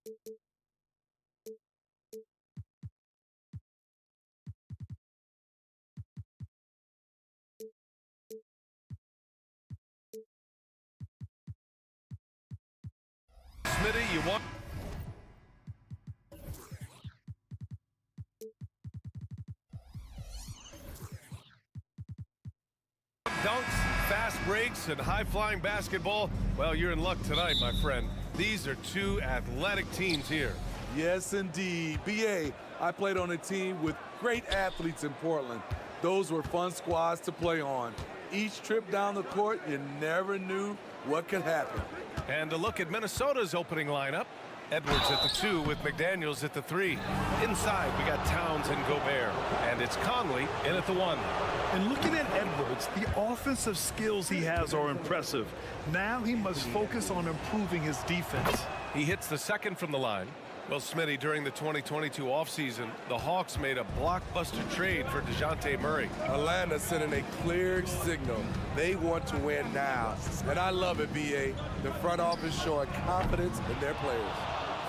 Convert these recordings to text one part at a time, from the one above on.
Smitty, you want... Dunks, fast breaks, and high-flying basketball. Well, you're in luck tonight, my friend. These are two athletic teams here. Yes, indeed. BA, I played on a team with great athletes in Portland. Those were fun squads to play on. Each trip down the court, you never knew what could happen. And a look at Minnesota's opening lineup. Edwards at the 2 with McDaniels at the 3. Inside, we got Towns and Gobert. And it's Conley in at the 1. And looking at Edwards, the offensive skills he has are impressive. Now he must focus on improving his defense. He hits the 2nd from the line. Well, Smitty, during the 2022 offseason, the Hawks made a blockbuster trade for DeJounte Murray. Atlanta sending a clear signal. They want to win now. And I love it, BA. The front office showing confidence in their players.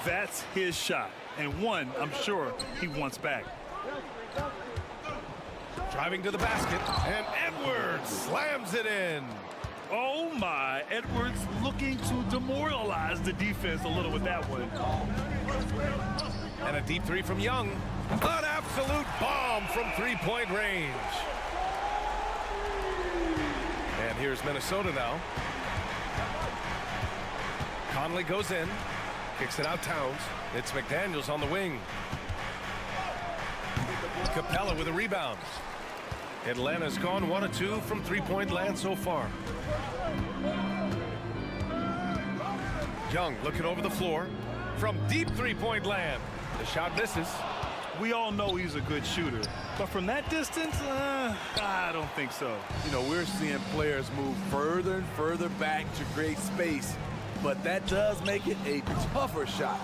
That's his shot, and one I'm sure he wants back. Driving to the basket, and Edwards slams it in. Oh my, Edwards looking to demoralize the defense a little with that one. And a deep 3 from Young. An absolute bomb from three-point range. And here's Minnesota now. Conley goes in. Kicks it out Towns. It's McDaniels on the wing. Capella with a rebound. Atlanta's gone 1 of 2 from three-point land so far. Young looking over the floor from deep three-point land. The shot misses. We all know he's a good shooter, but from that distance, I don't think so. You know, we're seeing players move further and further back to create space, but that does make it a tougher shot.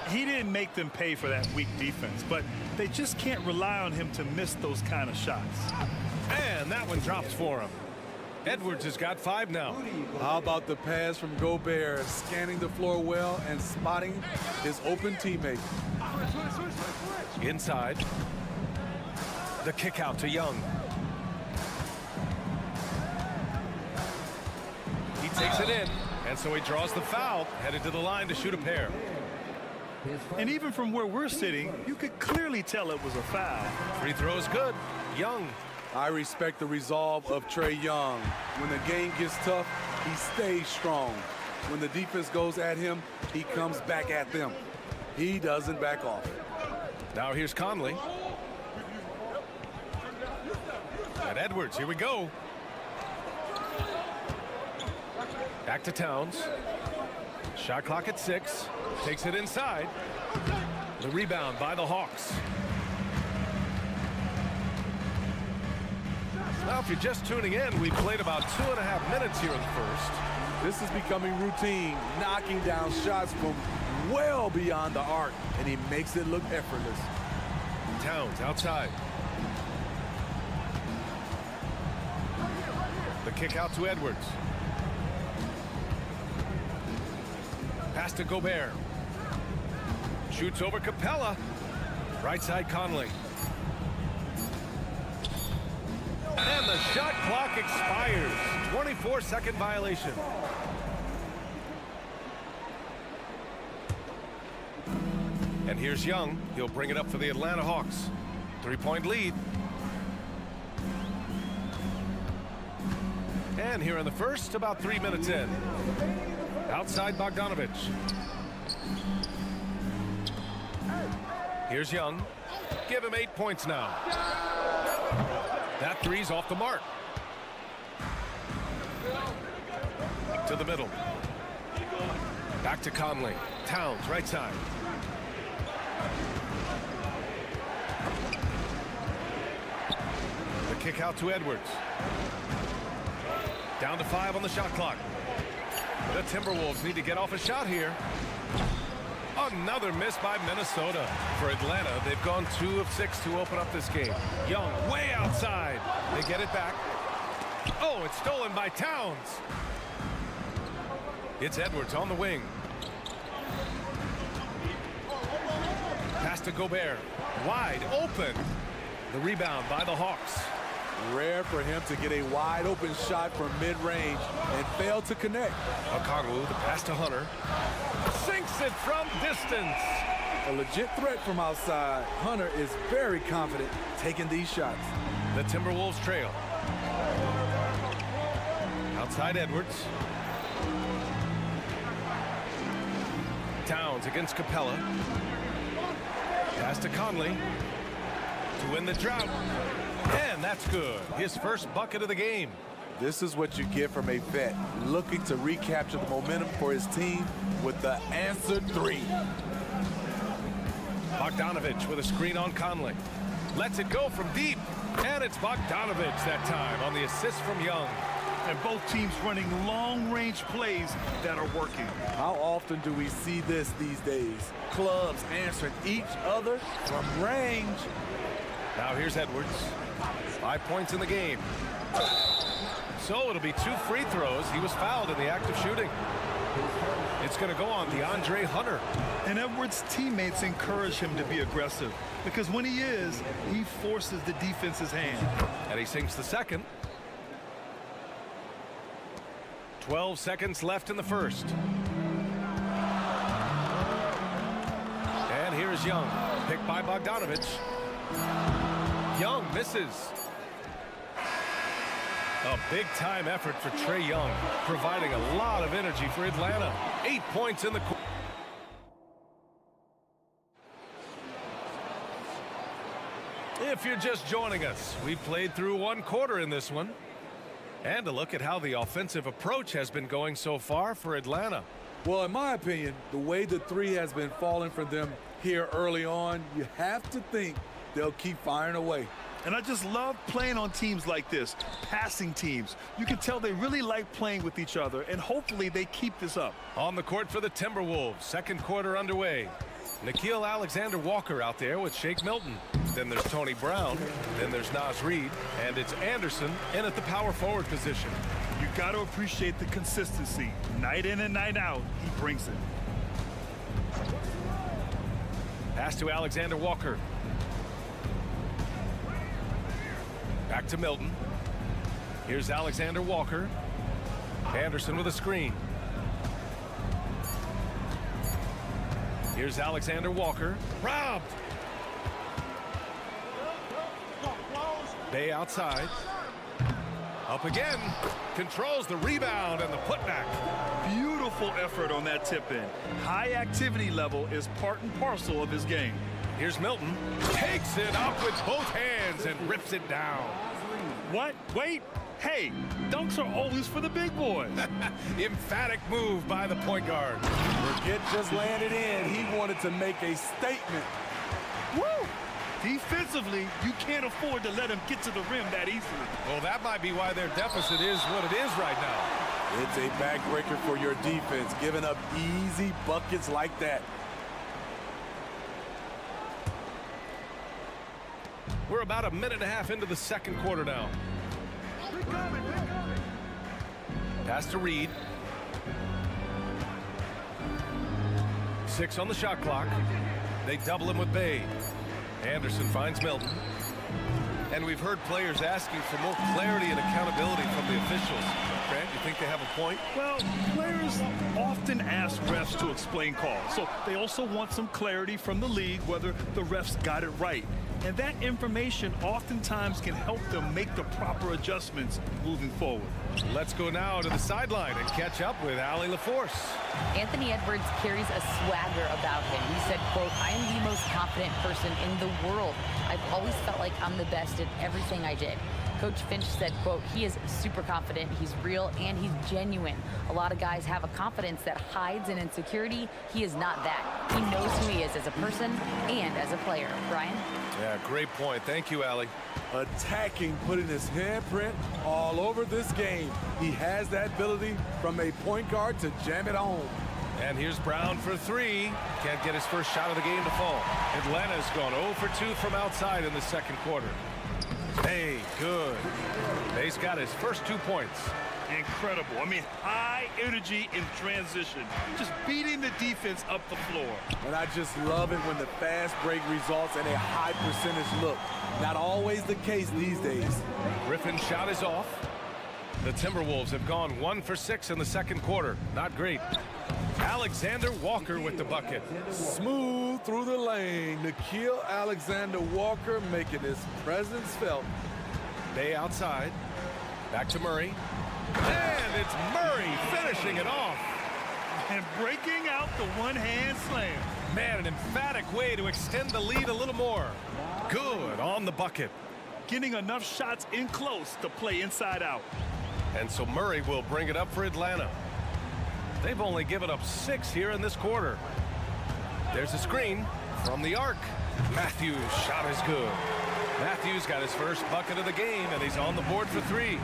He didn't make them pay for that weak defense, but they just can't rely on him to miss those kind of shots. And that one drops for him. Edwards has got 5 now. How about the pass from Gobert, scanning the floor well and spotting his open teammate. Inside. The kick out to Young. He takes it in, and so he draws the foul, headed to the line to shoot a pair. And even from where we're sitting, you could clearly tell it was a foul. Free throw is good. Young. I respect the resolve of Trae Young. When the game gets tough, he stays strong. When the defense goes at him, he comes back at them. He doesn't back off. Now here's Conley. And Edwards, here we go. Back to Towns. Shot clock at 6. Takes it inside. The rebound by the Hawks. Now, if you're just tuning in, we've played about 2.5 minutes here in the first. This is becoming routine, knocking down shots from well beyond the arc, and he makes it look effortless. Towns outside. The kick out to Edwards. Pass to Gobert. Shoots over Capella. Right side Conley. And the shot clock expires. 24-second violation. And here's Young. He'll bring it up for the Atlanta Hawks. 3-point lead. And here in the first, about 3 minutes in. Outside Bogdanovich. Here's Young. Give him 8 points now. That three's off the mark. To the middle. Back to Conley. Towns, right side. The kick out to Edwards. Down to 5 on the shot clock. The Timberwolves need to get off a shot here. Another miss by Minnesota. For Atlanta, they've gone 2 of 6 to open up this game. Young way outside. They get it back. Oh, it's stolen by Towns. It's Edwards on the wing. Pass to Gobert. Wide open. The rebound by the Hawks. Rare for him to get a wide-open shot from mid-range and fail to connect. Okongwu, the pass to Hunter. Sinks it from distance. A legit threat from outside. Hunter is very confident taking these shots. The Timberwolves trail. Outside Edwards. Towns against Capella. Pass to Conley to win the drought. And that's good. His first bucket of the game. This is what you get from a vet looking to recapture the momentum for his team with the answered three. Bogdanovich with a screen on Conley. Lets it go from deep. And it's Bogdanovich that time on the assist from Young. And both teams running long-range plays that are working. How often do we see this these days? Clubs answering each other from range. Now here's Edwards. 5 points in the game. So it'll be 2 free throws. He was fouled in the act of shooting. It's going to go on DeAndre Hunter. And Edwards' teammates encourage him to be aggressive because when he is, he forces the defense's hand. And he sinks the second. 12 seconds left in the first. And here is Young, picked by Bogdanovich. Young misses. A big-time effort for Trae Young, providing a lot of energy for Atlanta. 8 points in the quarter. If you're just joining us, we've played through 1 quarter in this one. And a look at how the offensive approach has been going so far for Atlanta. Well, in my opinion, the way the three has been falling for them here early on, you have to think they'll keep firing away. And I just love playing on teams like this, passing teams. You can tell they really like playing with each other, and hopefully they keep this up. On the court for the Timberwolves, second quarter underway. Nickeil Alexander-Walker out there with Shake Milton. Then there's Tony Brown. Then there's Naz Reid. And it's Anderson in at the power forward position. You got to appreciate the consistency. Night in and night out, he brings it. Pass to Alexander-Walker. Back to Milton. Here's Alexander-Walker. Anderson with a screen. Here's Alexander-Walker. Robbed. Bay outside. Up again. Controls the rebound and the putback. Beautiful effort on that tip-in. High activity level is part and parcel of his game. Here's Milton. Takes it up with both hands and rips it down. What? Wait. Hey, dunks are always for the big boys. Emphatic move by the point guard. Forget just landed in. He wanted to make a statement. Woo! Defensively, you can't afford to let him get to the rim that easily. Well, that might be why their deficit is what it is right now. It's a backbreaker for your defense, giving up easy buckets like that. We're about a minute and a half into the second quarter now. Pass to Reid. 6 on the shot clock. They double him with Bay. Anderson finds Milton. And we've heard players asking for more clarity and accountability from the officials. Grant, you think they have a point? Well, players often ask refs to explain calls, so they also want some clarity from the league whether the refs got it right. And that information oftentimes can help them make the proper adjustments moving forward. Let's go now to the sideline and catch up with Allie LaForce. Anthony Edwards carries a swagger about him. He said, quote, "I am the most confident person in the world. I've always felt like I'm the best at everything I did." Coach Finch said, quote, "He is super confident, he's real, and he's genuine. A lot of guys have a confidence that hides in insecurity. He is not that. He knows who he is as a person and as a player." Brian? Yeah, great point. Thank you, Allie. Attacking, putting his handprint all over this game. He has that ability from a point guard to jam it home. And here's Brown for 3. Can't get his first shot of the game to fall. Atlanta's gone 0 for 2 from outside in the second quarter. Hey, good. Bay's got his first 2 points. Incredible. I mean, high energy in transition. Just beating the defense up the floor. And I just love it when the fast break results in a high percentage look. Not always the case these days. Griffin's shot is off. The Timberwolves have gone 1 for 6 in the second quarter. Not great. Alexander Walker with the bucket. Smooth through the lane. Nikhil Alexander-Walker making his presence felt. Bay outside. Back to Murray. And it's Murray finishing it off. And breaking out the one-hand slam. Man, an emphatic way to extend the lead a little more. Good on the bucket. Getting enough shots in close to play inside out. And so Murray will bring it up for Atlanta. They've only given up 6 here in this quarter. There's a screen from the arc. Matthews' shot is good. Matthews got his first bucket of the game, and he's on the board for 3.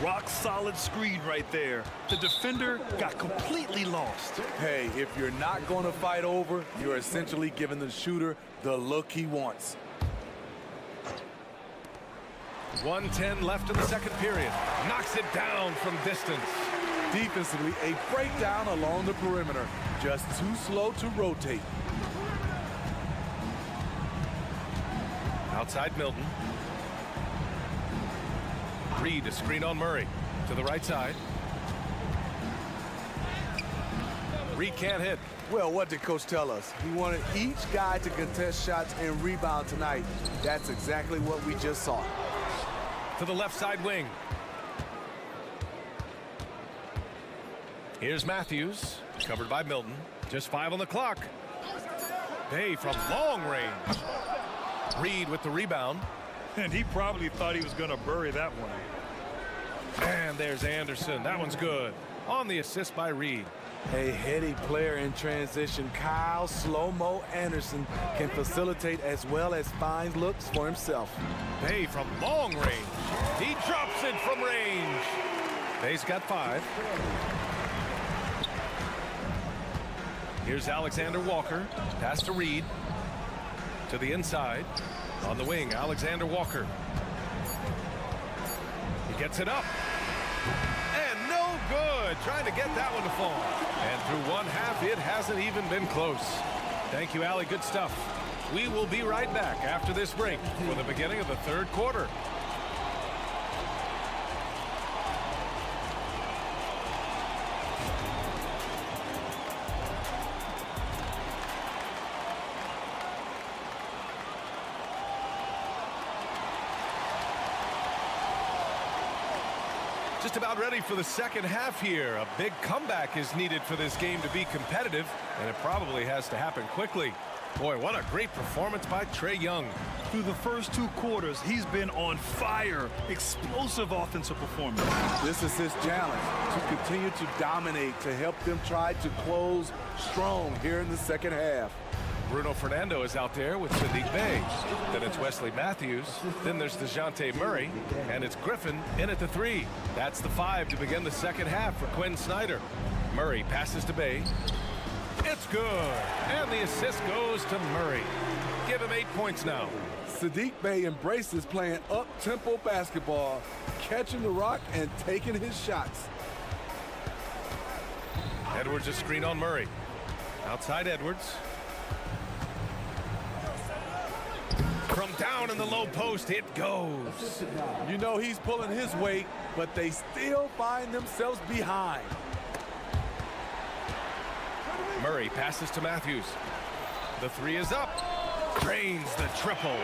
Rock solid screen right there. The defender got completely lost. Hey, if you're not going to fight over, you're essentially giving the shooter the look he wants. 1:10 left in the second period. Knocks it down from distance. Defensively, a breakdown along the perimeter. Just too slow to rotate. Outside Milton. Reed, a screen on Murray. To the right side. Reed can't hit. Well, what did Coach tell us? He wanted each guy to contest shots and rebound tonight. That's exactly what we just saw. To the left side wing. Here's Matthews, covered by Milton. Just 5 on the clock. Bay from long range. Reed with the rebound. And he probably thought he was going to bury that one. And there's Anderson. That one's good. On the assist by Reed. A heady player in transition, Kyle Slow-Mo Anderson, can facilitate as well as find looks for himself. Bay from long range. He drops it from range. Bay's got 5. Here's Alexander Walker. Pass to Reed. To the inside. On the wing, Alexander Walker. He gets it up. And no good. Trying to get that one to fall. And through one half, it hasn't even been close. Thank you, Allie. Good stuff. We will be right back after this break for the beginning of the third quarter. Just about ready for the second half here. A big comeback is needed for this game to be competitive, and it probably has to happen quickly. Boy, what a great performance by Trae Young. Through the first 2 quarters, he's been on fire. Explosive offensive performance. This is his challenge, to continue to dominate, to help them try to close strong here in the second half. Bruno Fernando is out there with Sadiq Bey. Then it's Wesley Matthews. Then there's DeJounte Murray. And it's Griffin in at the 3. That's the 5 to begin the second half for Quinn Snyder. Murray passes to Bey. It's good. And the assist goes to Murray. Give him 8 points now. Sadiq Bey embraces playing up-tempo basketball, catching the rock and taking his shots. Edwards a screen on Murray. Outside Edwards. From down in the low post, it goes. You know he's pulling his weight, but they still find themselves behind. Murray passes to Matthews. The 3 is up. Drains the triple.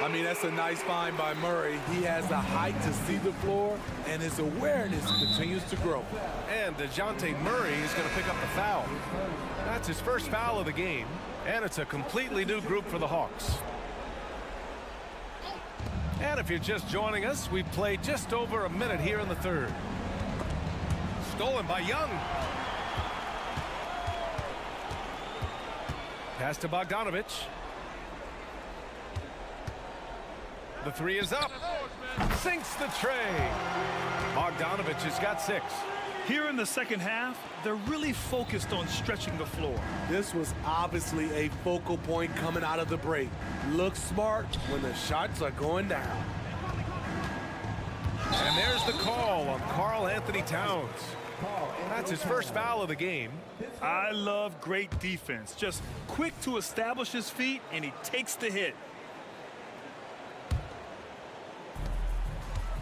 I mean, that's a nice find by Murray. He has the height to see the floor, and his awareness continues to grow. And DeJounte Murray is going to pick up the foul. That's his first foul of the game, and it's a completely new group for the Hawks. And if you're just joining us, we've played just over a minute here in the third. Stolen by Young. Pass to Bogdanovich. The 3 is up. Sinks the tray. Bogdanovich has got 6. Here in the second half, they're really focused on stretching the floor. This was obviously a focal point coming out of the break. Look smart when the shots are going down. And there's the call on Karl Anthony Towns. That's his first foul of the game. I love great defense. Just quick to establish his feet, and he takes the hit.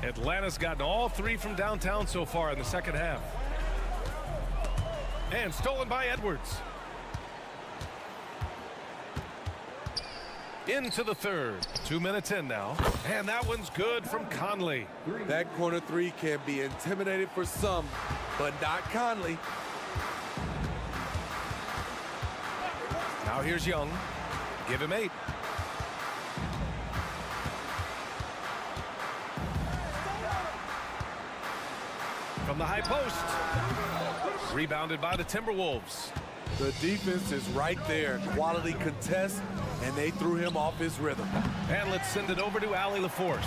Atlanta's gotten all three from downtown so far in the second half. And stolen by Edwards. Into the third. 2 minutes in now. And that one's good from Conley. That corner three can be intimidating for some, but not Conley. Now here's Young. Give him 8. From the high post. Rebounded by the Timberwolves. The defense is right there. Quality contest, and they threw him off his rhythm. And let's send it over to Allie LaForce.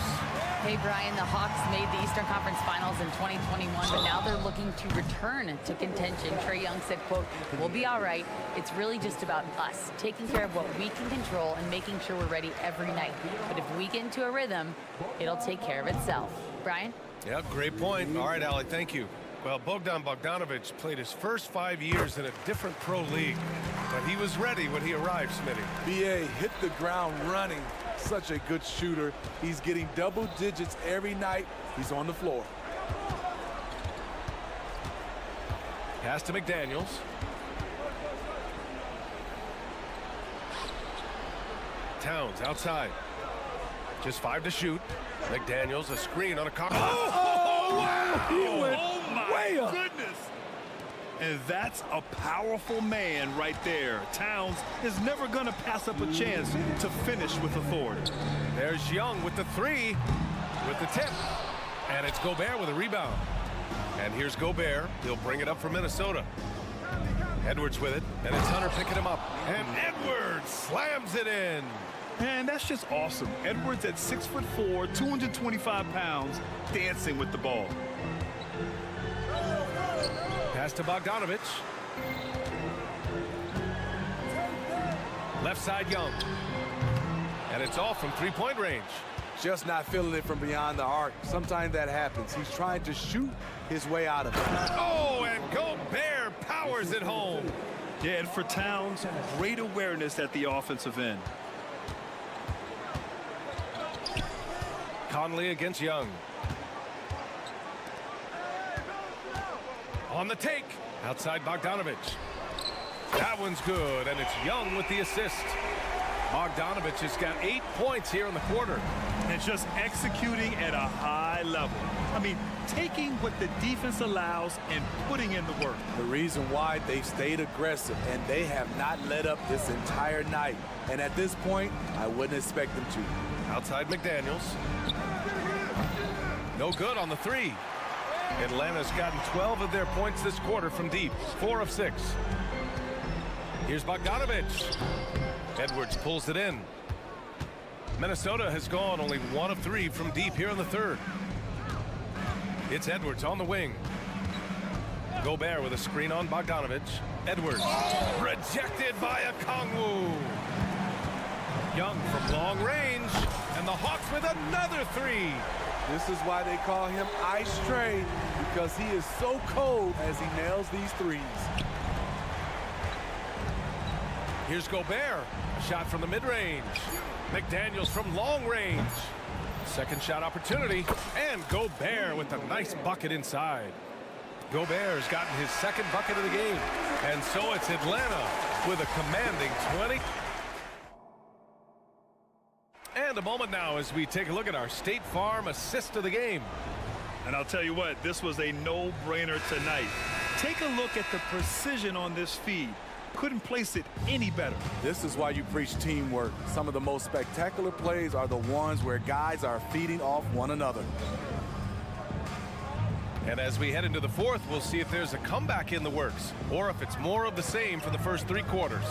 Hey, Brian, the Hawks made the Eastern Conference Finals in 2021, but now they're looking to return to contention. Trae Young said, quote, "We'll be all right. It's really just about us, taking care of what we can control and making sure we're ready every night. But if we get into a rhythm, it'll take care of itself." Brian? Yeah, great point. All right, Allie, thank you. Well, Bogdan Bogdanovic played his first 5 years in a different pro league, but he was ready when he arrived, Smitty. BA hit the ground running. Such a good shooter. He's getting double digits every night he's on the floor. Pass to McDaniels. Towns outside. Just 5 to shoot. McDaniels, a screen on a cock. Oh, wow! He went way up. Goodness. And that's a powerful man right there. Towns is never going to pass up a chance to finish with authority. There's Young with the 3, with the tip. And it's Gobert with a rebound. And here's Gobert. He'll bring it up for Minnesota. Edwards with it, and it's Hunter picking him up. And Edwards slams it in. And that's just awesome. Edwards at 6'4", 225 pounds, dancing with the ball. Pass to Bogdanovic. Left side Young. And it's off from three-point range. Just not feeling it from beyond the arc. Sometimes that happens. He's trying to shoot his way out of it. Oh, and Gobert powers it home. Yeah, and for Towns, great awareness at the offensive end. Conley against Young. On the take. Outside Bogdanovic. That one's good, and it's Young with the assist. Bogdanovic has got 8 points here in the quarter. And just executing at a high level. I mean, taking what the defense allows and putting in the work. The reason why they stayed aggressive, and they have not let up this entire night. And at this point, I wouldn't expect them to. Outside McDaniels. No good on the 3. Atlanta's gotten 12 of their points this quarter from deep. 4 of 6. Here's Bogdanovic. Edwards pulls it in. Minnesota has gone only 1 of 3 from deep here in the third. It's Edwards on the wing. Gobert with a screen on Bogdanovic. Edwards rejected by Okongwu. Young from long range, and the Hawks with another 3. This is why they call him Ice Trae, because he is so cold as he nails these threes. Here's Gobert, a shot from the mid-range. McDaniels from long range. Second shot opportunity, and Gobert with a nice bucket inside. Gobert has gotten his second bucket of the game, and so it's Atlanta with a commanding 20. And a moment now as we take a look at our State Farm assist of the game. And I'll tell you what, this was a no-brainer tonight. Take a look at the precision on this feed. Couldn't place it any better. This is why you preach teamwork. Some of the most spectacular plays are the ones where guys are feeding off one another. And as we head into the fourth, we'll see if there's a comeback in the works or if it's more of the same for the first 3 quarters.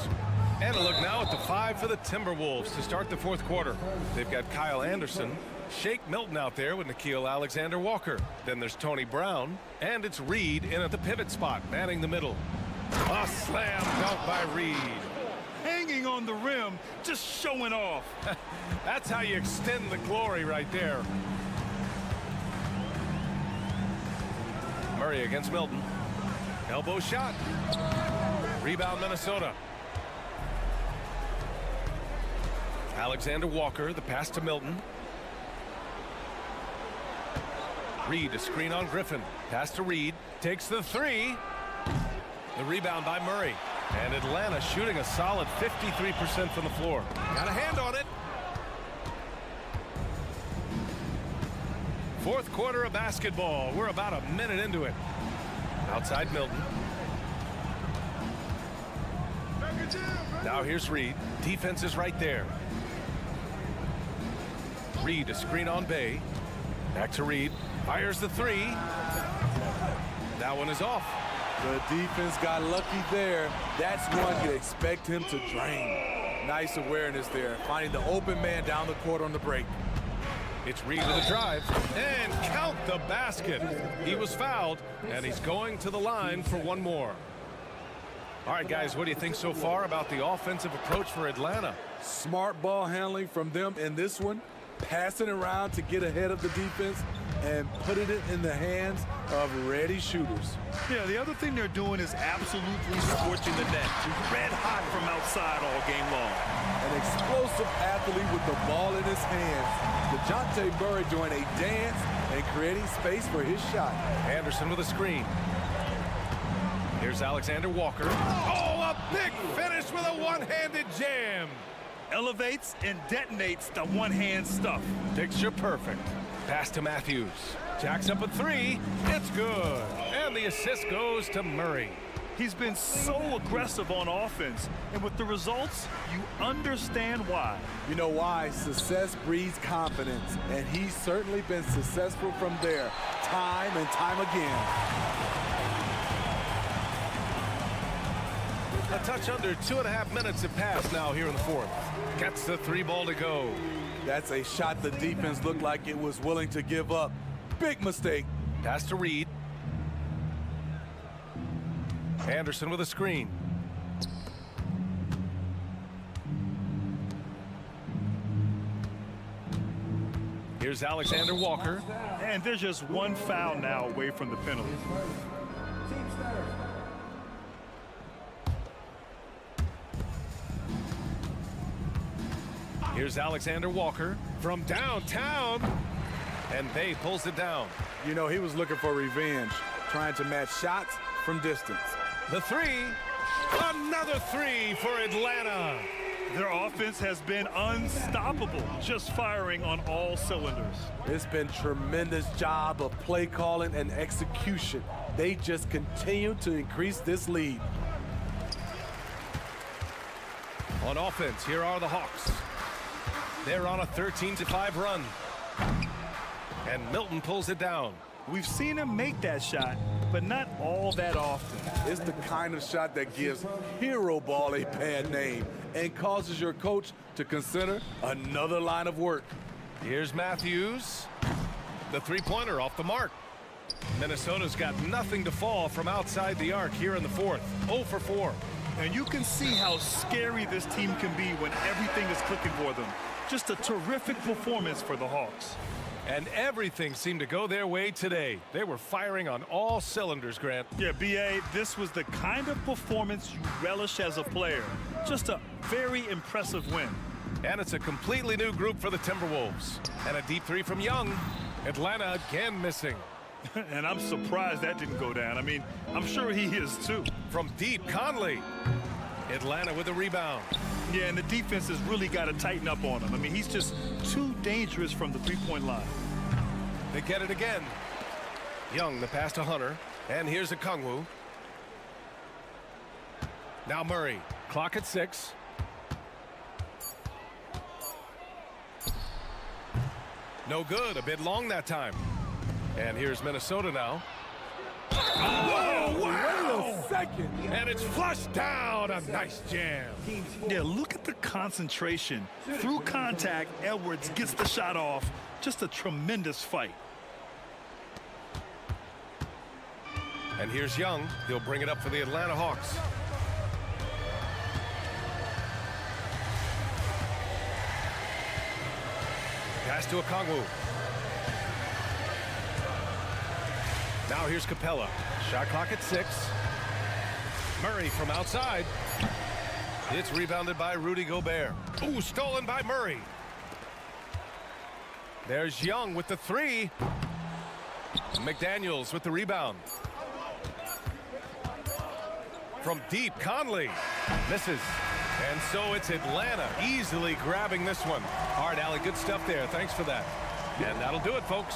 And a look now at the 5 for the Timberwolves to start the fourth quarter. They've got Kyle Anderson, Shake Milton out there with Nickeil Alexander-Walker. Then there's Tony Brown, and it's Reed in at the pivot spot, manning the middle. A slam dunk by Reed. Hanging on the rim, just showing off. That's how you extend the glory right there. Murray against Milton. Elbow shot. Rebound Minnesota. Alexander Walker, the pass to Milton. Reed, a screen on Griffin. Pass to Reed. Takes the three. The rebound by Murray. And Atlanta shooting a solid 53% from the floor. Got a hand on it. Fourth quarter of basketball. We're about a minute into it. Outside Milton. Now here's Reed. Defense is right there. Reed, a screen on Bay. Back to Reed. Fires the three. That one is off. The defense got lucky there. That's one you'd expect him to drain. Nice awareness there, finding the open man down the court on the break. It's Reed with a drive, and count the basket. He was fouled, and he's going to the line for one more. All right, guys, what do you think so far about the offensive approach for Atlanta? Smart ball handling from them in this one, passing around to get ahead of the defense and putting it in the hands of ready shooters. Yeah, the other thing they're doing is absolutely scorching the net. Red hot from outside all game long. An explosive athlete with the ball in his hands. DeJounte Murray doing a dance and creating space for his shot. Anderson with a screen. Here's Alexander Walker. Oh, a big finish with a one-handed jam. Elevates and detonates the one-hand stuff. Picture perfect. Pass to Matthews. Jacks up a three. It's good. And the assist goes to Murray. He's been so aggressive on offense, and with the results, you understand why. You know why? Success breeds confidence, and he's certainly been successful from there, time and time again. A touch under 2.5 minutes have passed now here in the fourth. Gets the three ball to go. That's a shot the defense looked like it was willing to give up. Big mistake. Pass to Reed. Anderson with a screen. Here's Alexander Walker. And there's just one foul now away from the penalty. Here's Alexander Walker from downtown. And Bay pulls it down. You know, he was looking for revenge, trying to match shots from distance. The three. Another three for Atlanta. Their offense has been unstoppable, just firing on all cylinders. It's been tremendous job of play calling and execution. They just continue to increase this lead. On offense, here are the Hawks. They're on a 13-5 run. And Milton pulls it down. We've seen him make that shot, but not all that often. It's the kind of shot that gives hero ball a bad name and causes your coach to consider another line of work. Here's Matthews. The three-pointer off the mark. Minnesota's got nothing to fall from outside the arc here in the fourth. 0 for 4. And you can see how scary this team can be when everything is clicking for them. Just a terrific performance for the Hawks. And everything seemed to go their way today. They were firing on all cylinders, Grant. Yeah, B.A., this was the kind of performance you relish as a player. Just a very impressive win. And it's a completely new group for the Timberwolves. And a deep three from Young. Atlanta again missing. And I'm surprised that didn't go down. I mean, I'm sure he is too. From deep, Conley. Atlanta with a rebound. Yeah, and the defense has really got to tighten up on him. I mean, he's just too dangerous from the three-point line. They get it again. Young, the pass to Hunter. And here's Okongwu. Now Murray. Clock at 6. No good. A bit long that time. And here's Minnesota now. Whoa, wow. Wait a second. And it's flushed down. A nice jam. Yeah, look at the concentration. Through contact, Edwards gets the shot off. Just a tremendous fight. And here's Young. He'll bring it up for the Atlanta Hawks. Pass to Okongwu. Now here's Capella. Shot clock at 6. Murray from outside. It's rebounded by Rudy Gobert. Ooh, stolen by Murray. There's Young with the 3. McDaniels with the rebound. From deep, Conley misses. And so it's Atlanta easily grabbing this one. All right, Allie, good stuff there. Thanks for that. And that'll do it, folks.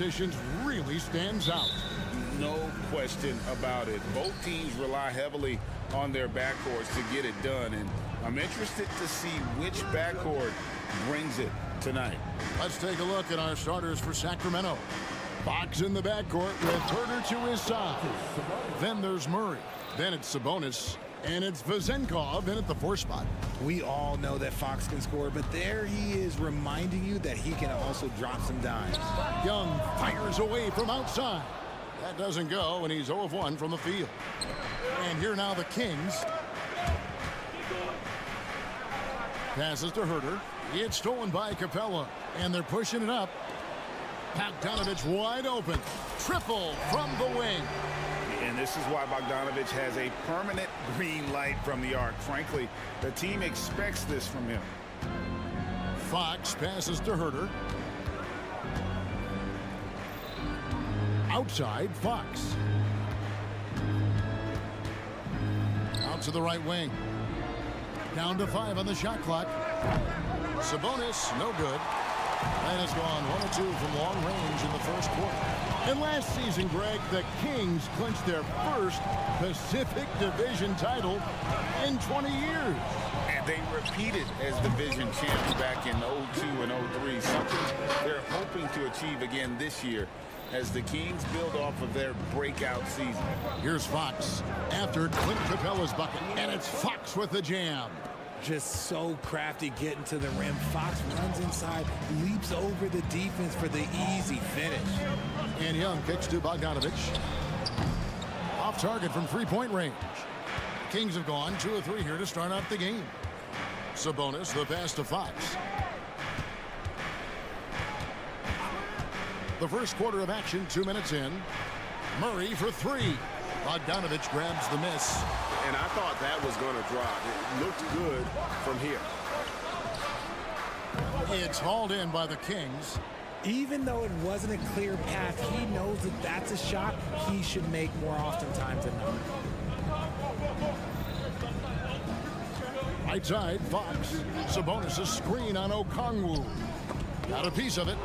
positions really stands out. No question about it. Both teams rely heavily on their backcourts to get it done, and I'm interested to see which backcourt brings it tonight. Let's take a look at our starters for Sacramento. Fox in the backcourt with Herter to his side. Then there's Murray. Then it's Sabonis. And it's Vezenkov in at the 4 spot. We all know that Fox can score, but there he is reminding you that he can also drop some dimes. Young fires away from outside. That doesn't go, and he's 0 of 1 from the field. And here now the Kings. Passes to Herter. It's stolen by Capella, and they're pushing it up. Bogdanovich wide open. Triple from the wing. And this is why Bogdanovich has a permanent green light from the arc. Frankly, the team expects this from him. Fox passes to Herter. Outside, Fox. Out to the right wing. Down to 5 on the shot clock. Sabonis, no good. And has gone 1 of 2 from long range in the first quarter. And last season, Greg, the Kings clinched their first Pacific Division title in 20 years. And they repeated as division champs back in 02 and 03, something they're hoping to achieve again this year as the Kings build off of their breakout season. Here's Fox after Clint Capella's bucket, and it's Fox with the jam. Just so crafty getting to the rim. Fox runs inside, leaps over the defense for the easy finish. And Young kicks to Bogdanovich. Off target from 3-point range. Kings have gone 2 of 3 here to start out the game. Sabonis, the pass to Fox. The first quarter of action, 2 minutes in. Murray for 3. Bogdanovich grabs the miss. And I thought that was going to drop. It looked good from here. It's hauled in by the Kings. Even though it wasn't a clear path, he knows that that's a shot he should make more oftentimes than not. Right side, Fox. Sabonis' screen on Okongwu. Got a piece of it.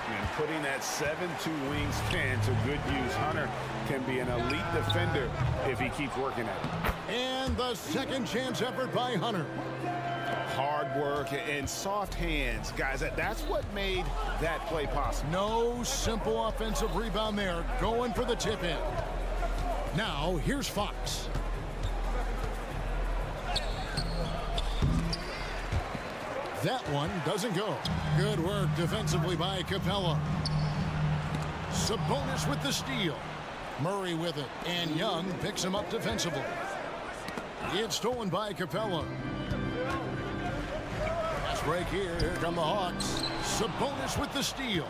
And putting that 7-2 wingspan to good use. Hunter can be an elite defender if he keeps working at it. And the second chance effort by Hunter. Hard work and soft hands. Guys, that's what made that play possible. No simple offensive rebound there. Going for the tip in. Now, here's Fox. That one doesn't go. Good work defensively by Capella. Sabonis with the steal. Murray with it. And Young picks him up defensively. It's stolen by Capella. Pass break here. Here come the Hawks. Sabonis with the steal.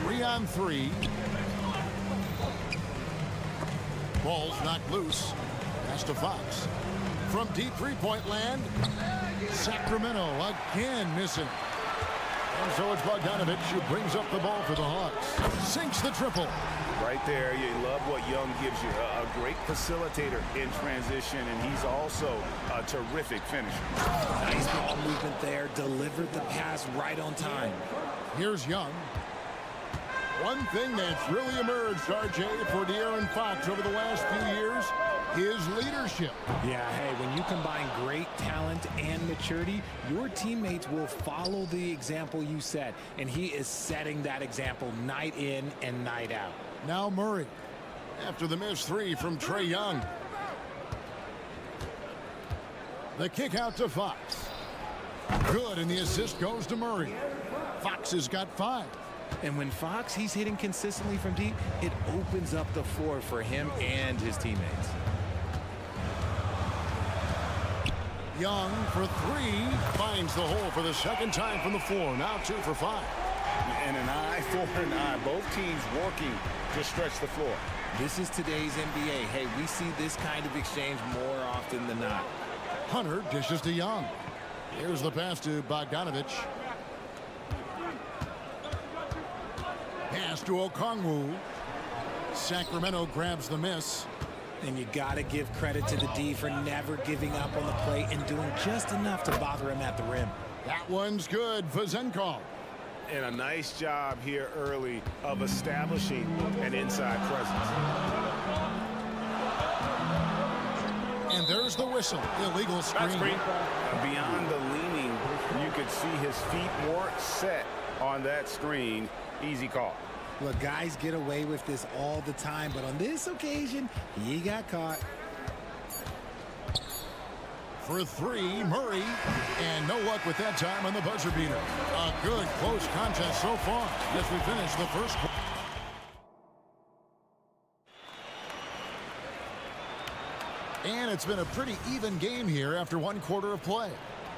3-on-3. Ball's knocked loose. Pass to Fox. From deep 3-point land, Sacramento again missing. And so it's Bogdanovich who brings up the ball for the Hawks. Sinks the triple. Right there, you love what Young gives you. A great facilitator in transition, and he's also a terrific finisher. Nice ball movement there. Delivered the pass right on time. Here's Young. One thing that's really emerged, RJ, for De'Aaron Fox over the last few years, his leadership. Yeah, hey, when you combine great talent and maturity, your teammates will follow the example you set, and he is setting that example night in and night out. Now Murray, after the missed 3 from Trae Young. The kick out to Fox. Good, and the assist goes to Murray. Fox has got 5. And when Fox, he's hitting consistently from deep, it opens up the floor for him and his teammates. Young for 3, finds the hole for the second time from the floor. Now 2 for 5. And an eye for an eye. Both teams working to stretch the floor. This is today's NBA. Hey, we see this kind of exchange more often than not. Hunter dishes to Young. Here's the pass to Bogdanovich. Pass to Okongwu. Sacramento grabs the miss. And you got to give credit to the D for never giving up on the play and doing just enough to bother him at the rim. That one's good. Vezenkov. And a nice job here early of establishing an inside presence. And there's the whistle. Illegal screen. Beyond the leaning, you could see his feet weren't set on that screen. Easy call. Look, guys get away with this all the time, but on this occasion, he got caught. For three, Murray. And no luck with that time on the buzzer beater. A good close contest so far as we finish the first quarter. And it's been a pretty even game here after one quarter of play.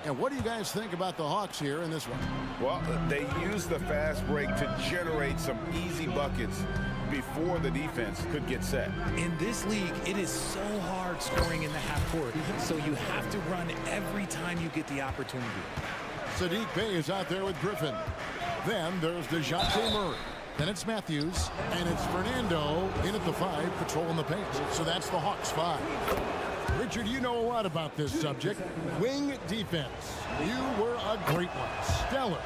And what do you guys think about the Hawks here in this one? Well, they used the fast break to generate some easy buckets before the defense could get set. In this league, it is so hard scoring in the half court, so you have to run every time you get the opportunity. Saddiq Bey is out there with Griffin. Then there's DeJounte Murray. Then it's Matthews, and it's Fernando in at the 5, patrolling the paint. So that's the Hawks 5. Richard, you know a lot about this subject. Wing defense. You were a great one. Stellar.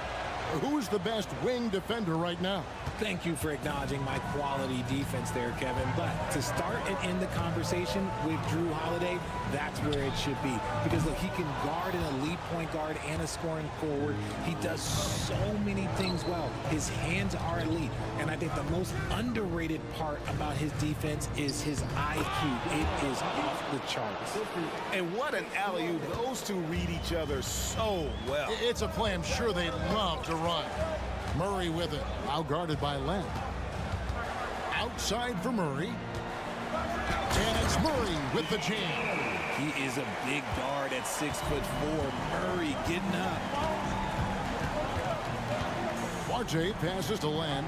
Who's the best wing defender right now? Thank you for acknowledging my quality defense there, Kevin. But to start and end the conversation with Drew Holiday, that's where it should be. Because, look, he can guard an elite point guard and a scoring forward. He does so many things well. His hands are elite. And I think the most underrated part about his defense is his IQ. It is off the charts. And what an alley-oop. Those two read each other so well. It's a play I'm sure they love to run. Murray with it. Out guarded by Len. Outside for Murray. And it's Murray with the jam. He is a big guard at 6'4". Murray getting up. Forte passes to Len.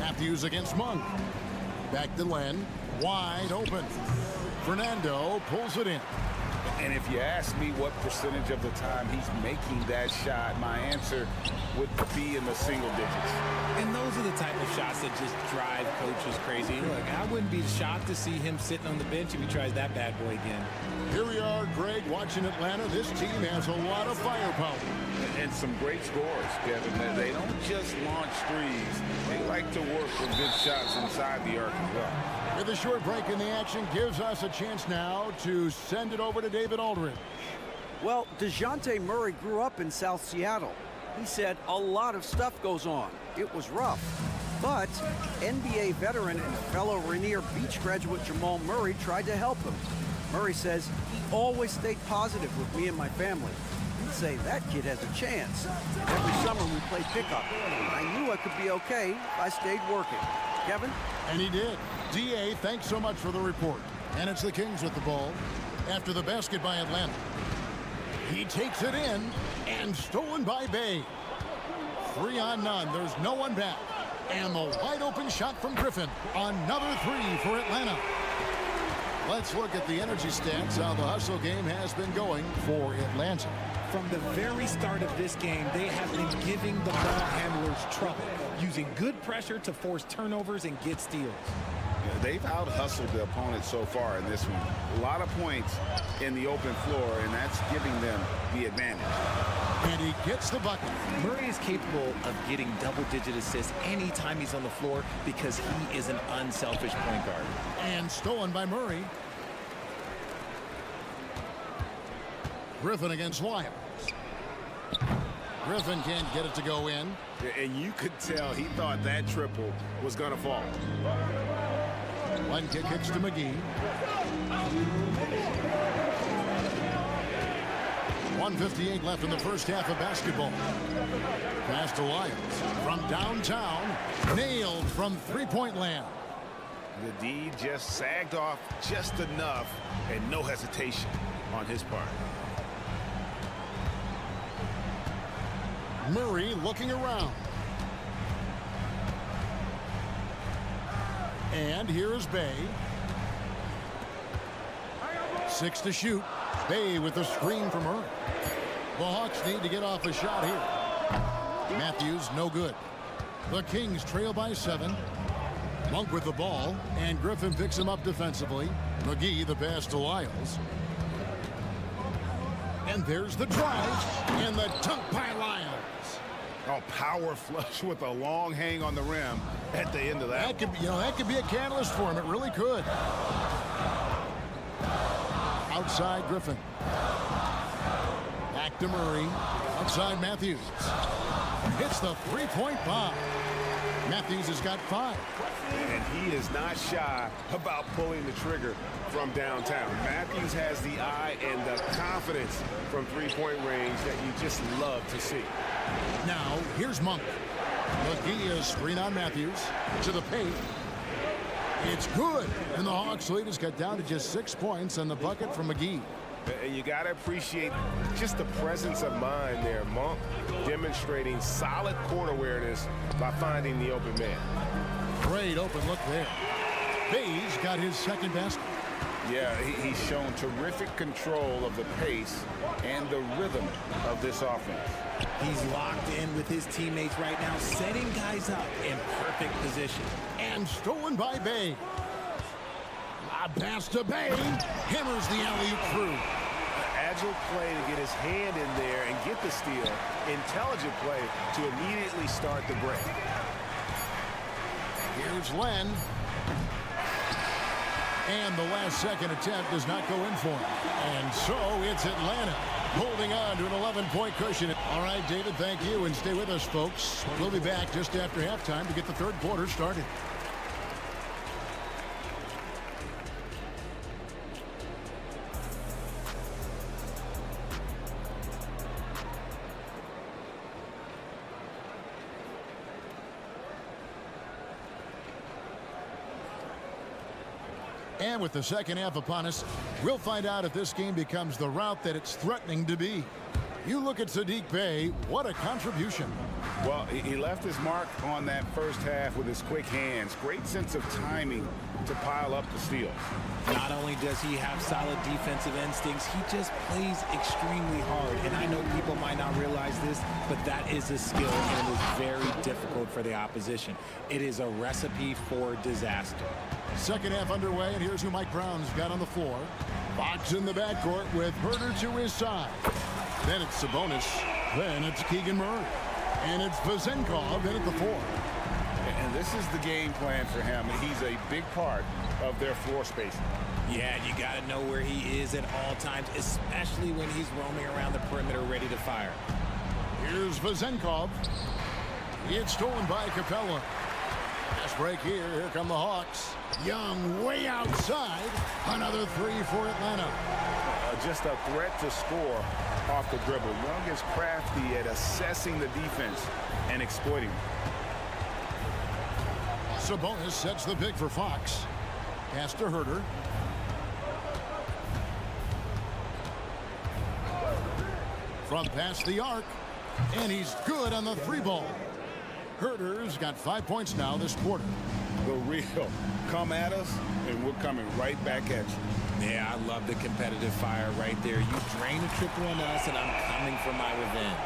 Matthews against Monk. Back to Len. Wide open. Fernando pulls it in. And if you ask me what percentage of the time he's making that shot, my answer would be in the single digits. And those are the type of shots that just drive coaches crazy. Look, I wouldn't be shocked to see him sitting on the bench if he tries that bad boy again. Here we are, Greg, watching Atlanta. This team has a lot of firepower. And some great scores, Kevin. They don't just launch threes. They like to work with good shots inside the arc as well. With a short break in the action gives us a chance now to send it over to David Aldridge. Well, DeJounte Murray grew up in South Seattle. He said a lot of stuff goes on. It was rough. But NBA veteran and fellow Rainier Beach graduate Jamal Murray tried to help him. Murray says he always stayed positive with me and my family. He'd say that kid has a chance. And every summer we played pickup. I knew I could be okay if I stayed working. Kevin? And he did. D.A., thanks so much for the report. And it's the Kings with the ball after the basket by Atlanta. He takes it in and stolen by Bey. 3 on none. There's no one back. And the wide open shot from Griffin. Another 3 for Atlanta. Let's look at the energy stats, how the hustle game has been going for Atlanta. From the very start of this game, they have been giving the ball handlers trouble, using good pressure to force turnovers and get steals. Yeah, they've out-hustled the opponent so far in this one. A lot of points in the open floor, and that's giving them the advantage. And he gets the bucket. Murray is capable of getting double-digit assists anytime he's on the floor because he is an unselfish point guard. And stolen by Murray. Griffin against Lyles. Griffin can't get it to go in. And you could tell he thought that triple was going to fall. One kick kicks to McGee. 1:58 left in the first half of basketball. Pass to Lyles from downtown. Nailed from three-point land. The D just sagged off just enough and no hesitation on his part. Murray looking around. And here's Bey. 6 to shoot. Bey with the screen from Murray. The Hawks need to get off a shot here. Matthews, no good. The Kings trail by 7. Monk with the ball, and Griffin picks him up defensively. McGee the pass to Lyles. And there's the drive and the dunk by Lyons. Oh, power flush with a long hang on the rim at the end of that. That could be a catalyst for him. It really could. Outside Griffin. Back to Murray. Outside Matthews. Hits the three-point bomb. Matthews has got 5. And he is not shy about pulling the trigger from downtown. Matthews has the eye and the confidence from three-point range that you just love to see. Now, here's Monk. McGee is screen on Matthews. To the paint. It's good. And the Hawks lead has got down to just 6 points on the bucket from McGee. And you got to appreciate just the presence of mind there. Monk demonstrating solid court awareness by finding the open man. Great open look there. Bayes got his second basket. Yeah, he's shown terrific control of the pace and the rhythm of this offense. He's locked in with his teammates right now, setting guys up in perfect position. And stolen by Bay. A pass to Bay. Hammers the alley-oop through. Agile play to get his hand in there and get the steal. Intelligent play to immediately start the break. Here's Len. And the last second attempt does not go in for him. And so it's Atlanta holding on to an 11-point cushion. All right, David, thank you. And stay with us, folks. We'll be back just after halftime to get the third quarter started. And with the second half upon us, we'll find out if this game becomes the route that it's threatening to be. You look at Saddiq Bey, what a contribution. Well, he left his mark on that first half with his quick hands. Great sense of timing to pile up the steals. Not only does he have solid defensive instincts, he just plays extremely hard. And I know people might not realize this, but that is a skill, and it is very difficult for the opposition. It is a recipe for disaster. Second half underway, and here's who Mike Brown's got on the floor. Fox in the backcourt with Herter to his side. Then it's Sabonis. Then it's Keegan Murray. And it's Vezenkov in at the 4. And this is the game plan for him. He's a big part of their floor spacing. Yeah, you got to know where he is at all times, especially when he's roaming around the perimeter ready to fire. Here's Vezenkov. It's stolen by Capella. Fast break here. Here come the Hawks. Young way outside. Another 3 for Atlanta. Just a threat to score off the dribble. Young is crafty at assessing the defense and exploiting it. Sabonis sets the pick for Fox. Pass to Herter. From past the arc. And he's good on the 3-ball. Herter's got 5 points now this quarter. The real come at us, and we're coming right back at you. Yeah, I love the competitive fire right there. You drain a triple on us, and I'm coming for my revenge.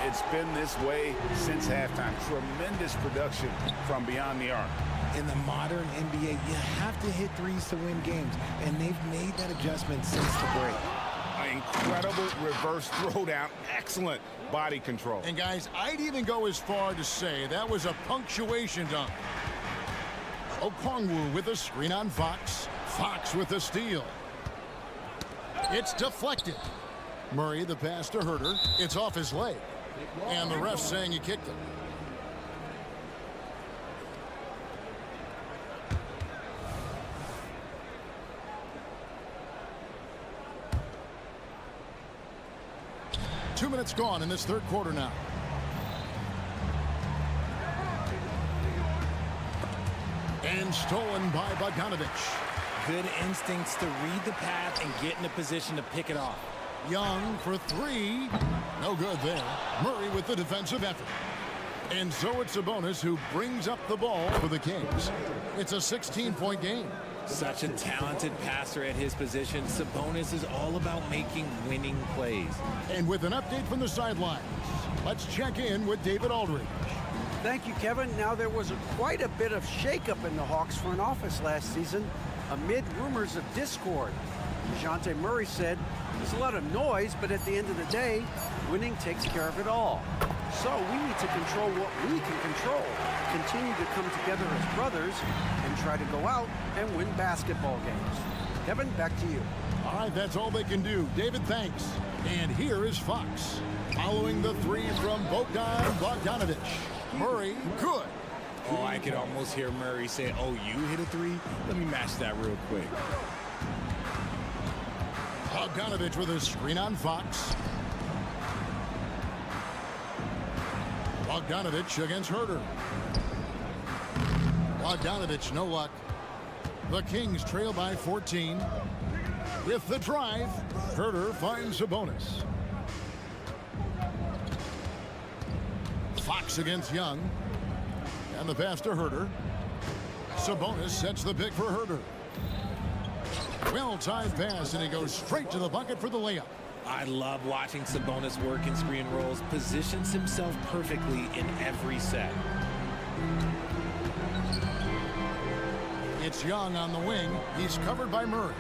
It's been this way since halftime. Tremendous production from beyond the arc. In the modern NBA, you have to hit threes to win games, and they've made that adjustment since the break. Incredible reverse throwdown. Excellent body control. And guys, I'd even go as far to say that was a punctuation dunk. Okongwu with a screen on Fox. Fox with the steal. It's deflected. Murray the pass to Herter. It's off his leg. And the ref saying he kicked it. Two minutes gone in this third quarter now. And stolen by Bogdanovich. Good instincts to read the path and get in a position to pick it off. Young for 3. No good there. Murray with the defensive effort. And so it's Sabonis who brings up the ball for the Kings. It's a 16-point game. Such a talented passer at his position. Sabonis is all about making winning plays. And with an update from the sidelines, let's check in with David Aldridge. Thank you, Kevin. Now, there was quite a bit of shakeup in the Hawks front office last season amid rumors of discord. DeJounte Murray said There's a lot of noise, but at the end of the day, winning takes care of it all. So we need to control what we can control, continue to come together as brothers, and try to go out and win basketball games. Kevin, back to you. All right, that's all they can do. David, thanks. And here is Fox. Following the three from Bogdanovic. Murray, good. Oh, I could almost hear Murray say, oh, you hit a three? Let me match that real quick. Bogdanovic with a screen on Fox. Bogdanovic against Herter. Bogdanovic, no luck. The Kings trail by 14. With the drive, Herter finds Sabonis. Fox against Young. And the pass to Herter. Sabonis sets the pick for Herter. Well-timed pass, and he goes straight to the bucket for the layup. I love watching Sabonis work in screen rolls. Positions himself perfectly in every set. It's Young on the wing. He's covered by Murray.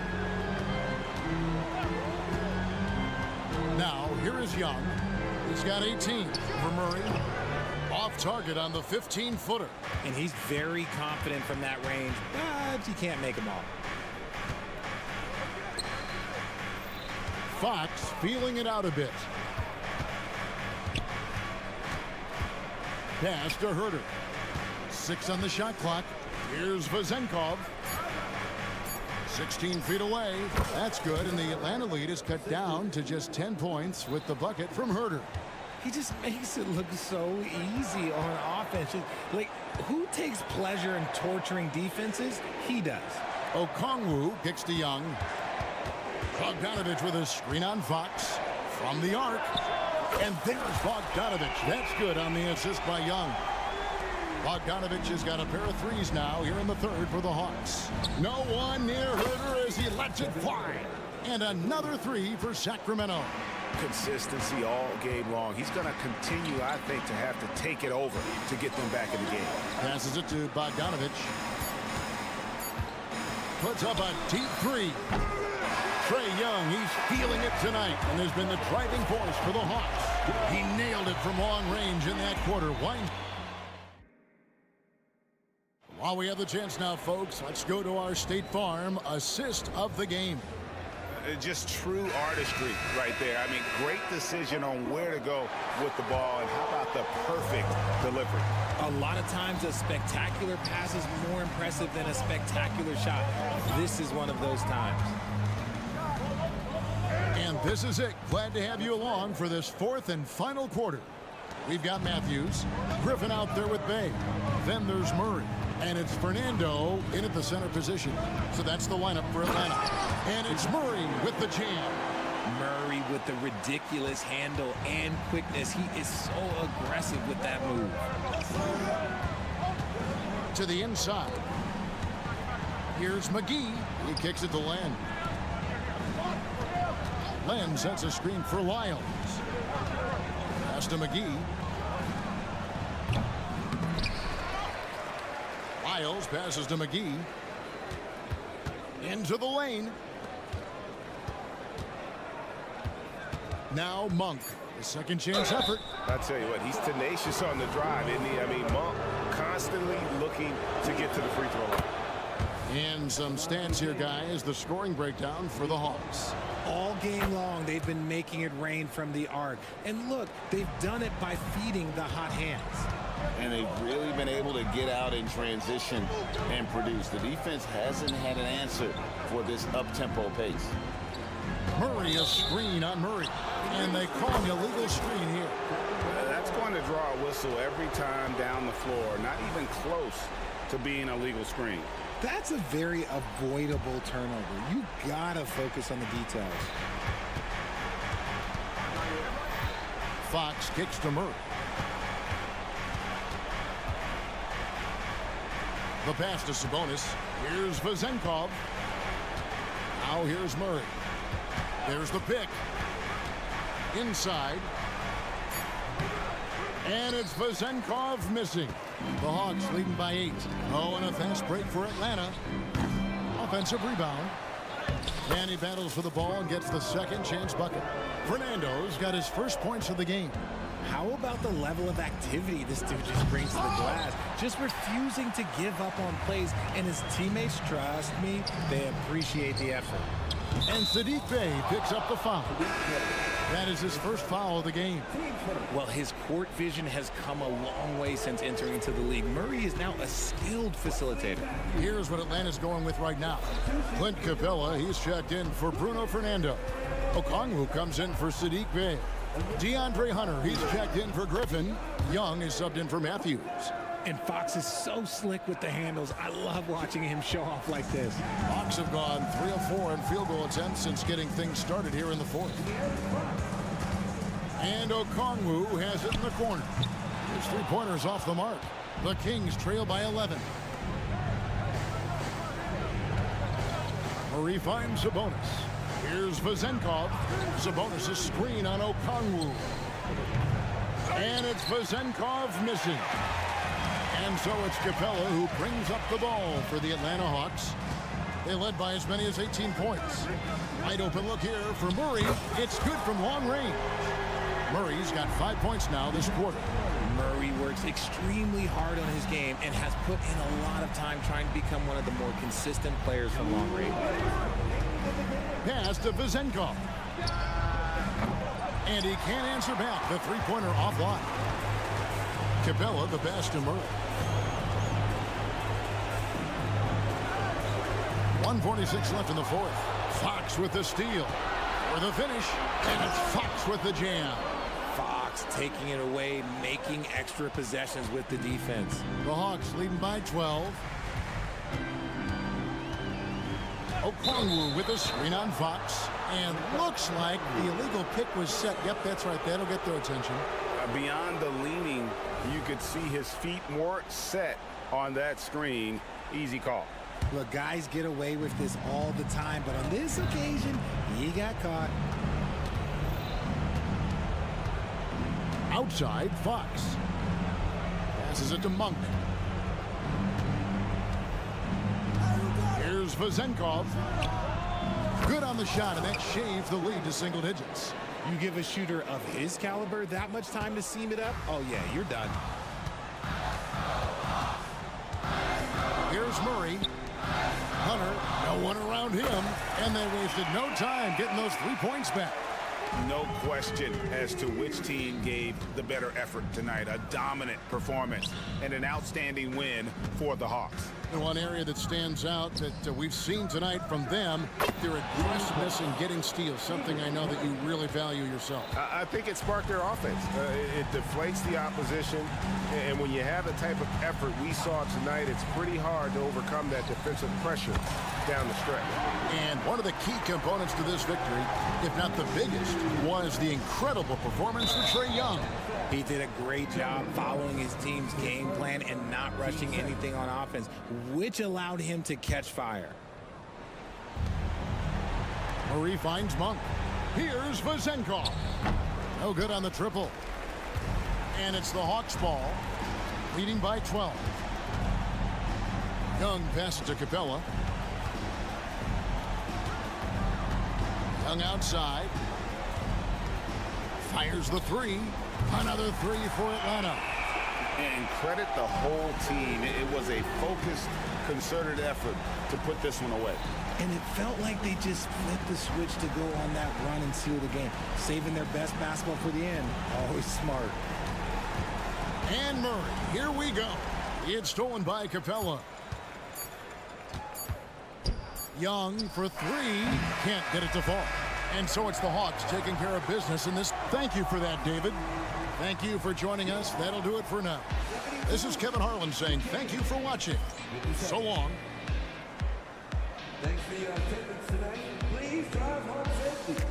Now, here is Young. He's got 18 for Murray. Off target on the 15-footer. And he's very confident from that range, but you can't make them all. Fox feeling it out a bit. Pass to Herter. 6 on the shot clock. Here's Vezenkov. 16 feet away. That's good, and the Atlanta lead is cut down to just 10 points with the bucket from Herter. He just makes it look so easy on offense. Like, who takes pleasure in torturing defenses? He does. Okongwu kicks to Young. Bogdanovic with a screen on Fox from the arc. And there's Bogdanovic. That's good on the assist by Young. Bogdanovic has got a pair of threes now here in the third for the Hawks. No one near Herter as he lets it fly. And another three for Sacramento. Consistency all game long. He's going to continue, I think, to have to take it over to get them back in the game. Passes it to Bogdanovic. Puts up a deep three. Trae Young, he's feeling it tonight and has been the driving force for the Hawks. He nailed it from long range in that quarter. While we have the chance now, folks, let's go to our State Farm assist of the game. Just true artistry right there. I mean, great decision on where to go with the ball, and how about the perfect delivery? A lot of times a spectacular pass is more impressive than a spectacular shot. This is one of those times. And this is it. Glad to have you along for this fourth and final quarter. We've got Matthews, Griffin out there with Bay. Then there's Murray. And it's Fernando in at the center position. So that's the lineup for Atlanta. And it's Murray with the jam. Murray with the ridiculous handle and quickness. He is so aggressive with that move. To the inside. Here's McGee. He kicks it to Len. Len sets a screen for Lyles. Pass to McGee. Lyles passes to McGee. Into the lane. Now Monk. A second chance effort. I tell you what, he's tenacious on the drive, isn't he? I mean, Monk constantly looking to get to the free throw line. And some stats here, guys. The scoring breakdown for the Hawks. All game long, they've been making it rain from the arc. And look, they've done it by feeding the hot hands. And they've really been able to get out in transition and produce. The defense hasn't had an answer for this up-tempo pace. Murray, a screen on Murray. And they call an illegal screen here. That's going to draw a whistle every time down the floor. Not even close to being a legal screen. That's a very avoidable turnover. You gotta focus on the details. Fox kicks to Murray. The pass to Sabonis. Here's Vezenkov. Now here's Murray. There's the pick. Inside. And it's Vezenkov missing. The Hawks leading by 8. Oh, and a fast break for Atlanta. Offensive rebound. And he battles for the ball and gets the second chance bucket. Fernando's got his first points of the game. How about the level of activity this dude just brings to the glass? Just refusing to give up on plays, and his teammates, trust me, they appreciate the effort. And Saddiq Bey picks up the foul. That is his first foul of the game. Well, his court vision has come a long way since entering into the league. Murray is now a skilled facilitator. Here's what Atlanta's going with right now. Clint Capella, he's checked in for Bruno Fernando. Okongwu comes in for Saddiq Bey. DeAndre Hunter, he's checked in for Griffin. Young is subbed in for Matthews. And Fox is so slick with the handles. I love watching him show off like this. Hawks have gone 3 of 4 in field goal attempts since getting things started here in the fourth. And Okongwu has it in the corner. His three-pointers off the mark. The Kings trail by 11. Murray finds Sabonis. Here's Vezenkov. Sabonis' screen on Okongwu. And it's Vezenkov missing. And so it's Capella who brings up the ball for the Atlanta Hawks. They led by as many as 18 points. Wide open look here for Murray. It's good from long range. Murray's got 5 points now this quarter. Murray works extremely hard on his game and has put in a lot of time trying to become one of the more consistent players from long range. Pass to Vezenkov. And he can't answer back. The three-pointer offline. Capella the pass to Murray. 1:46 left in the fourth. Fox with the steal. For the finish. And it's Fox with the jam. Fox taking it away, making extra possessions with the defense. The Hawks leading by 12. Okongwu with a screen on Fox. And looks like the illegal pick was set. Yep, that's right. That'll get their attention. Beyond the leaning, you could see his feet more set on that screen. Easy call. Look, guys get away with this all the time, but on this occasion, he got caught. Outside, Fox. Passes it to Monk. Here's Vezenkov. Good on the shot, and that shaves the lead to single digits. You give a shooter of his caliber that much time to seam it up? Oh, yeah, you're done. Here's Murray. Hunter, no one around him, and they wasted no time getting those 3 points back. No question as to which team gave the better effort tonight. A dominant performance and an outstanding win for the Hawks. And one area that stands out that we've seen tonight from them, their aggressiveness in getting steals, something I know that you really value yourself. I think it sparked their offense. It deflates the opposition, and when you have the type of effort we saw tonight, it's pretty hard to overcome that defensive pressure down the stretch. And one of the key components to this victory, if not the biggest, was the incredible performance for Trae Young. He did a great job following his team's game plan and not rushing anything on offense, which allowed him to catch fire. Murray finds Monk. Here's Vezenkov. No good on the triple. And it's the Hawks ball, leading by 12. Young passes to Capella. Young outside. Fires the three. Another three for Atlanta. And credit the whole team. It was a focused, concerted effort to put this one away. And it felt like they just flipped the switch to go on that run and seal the game, saving their best basketball for the end. Always smart. And Murray, here we go. It's stolen by Capella. Young for three. Can't get it to fall. And so it's the Hawks taking care of business in this. Thank you for that, David. Thank you for joining us. That'll do it for now. This is Kevin Harlan saying thank you for watching. So long. Thanks for your attendance tonight. Please drive home safely.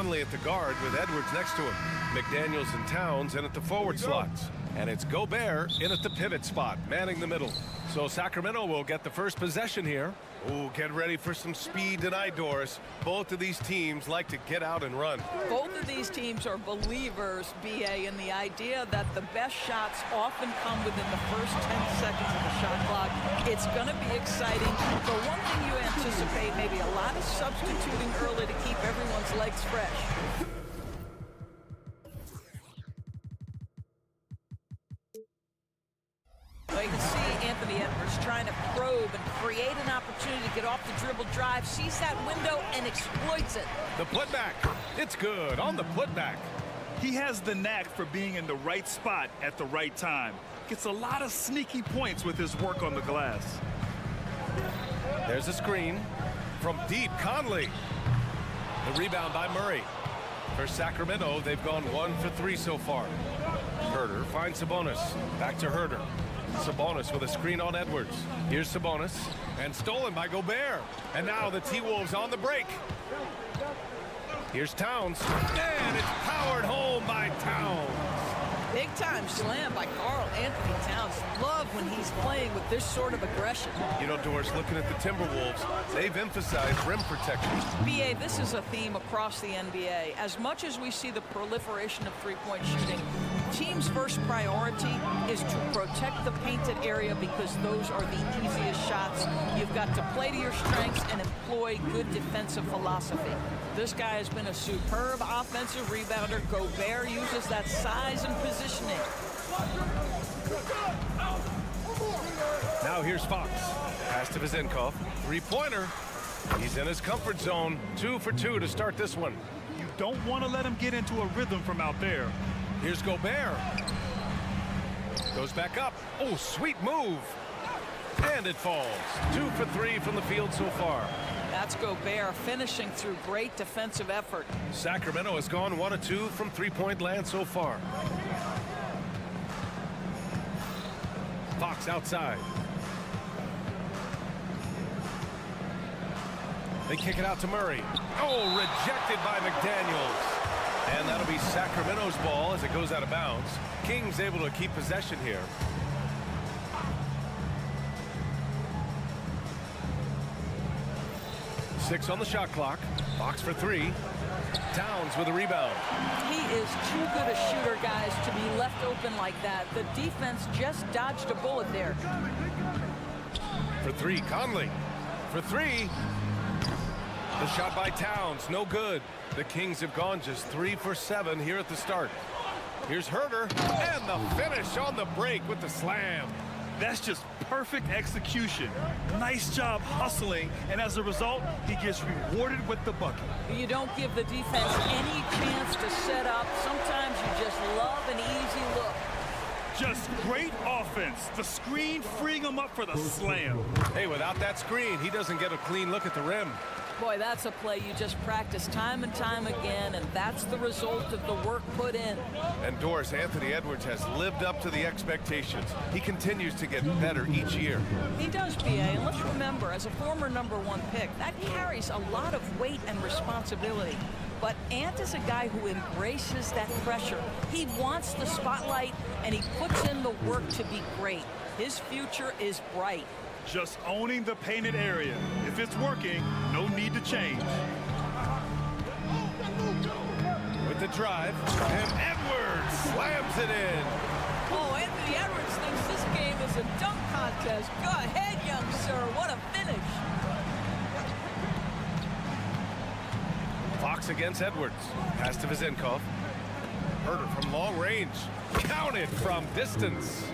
Conley at the guard with Edwards next to him. McDaniels and Towns in at the forward slots. And it's Gobert in at the pivot spot, manning the middle. So Sacramento will get the first possession here. Ooh, get ready for some speed tonight, Doris. Both of these teams like to get out and run. Both of these teams are believers, BA, in the idea that the best shots often come within the first 10 seconds of the shot clock. It's going to be exciting. The one thing you anticipate, maybe a lot of substituting early to keep everyone's legs fresh. Well, you can see Anthony Edwards trying to probe and create an opportunity to get off the dribble drive, sees that window and exploits it. The putback, it's good on the putback. He has the knack for being in the right spot at the right time. Gets a lot of sneaky points with his work on the glass. There's a screen from deep. Conley. The rebound by Murray. For Sacramento, they've gone 1 for 3 so far. Herter finds Sabonis. Back to Herter. Sabonis with a screen on Edwards. Here's Sabonis. And stolen by Gobert. And now the T-Wolves on the break. Here's Towns. And it's powered home by Towns. Big time slam by Karl Anthony Towns. Love when he's playing with this sort of aggression. You know, Doris, looking at the Timberwolves, they've emphasized rim protection. BA, this is a theme across the NBA. As much as we see the proliferation of three-point shooting, team's first priority is to protect the painted area because those are the easiest shots. You've got to play to your strengths and employ good defensive philosophy. This guy has been a superb offensive rebounder. Gobert uses that size and positioning. Now here's Fox. Pass to Vizenkov. Three-pointer. He's in his comfort zone. 2 for 2 to start this one. You don't want to let him get into a rhythm from out there. Here's Gobert. Goes back up. Oh, sweet move. And it falls. 2 for 3 from the field so far. That's Gobert finishing through great defensive effort. Sacramento has gone 1 of 2 from three-point land so far. Fox outside. They kick it out to Murray. Oh, rejected by McDaniels. And that'll be Sacramento's ball as it goes out of bounds. Kings able to keep possession here. Six on the shot clock. Fox for 3. Towns with a rebound. He is too good a shooter, guys, to be left open like that. The defense just dodged a bullet there. For 3, Conley. For 3. The shot by Towns, no good. The Kings have gone just 3 for 7 here at the start. Here's Herter, and the finish on the break with the slam. That's just perfect execution. Nice job hustling, and as a result, he gets rewarded with the bucket. You don't give the defense any chance to set up. Sometimes you just love an easy look. Just great offense. The screen freeing him up for the slam. Hey, without that screen, he doesn't get a clean look at the rim. Boy, that's a play you just practice time and time again, and that's the result of the work put in. And Doris, Anthony Edwards has lived up to the expectations. He continues to get better each year. He does, BA, and let's remember, as a former #1 pick, that carries a lot of weight and responsibility. But Ant is a guy who embraces that pressure. He wants the spotlight, and he puts in the work to be great. His future is bright. Just owning the painted area. If it's working, no need to change. With the drive, and Edwards slams it in. Oh, Anthony Edwards thinks this game is a dunk contest. Go ahead, young sir. What a finish. Fox against Edwards. Pass to Vizenkov. Herter from long range. Counted from distance.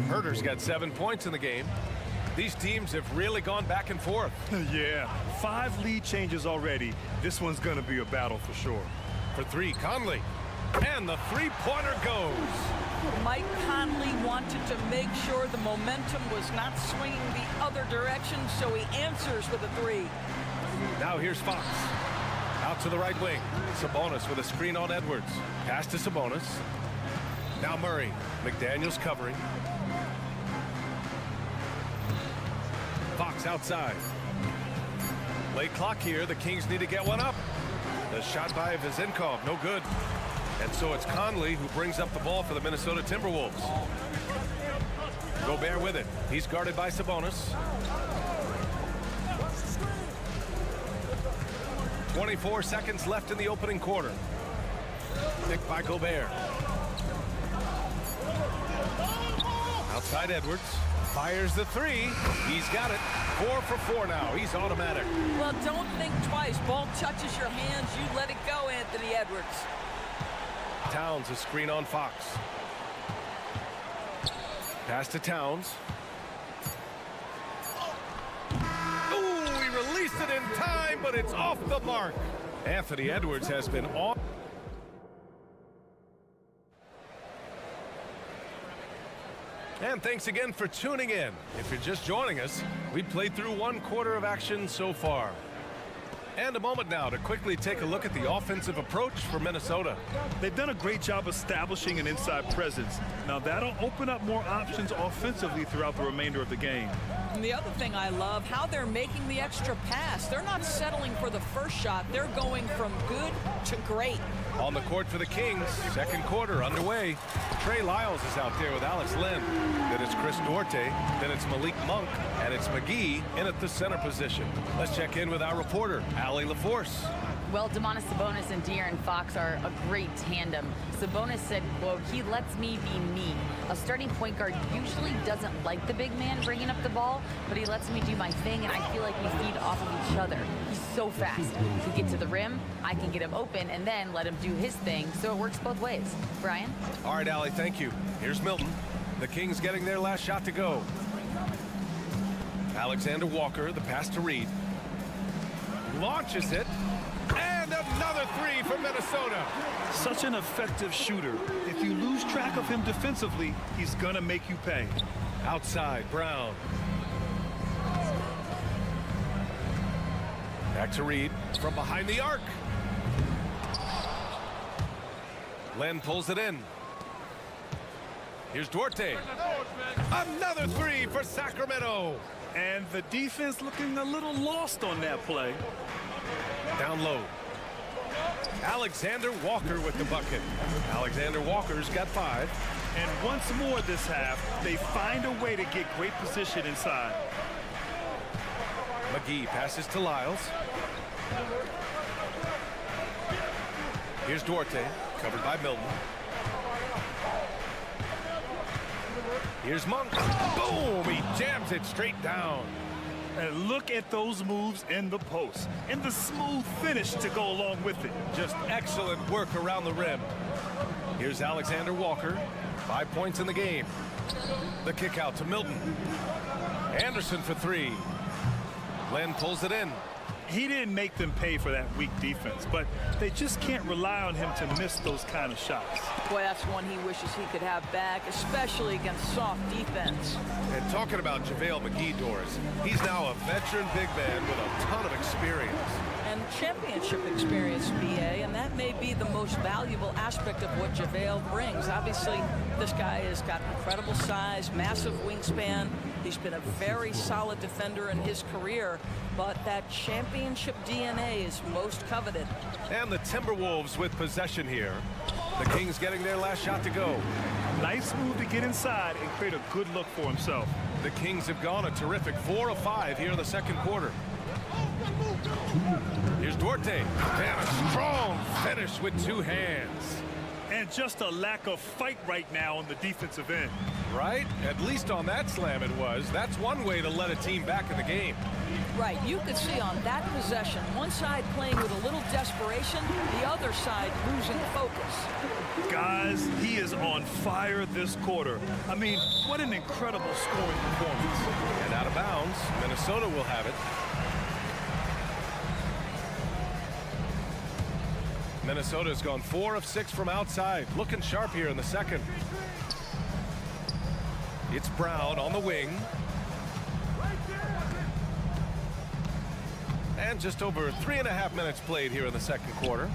Herter's got 7 points in the game. These teams have really gone back and forth. Yeah, 5 lead changes already. This one's going to be a battle for sure. For 3, Conley. And the three-pointer goes. Mike Conley wanted to make sure the momentum was not swinging the other direction, so he answers with a 3. Now here's Fox. Out to the right wing. Sabonis with a screen on Edwards. Pass to Sabonis. Now Murray. McDaniels covering. Fox outside. Late clock here. The Kings need to get one up. The shot by Vezenkov, no good. And so it's Conley who brings up the ball for the Minnesota Timberwolves. Gobert with it. He's guarded by Sabonis. 24 seconds left in the opening quarter. Picked by Gobert. Outside Edwards. Fires the three. He's got it. 4 for 4 now. He's automatic. Well, don't think twice. Ball touches your hands. You let it go, Anthony Edwards. Towns, a screen on Fox. Pass to Towns. Ooh, he released it in time, but it's off the mark. Anthony Edwards has been on. And thanks again for tuning in. If you're just joining us, we played through 1 quarter of action so far. And a moment now to quickly take a look at the offensive approach for Minnesota. They've done a great job establishing an inside presence. Now that'll open up more options offensively throughout the remainder of the game. And the other thing I love, how they're making the extra pass. They're not settling for the first shot. They're going from good to great. On the court for the Kings, second quarter underway. Trey Lyles is out there with Alex Len. Then it's Chris Duarte. Then it's Malik Monk. And it's McGee in at the center position. Let's check in with our reporter, Allie LaForce. Well, Domantas Sabonis and De'Aaron Fox are a great tandem. Sabonis said, quote, he lets me be me. A starting point guard usually doesn't like the big man bringing up the ball, but he lets me do my thing, and I feel like we feed off of each other. He's so fast. He can get to the rim, I can get him open, and then let him do his thing, so it works both ways. Brian? All right, Allie, thank you. Here's Milton. The Kings getting their last shot to go. Alexander Walker, the pass to Reed. Launches it. And another three for Minnesota. Such an effective shooter. If you lose track of him defensively, he's gonna make you pay. Outside, Brown. Back to Reed from behind the arc. Len pulls it in. Here's Duarte. Another three for Sacramento. And the defense looking a little lost on that play. Down low. Alexander Walker with the bucket. Alexander Walker's got 5. And once more this half, they find a way to get great position inside. McGee passes to Lyles. Here's Duarte, covered by Milton. Here's Monk. Boom! He jams it straight down. And look at those moves in the post and the smooth finish to go along with it. Just excellent work around the rim. Here's Alexander Walker. 5 points in the game. The kick out to Milton. Anderson for 3. Len pulls it in. He didn't make them pay for that weak defense, but they just can't rely on him to miss those kind of shots. Boy, that's one he wishes he could have back, especially against soft defense. And talking about JaVale McGee, Doris, he's now a veteran big man with a ton of experience. And championship experience, BA, and that may be the most valuable aspect of what JaVale brings. Obviously, this guy has got incredible size, massive wingspan. He's been a very solid defender in his career, but that championship DNA is most coveted. And the Timberwolves with possession here. The Kings getting their last shot to go. Nice move to get inside and create a good look for himself. The Kings have gone a terrific 4 of 5 here in the second quarter. Here's Duarte. And a strong finish with 2 hands. And just a lack of fight right now on the defensive end. Right? At least on that slam it was. That's one way to let a team back in the game. Right, you could see on that possession, one side playing with a little desperation, the other side losing focus. Guys, he is on fire this quarter. I mean, what an incredible scoring performance. And out of bounds, Minnesota will have it. Minnesota's gone 4 of 6 from outside. Looking sharp here in the second. It's Brown on the wing. And just over 3.5 minutes played here in the second quarter.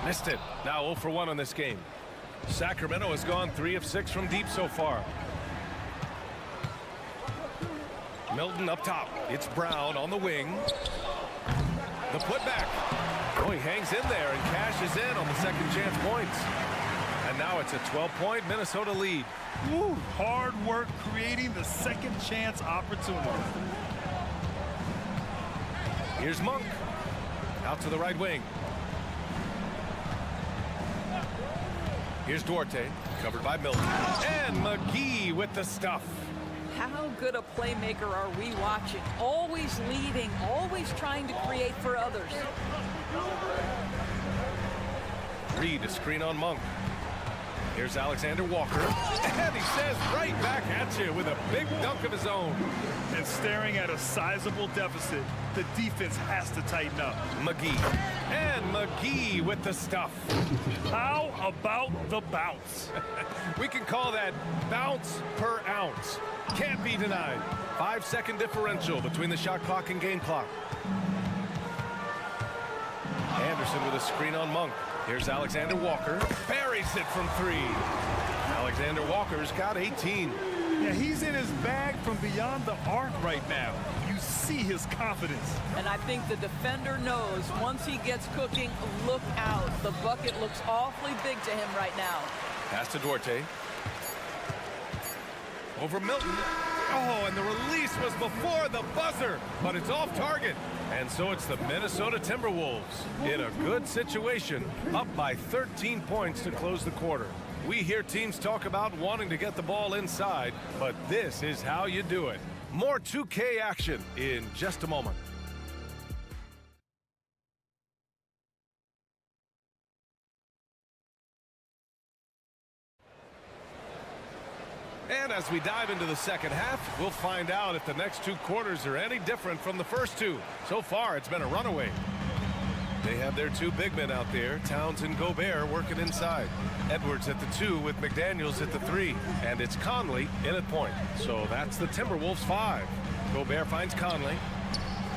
Missed it. Now 0 for 1 on this game. Sacramento has gone 3 of 6 from deep so far. Milton up top. It's Brown on the wing. The putback. Oh, he hangs in there and cashes in on the second chance points. And now it's a 12-point Minnesota lead. Ooh, hard work creating the second chance opportunity. Here's Monk. Out to the right wing. Here's Duarte, covered by Milton. And McGee with the stuff. How good a playmaker are we watching? Always leading, always trying to create for others. Reed, a screen on Monk. Here's Alexander Walker. And he says right back at you with a big dunk of his own. And staring at a sizable deficit, the defense has to tighten up. McGee. And McGee with the stuff. How about the bounce? We can call that bounce per ounce. Can't be denied. 5-second differential between the shot clock and game clock. Anderson with a screen on Monk. Here's Alexander Walker. Buries it from 3. Alexander Walker's got 18. Yeah, he's in his bag from beyond the arc right now. You see his confidence. And I think the defender knows once he gets cooking, look out. The bucket looks awfully big to him right now. Pass to Duarte. Over Milton. Oh, and the release was before the buzzer, but it's off target. And so it's the Minnesota Timberwolves in a good situation, up by 13 points to close the quarter. We hear teams talk about wanting to get the ball inside, but this is how you do it. More 2K action in just a moment. And as we dive into the second half, we'll find out if the next 2 quarters are any different from the first 2. So far, it's been a runaway. They have their 2 big men out there, Towns and Gobert, working inside. Edwards at the 2 with McDaniels at the 3. And it's Conley in at point. So that's the Timberwolves 5. Gobert finds Conley.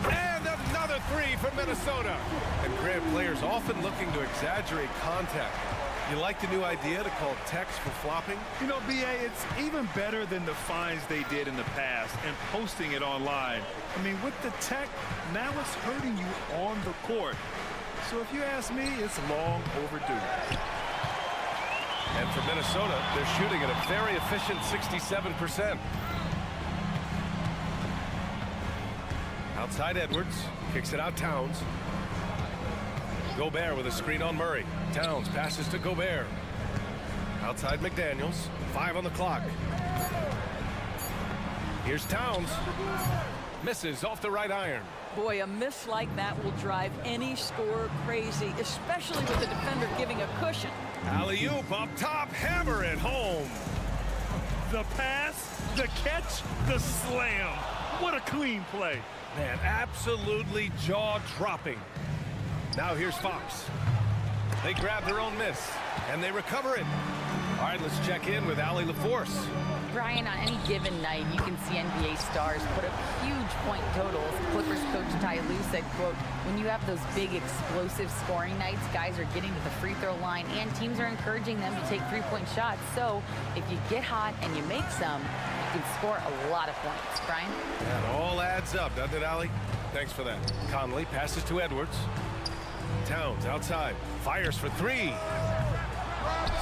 And another 3 from Minnesota. And Grant, players often looking to exaggerate contact. You like the new idea to call techs for flopping? You know, BA, it's even better than the fines they did in the past and posting it online. I mean, with the tech, now it's hurting you on the court. So if you ask me, it's long overdue. And for Minnesota, they're shooting at a very efficient 67%. Outside Edwards, kicks it out Towns. Gobert with a screen on Murray. Towns passes to Gobert. Outside McDaniels. 5 on the clock. Here's Towns. Misses off the right iron. Boy, a miss like that will drive any scorer crazy, especially with the defender giving a cushion. Alley-oop up top. Hammer it home. The pass, the catch, the slam. What a clean play. Man, absolutely jaw-dropping. Now here's Fox. They grab their own miss, and they recover it. All right, let's check in with Allie LaForce. Brian, on any given night, you can see NBA stars put up huge point totals. Clippers coach Ty Lue said, quote, when you have those big explosive scoring nights, guys are getting to the free throw line and teams are encouraging them to take 3-point shots. So if you get hot and you make some, you can score a lot of points. Brian? That all adds up, doesn't it, Allie? Thanks for that. Conley passes to Edwards. Towns outside, fires for 3.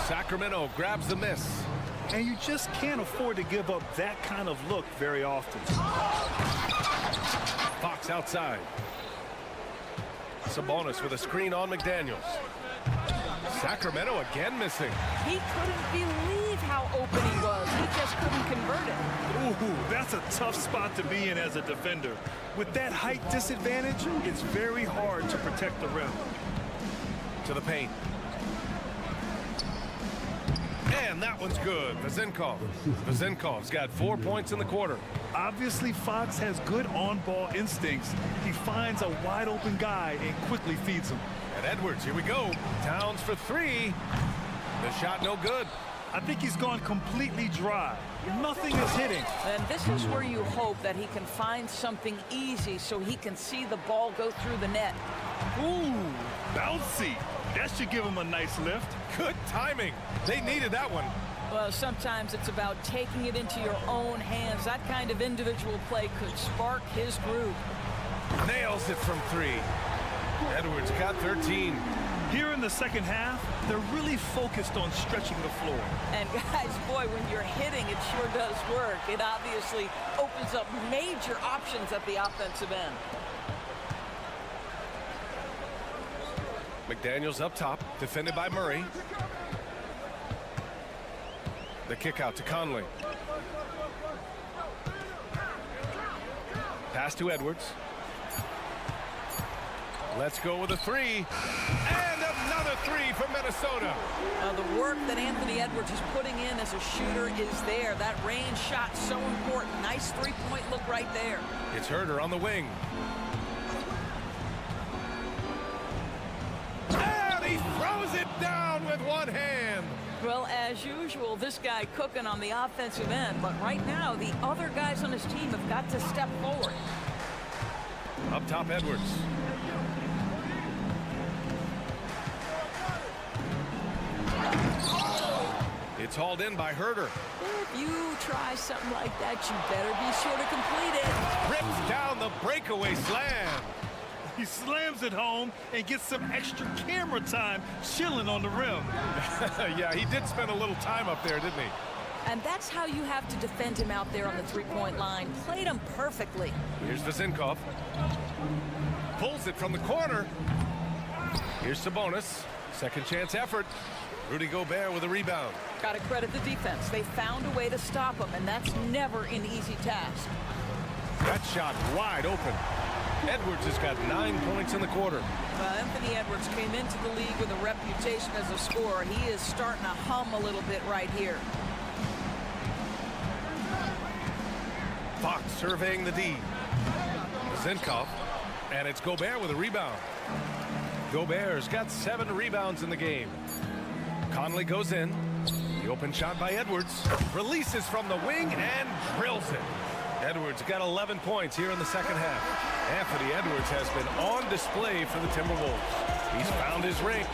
Sacramento grabs the miss. And you just can't afford to give up that kind of look very often. Fox outside. Sabonis with a screen on McDaniels. Sacramento again missing. He couldn't believe how open he was. He just couldn't convert it. Ooh, that's a tough spot to be in as a defender. With that height disadvantage, it's very hard to protect the rim. To the paint. And that one's good. Vazenkov's got 4 points in the quarter. Obviously, Fox has good on-ball instincts. He finds a wide-open guy and quickly feeds him. And Edwards, here we go. Towns for 3. The shot no good. I think he's gone completely dry. Nothing is hitting. And this is where you hope that he can find something easy so he can see the ball go through the net. Ooh, bouncy. That should give him a nice lift. Good timing. They needed that one. Well, sometimes it's about taking it into your own hands. That kind of individual play could spark his groove. Nails it from 3. Edwards got 13. Here in the second half, they're really focused on stretching the floor. And guys, boy, when you're hitting, it sure does work. It obviously opens up major options at the offensive end. McDaniels up top, defended by Murray. The kick out to Conley. Pass to Edwards. Let's go with a three. And another three for Minnesota. The work that Anthony Edwards is putting in as a shooter is there. That range shot so important. Nice three-point look right there. It's Herder on the wing. And he throws it down with one hand. Well, as usual, this guy cooking on the offensive end. But right now, the other guys on his team have got to step forward. Up top, Edwards. It's hauled in by Herder. If you try something like that, you better be sure to complete it. Rips down the breakaway slam. He slams it home and gets some extra camera time chilling on the rim. Yeah, he did spend a little time up there, didn't he? And that's how you have to defend him out there on the three-point line. Played him perfectly. Here's Vazinkov. Pulls it from the corner. Here's Sabonis. Second chance effort. Rudy Gobert with a rebound. Got to credit the defense. They found a way to stop him, and that's never an easy task. That shot wide open. Edwards has got 9 points in the quarter. Anthony Edwards came into the league with a reputation as a scorer. He is starting to hum a little bit right here. Fox surveying the D. Zinkov, and it's Gobert with a rebound. Gobert's got 7 rebounds in the game. Conley goes in. The open shot by Edwards. Releases from the wing and drills it. Edwards got 11 points here in the second half. Anthony Edwards has been on display for the Timberwolves. He's found his ring.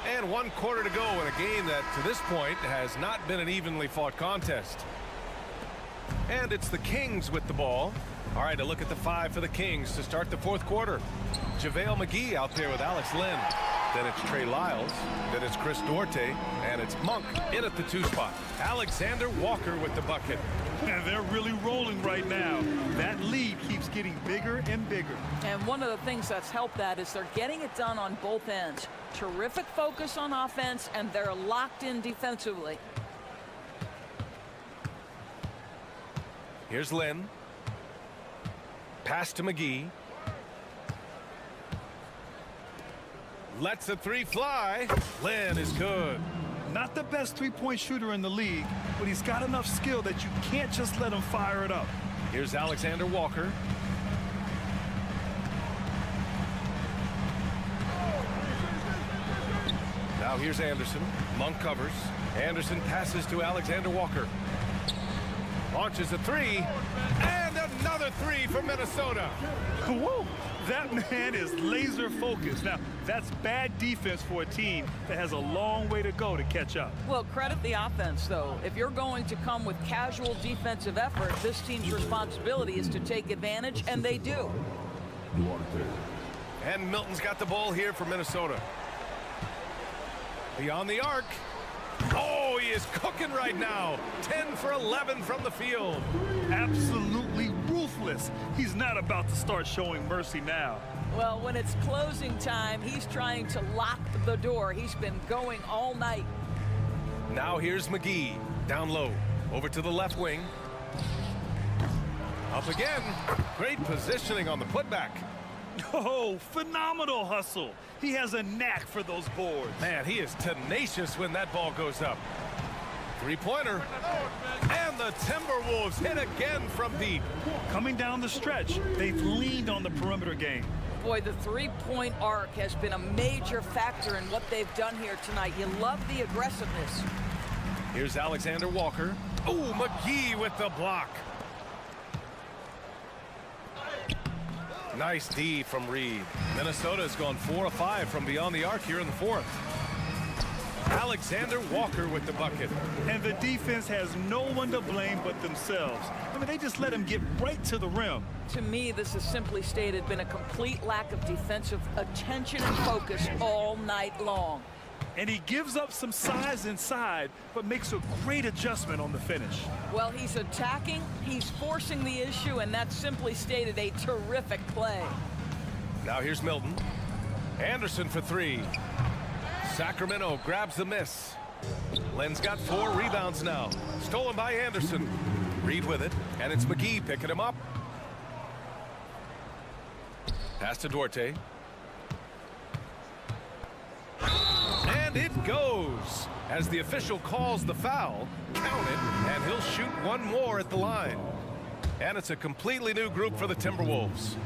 And 1 quarter to go in a game that, to this point, has not been an evenly fought contest. And it's the Kings with the ball. All right, a look at the 5 for the Kings to start the 4th quarter. JaVale McGee out there with Alex Len. Then it's Trey Lyles. Then it's Chris Duarte. And it's Monk in at the 2 spot. Alexander Walker with the bucket. And they're really rolling right now. That lead keeps getting bigger and bigger. And one of the things that's helped that is they're getting it done on both ends. Terrific focus on offense, and they're locked in defensively. Here's Len. Pass to McGee. Lets a 3 fly. Len is good. Not the best three-point shooter in the league, but he's got enough skill that you can't just let him fire it up. Here's Alexander Walker. Now here's Anderson. Monk covers. Anderson passes to Alexander Walker. Launches a 3. And another 3 for Minnesota. Whoa, that man is laser focused. Now, that's bad defense for a team that has a long way to go to catch up. Well, credit the offense, though. If you're going to come with casual defensive effort, this team's responsibility is to take advantage, and they do. And Milton's got the ball here for Minnesota. Beyond the arc. Oh, he is cooking right now. 10 for 11 from the field. Absolutely ruthless. He's not about to start showing mercy now. Well, when it's closing time, he's trying to lock the door. He's been going all night. Now here's McGee. Down low. Over to the left wing. Up again. Great positioning on the putback. Oh, phenomenal hustle. He has a knack for those boards. Man, he is tenacious when that ball goes up. 3-pointer. And the Timberwolves hit again from deep. Coming down the stretch, they've leaned on the perimeter game. Boy, the three-point arc has been a major factor in what they've done here tonight. You love the aggressiveness. Here's Alexander Walker. Oh, McGee with the block. Nice D from Reed. Minnesota has gone 4 of 5 from beyond the arc here in the 4th. Alex Alexander Walker with the bucket. And the defense has no one to blame but themselves. I mean, they just let him get right to the rim. To me, this has simply stated been a complete lack of defensive attention and focus all night long. And he gives up some size inside, but makes a great adjustment on the finish. Well, he's attacking, he's forcing the issue, and that simply stated a terrific play. Now here's Milton. Anderson for three. Sacramento grabs the miss. Len's got 4 rebounds now. Stolen by Anderson. Reed with it, and it's McGee picking him up. Pass to Duarte. And it goes. As the official calls the foul, count it, and he'll shoot one more at the line. And it's a completely new group for the Timberwolves.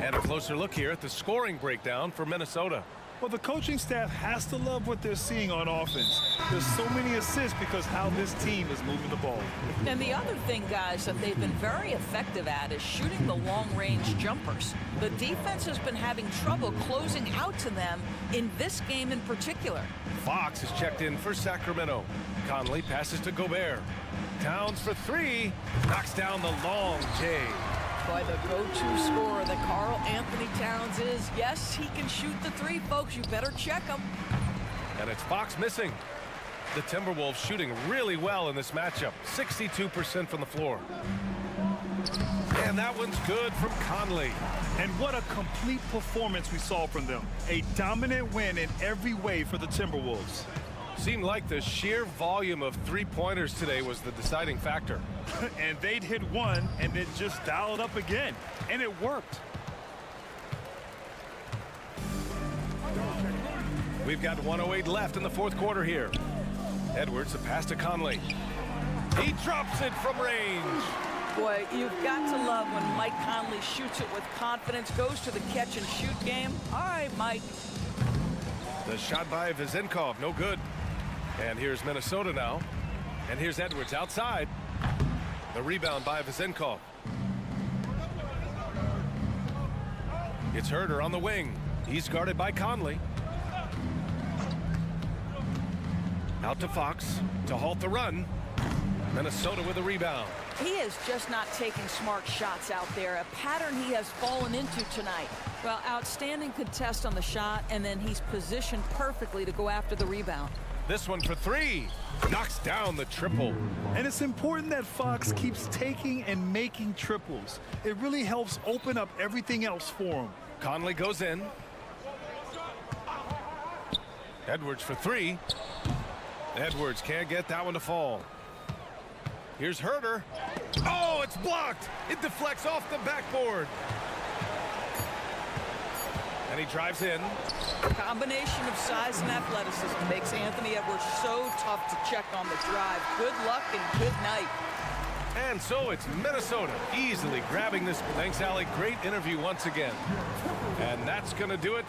And a closer look here at the scoring breakdown for Minnesota. Well, the coaching staff has to love what they're seeing on offense. There's so many assists because how this team is moving the ball. And the other thing, guys, that they've been very effective at is shooting the long-range jumpers. The defense has been having trouble closing out to them in this game in particular. Fox is checked in for Sacramento. Conley passes to Gobert. Towns for 3. Knocks down the long J. Boy, the go-to scorer that Karl Anthony Towns is. Yes, he can shoot the 3, folks. You better check him. And it's Fox missing. The Timberwolves shooting really well in this matchup. 62% from the floor. And that one's good from Conley. And what a complete performance we saw from them. A dominant win in every way for the Timberwolves. Seemed like the sheer volume of 3-pointers today was the deciding factor. And they'd hit one and then just dial it up again. And it worked. We've got 1:08 left in the fourth quarter here. Edwards, a pass to Conley. He drops it from range. Boy, you've got to love when Mike Conley shoots it with confidence, goes to the catch-and-shoot game. All right, Mike. The shot by Vezenkov, no good. And here's Minnesota now. And here's Edwards outside. The rebound by Vezenkov. It's Herder on the wing. He's guarded by Conley. Out to Fox to halt the run. Minnesota with a rebound. He is just not taking smart shots out there, a pattern he has fallen into tonight. Well, outstanding contest on the shot, and then he's positioned perfectly to go after the rebound. This one for 3. Knocks down the triple. And it's important that Fox keeps taking and making triples. It really helps open up everything else for him. Conley goes in. Edwards for 3. Edwards can't get that one to fall. Here's Herder. Oh, it's blocked. It deflects off the backboard. And he drives in. A combination of size and athleticism makes Anthony Edwards so tough to check on the drive. Good luck and good night. And so it's Minnesota easily grabbing this. Thanks, Allie. Great interview once again. And that's going to do it.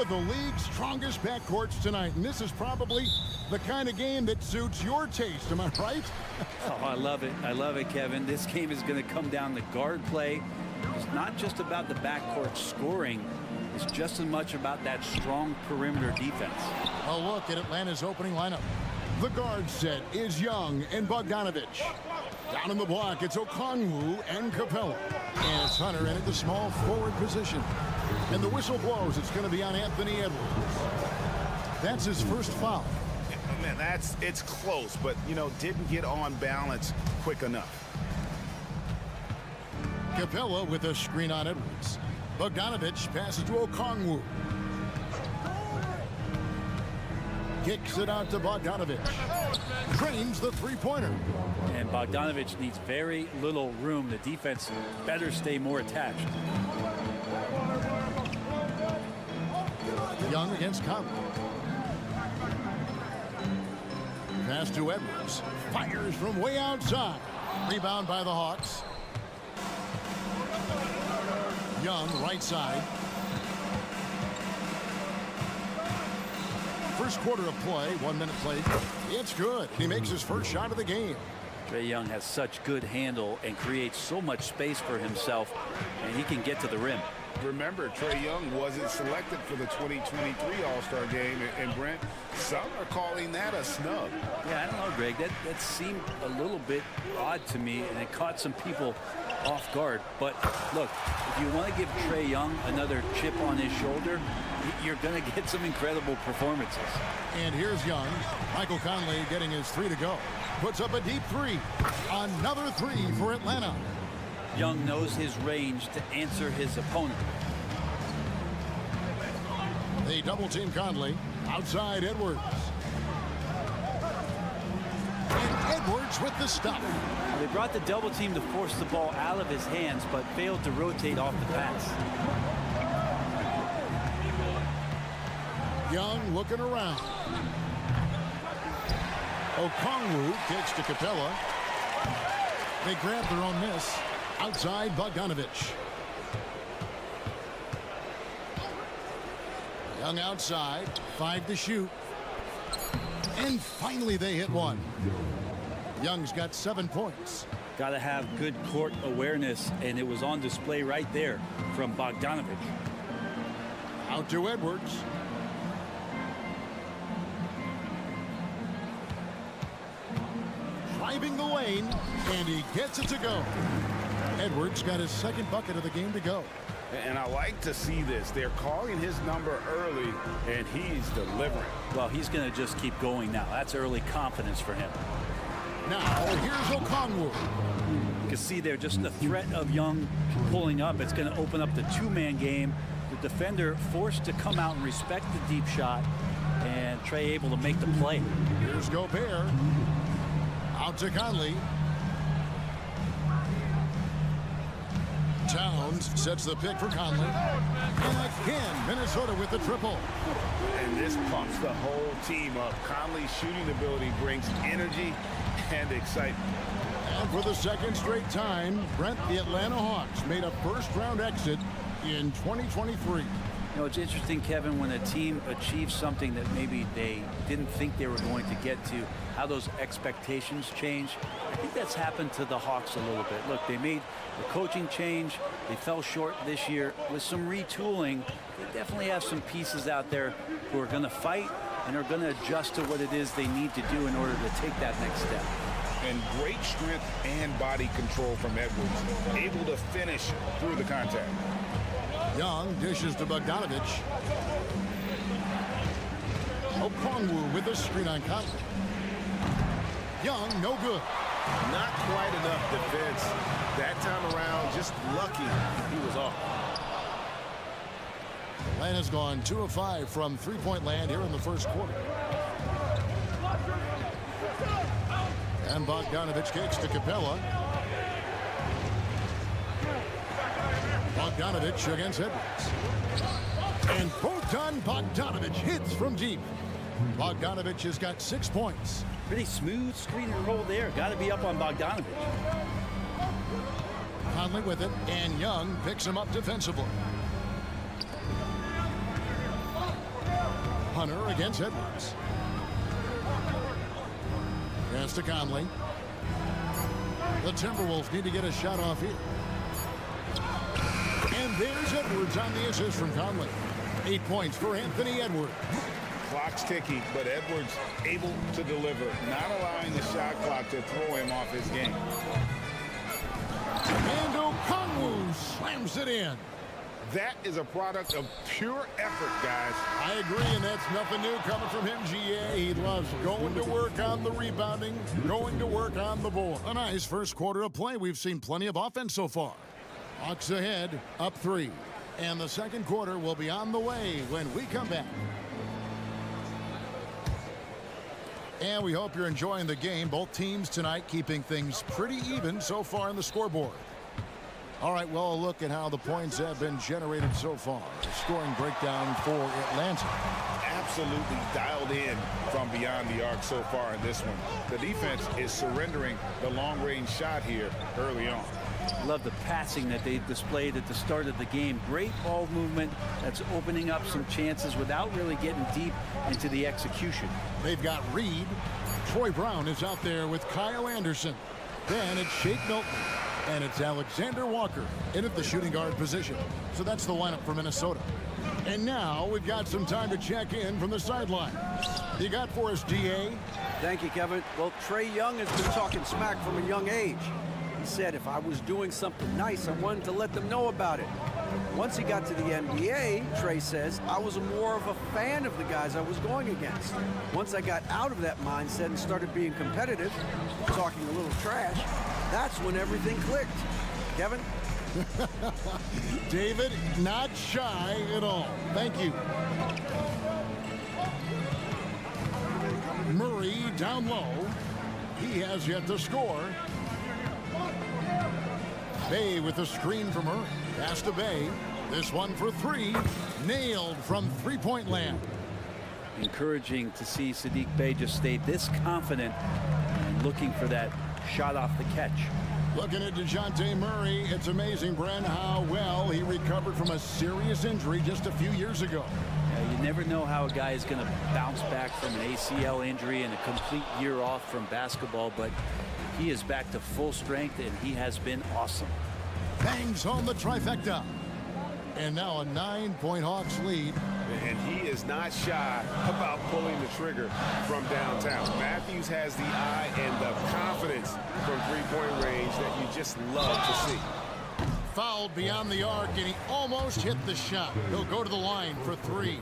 of the league's strongest backcourts tonight, and this is probably the kind of game that suits your taste. Am I right? Oh, I love it. I love it, Kevin. This game is going to come down to guard play. It's not just about the backcourt scoring. It's just as much about that strong perimeter defense. A look at Atlanta's opening lineup. The guard set is Young and Bogdanovich. Down in the block, it's Okongwu and Capella. And it's Hunter in at the small forward position. And the whistle blows. It's going to be on Anthony Edwards. That's his first foul. Man, it's close, but, you know, didn't get on balance quick enough. Capella with a screen on Edwards. Bogdanovich passes to Okongwu. Kicks it out to Bogdanovich. Drains the three-pointer. And Bogdanovich needs very little room. The defense better stay more attached. Young against Conley. Pass to Edwards. Fires from way outside. Rebound by the Hawks. Young, right side. First quarter of play, 1 minute played. It's good. He makes his first shot of the game. Trae Young has such good handle and creates so much space for himself, and he can get to the rim. Remember, Trae Young wasn't selected for the 2023 All-Star game, and Brent, some are calling that a snub. Yeah, I don't know, Greg. That seemed a little bit odd to me, and it caught some people off guard. But look, if you want to give Trae Young another chip on his shoulder, you're going to get some incredible performances. And here's Young. Michael Conley getting his three to go. Puts up a deep three. Another three for Atlanta. Young knows his range to answer his opponent. They double team Conley. Outside Edwards. And Edwards with the stop. They brought the double team to force the ball out of his hands, but failed to rotate off the pass. Young looking around. Okongwu kicks to Capella. They grab their own miss. Outside Bogdanovich. Young outside. 5 to shoot. And finally they hit one. Young's got 7 points. Got to have good court awareness, and it was on display right there from Bogdanovich. Out to Edwards. Driving the lane, and he gets it to go. Edwards got his second bucket of the game to go. And I like to see this. They're calling his number early, and he's delivering. Well, he's going to just keep going now. That's early confidence for him. Now, here's Okongwu. You can see there just the threat of Young pulling up. It's going to open up the two-man game. The defender forced to come out and respect the deep shot, and Trae able to make the play. Here's Gobert. Out to Conley. Towns sets the pick for Conley. And again, Minnesota with the triple. And this pumps the whole team up. Conley's shooting ability brings energy and excitement. And for the second straight time, Brent, the Atlanta Hawks made a first-round exit in 2023. You know, it's interesting, Kevin, when a team achieves something that maybe they didn't think they were going to get to, how those expectations change. I think that's happened to the Hawks a little bit. Look, they made the coaching change. They fell short this year. With some retooling, they definitely have some pieces out there who are going to fight and are going to adjust to what it is they need to do in order to take that next step. And great strength and body control from Edwards, able to finish through the contact. Young dishes to Bogdanovich. Okongwu with a screen on Conley. Young, no good. Not quite enough defense. That time around, just lucky he was off. Atlanta's gone 2 of 5 from three-point land here in the first quarter. And Bogdanovich kicks to Capella. Bogdanovich against Edwards. And both done. Bogdanovich hits from deep. Bogdanovich has got 6 points. Pretty smooth screen and roll there. Got to be up on Bogdanovich. Conley with it, and Young picks him up defensively. Hunter against Edwards. Pass to Conley. The Timberwolves need to get a shot off here. And there's Edwards on the assist from Conley. 8 points for Anthony Edwards. Clock's ticking, but Edwards able to deliver, not allowing the shot clock to throw him off his game. And Okongwu slams it in. That is a product of pure effort, guys. I agree, and that's nothing new coming from him, GA. He loves going to work on the rebounding, going to work on the board. A nice first quarter of play. We've seen plenty of offense so far. Hawks ahead, up 3. And the second quarter will be on the way when we come back. And we hope you're enjoying the game. Both teams tonight keeping things pretty even so far in the scoreboard. All right, well, a look at how the points have been generated so far. Scoring breakdown for Atlanta. Absolutely dialed in from beyond the arc so far in this one. The defense is surrendering the long-range shot here early on. Love the passing that they displayed at the start of the game. Great ball movement that's opening up some chances without really getting deep into the execution. They've got Reed. Troy Brown is out there with Kyle Anderson. Then it's Shake Milton. And it's Alexander Walker in at the shooting guard position. So that's the lineup for Minnesota. And now we've got some time to check in from the sideline. You got for us, GA? Thank you, Kevin. Well, Trae Young has been talking smack from a young age. He said if I was doing something nice, I wanted to let them know about it. Once he got to the NBA, Trae says, I was more of a fan of the guys I was going against. Once I got out of that mindset and started being competitive, talking a little trash, that's when everything clicked. Kevin? David, not shy at all. Thank you. Murray down low. He has yet to score. Bay with the screen from Murray. Pass to Bay. This one for 3. Nailed from three-point land. Encouraging to see Saddiq Bey just stay this confident and looking for that shot off the catch. Looking at DeJounte Murray, it's amazing, Bren, how well he recovered from a serious injury just a few years ago. Yeah, you never know how a guy is going to bounce back from an ACL injury and a complete year off from basketball, but he is back to full strength, and he has been awesome. Bangs on the trifecta. And now a 9-point Hawks lead. And he is not shy about pulling the trigger from downtown. Matthews has the eye and the confidence from three-point range that you just love to see. Fouled beyond the arc, and he almost hit the shot. He'll go to the line for 3.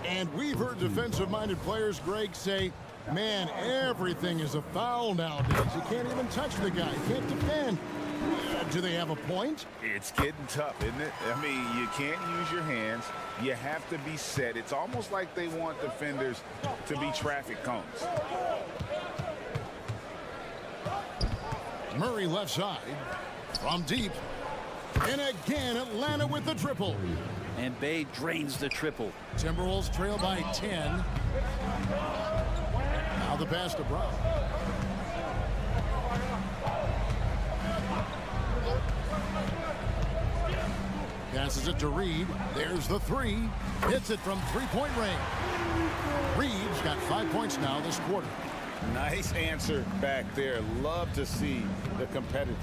And we've heard defensive-minded players, Greg, say, man, everything is a foul nowadays. You can't even touch the guy. You can't defend. Do they have a point? It's getting tough, isn't it? I mean, you can't use your hands. You have to be set. It's almost like they want defenders to be traffic cones. Murray left side. From deep. And again, Atlanta with the triple. And Bay drains the triple. Timberwolves trail by 10. Now the pass to Brown. Passes it to Reed. There's the 3. Hits it from three-point range. Reed's got 5 points now this quarter. Nice answer back there. Love to see the competitiveness.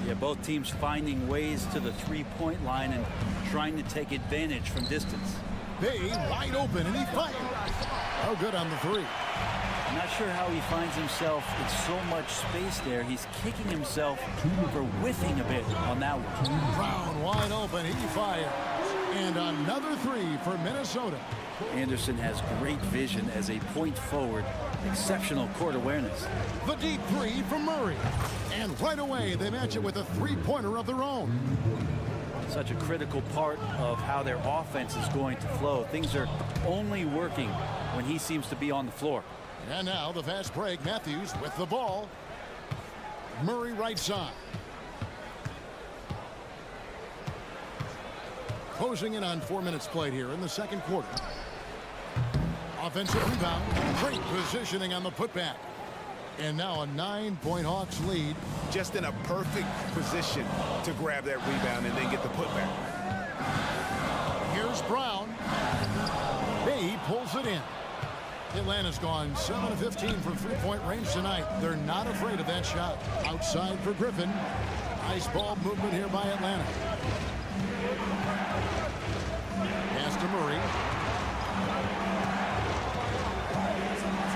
Yeah, both teams finding ways to the three-point line and trying to take advantage from distance. Bay wide open, and he fires. Oh, good on the 3. I'm not sure how he finds himself in so much space there. He's kicking himself for whiffing a bit on that one. Brown wide open. He fires. And another 3 for Minnesota. Anderson has great vision as a point forward. Exceptional court awareness. The deep 3 from Murray. And right away, they match it with a three-pointer of their own. Such a critical part of how their offense is going to flow. Things are only working when he seems to be on the floor. And now the fast break. Matthews with the ball. Murray right side. Closing in on 4 minutes played here in the second quarter. Offensive rebound. Great positioning on the putback. And now a 9-point Hawks lead. Just in a perfect position to grab that rebound and then get the putback. Here's Brown. Bay pulls it in. Atlanta's gone 7 of 15 from three-point range tonight. They're not afraid of that shot. Outside for Griffin. Nice ball movement here by Atlanta. Pass to Murray.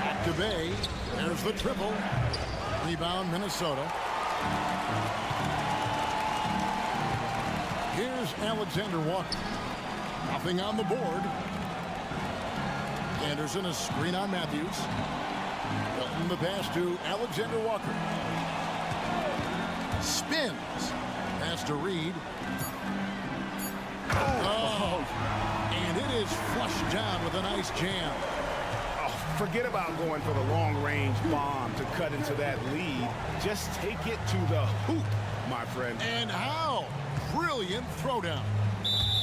Back to Bay. There's the triple. Rebound, Minnesota. Here's Alexander Walker. Nothing on the board. Anderson, a screen on Matthews. Hilton the pass to Alexander Walker. Spins. Pass to Reed. Oh. And it is flushed down with a nice jam. Forget about going for the long-range bomb to cut into that lead. Just take it to the hoop, my friend. And how? Brilliant throwdown.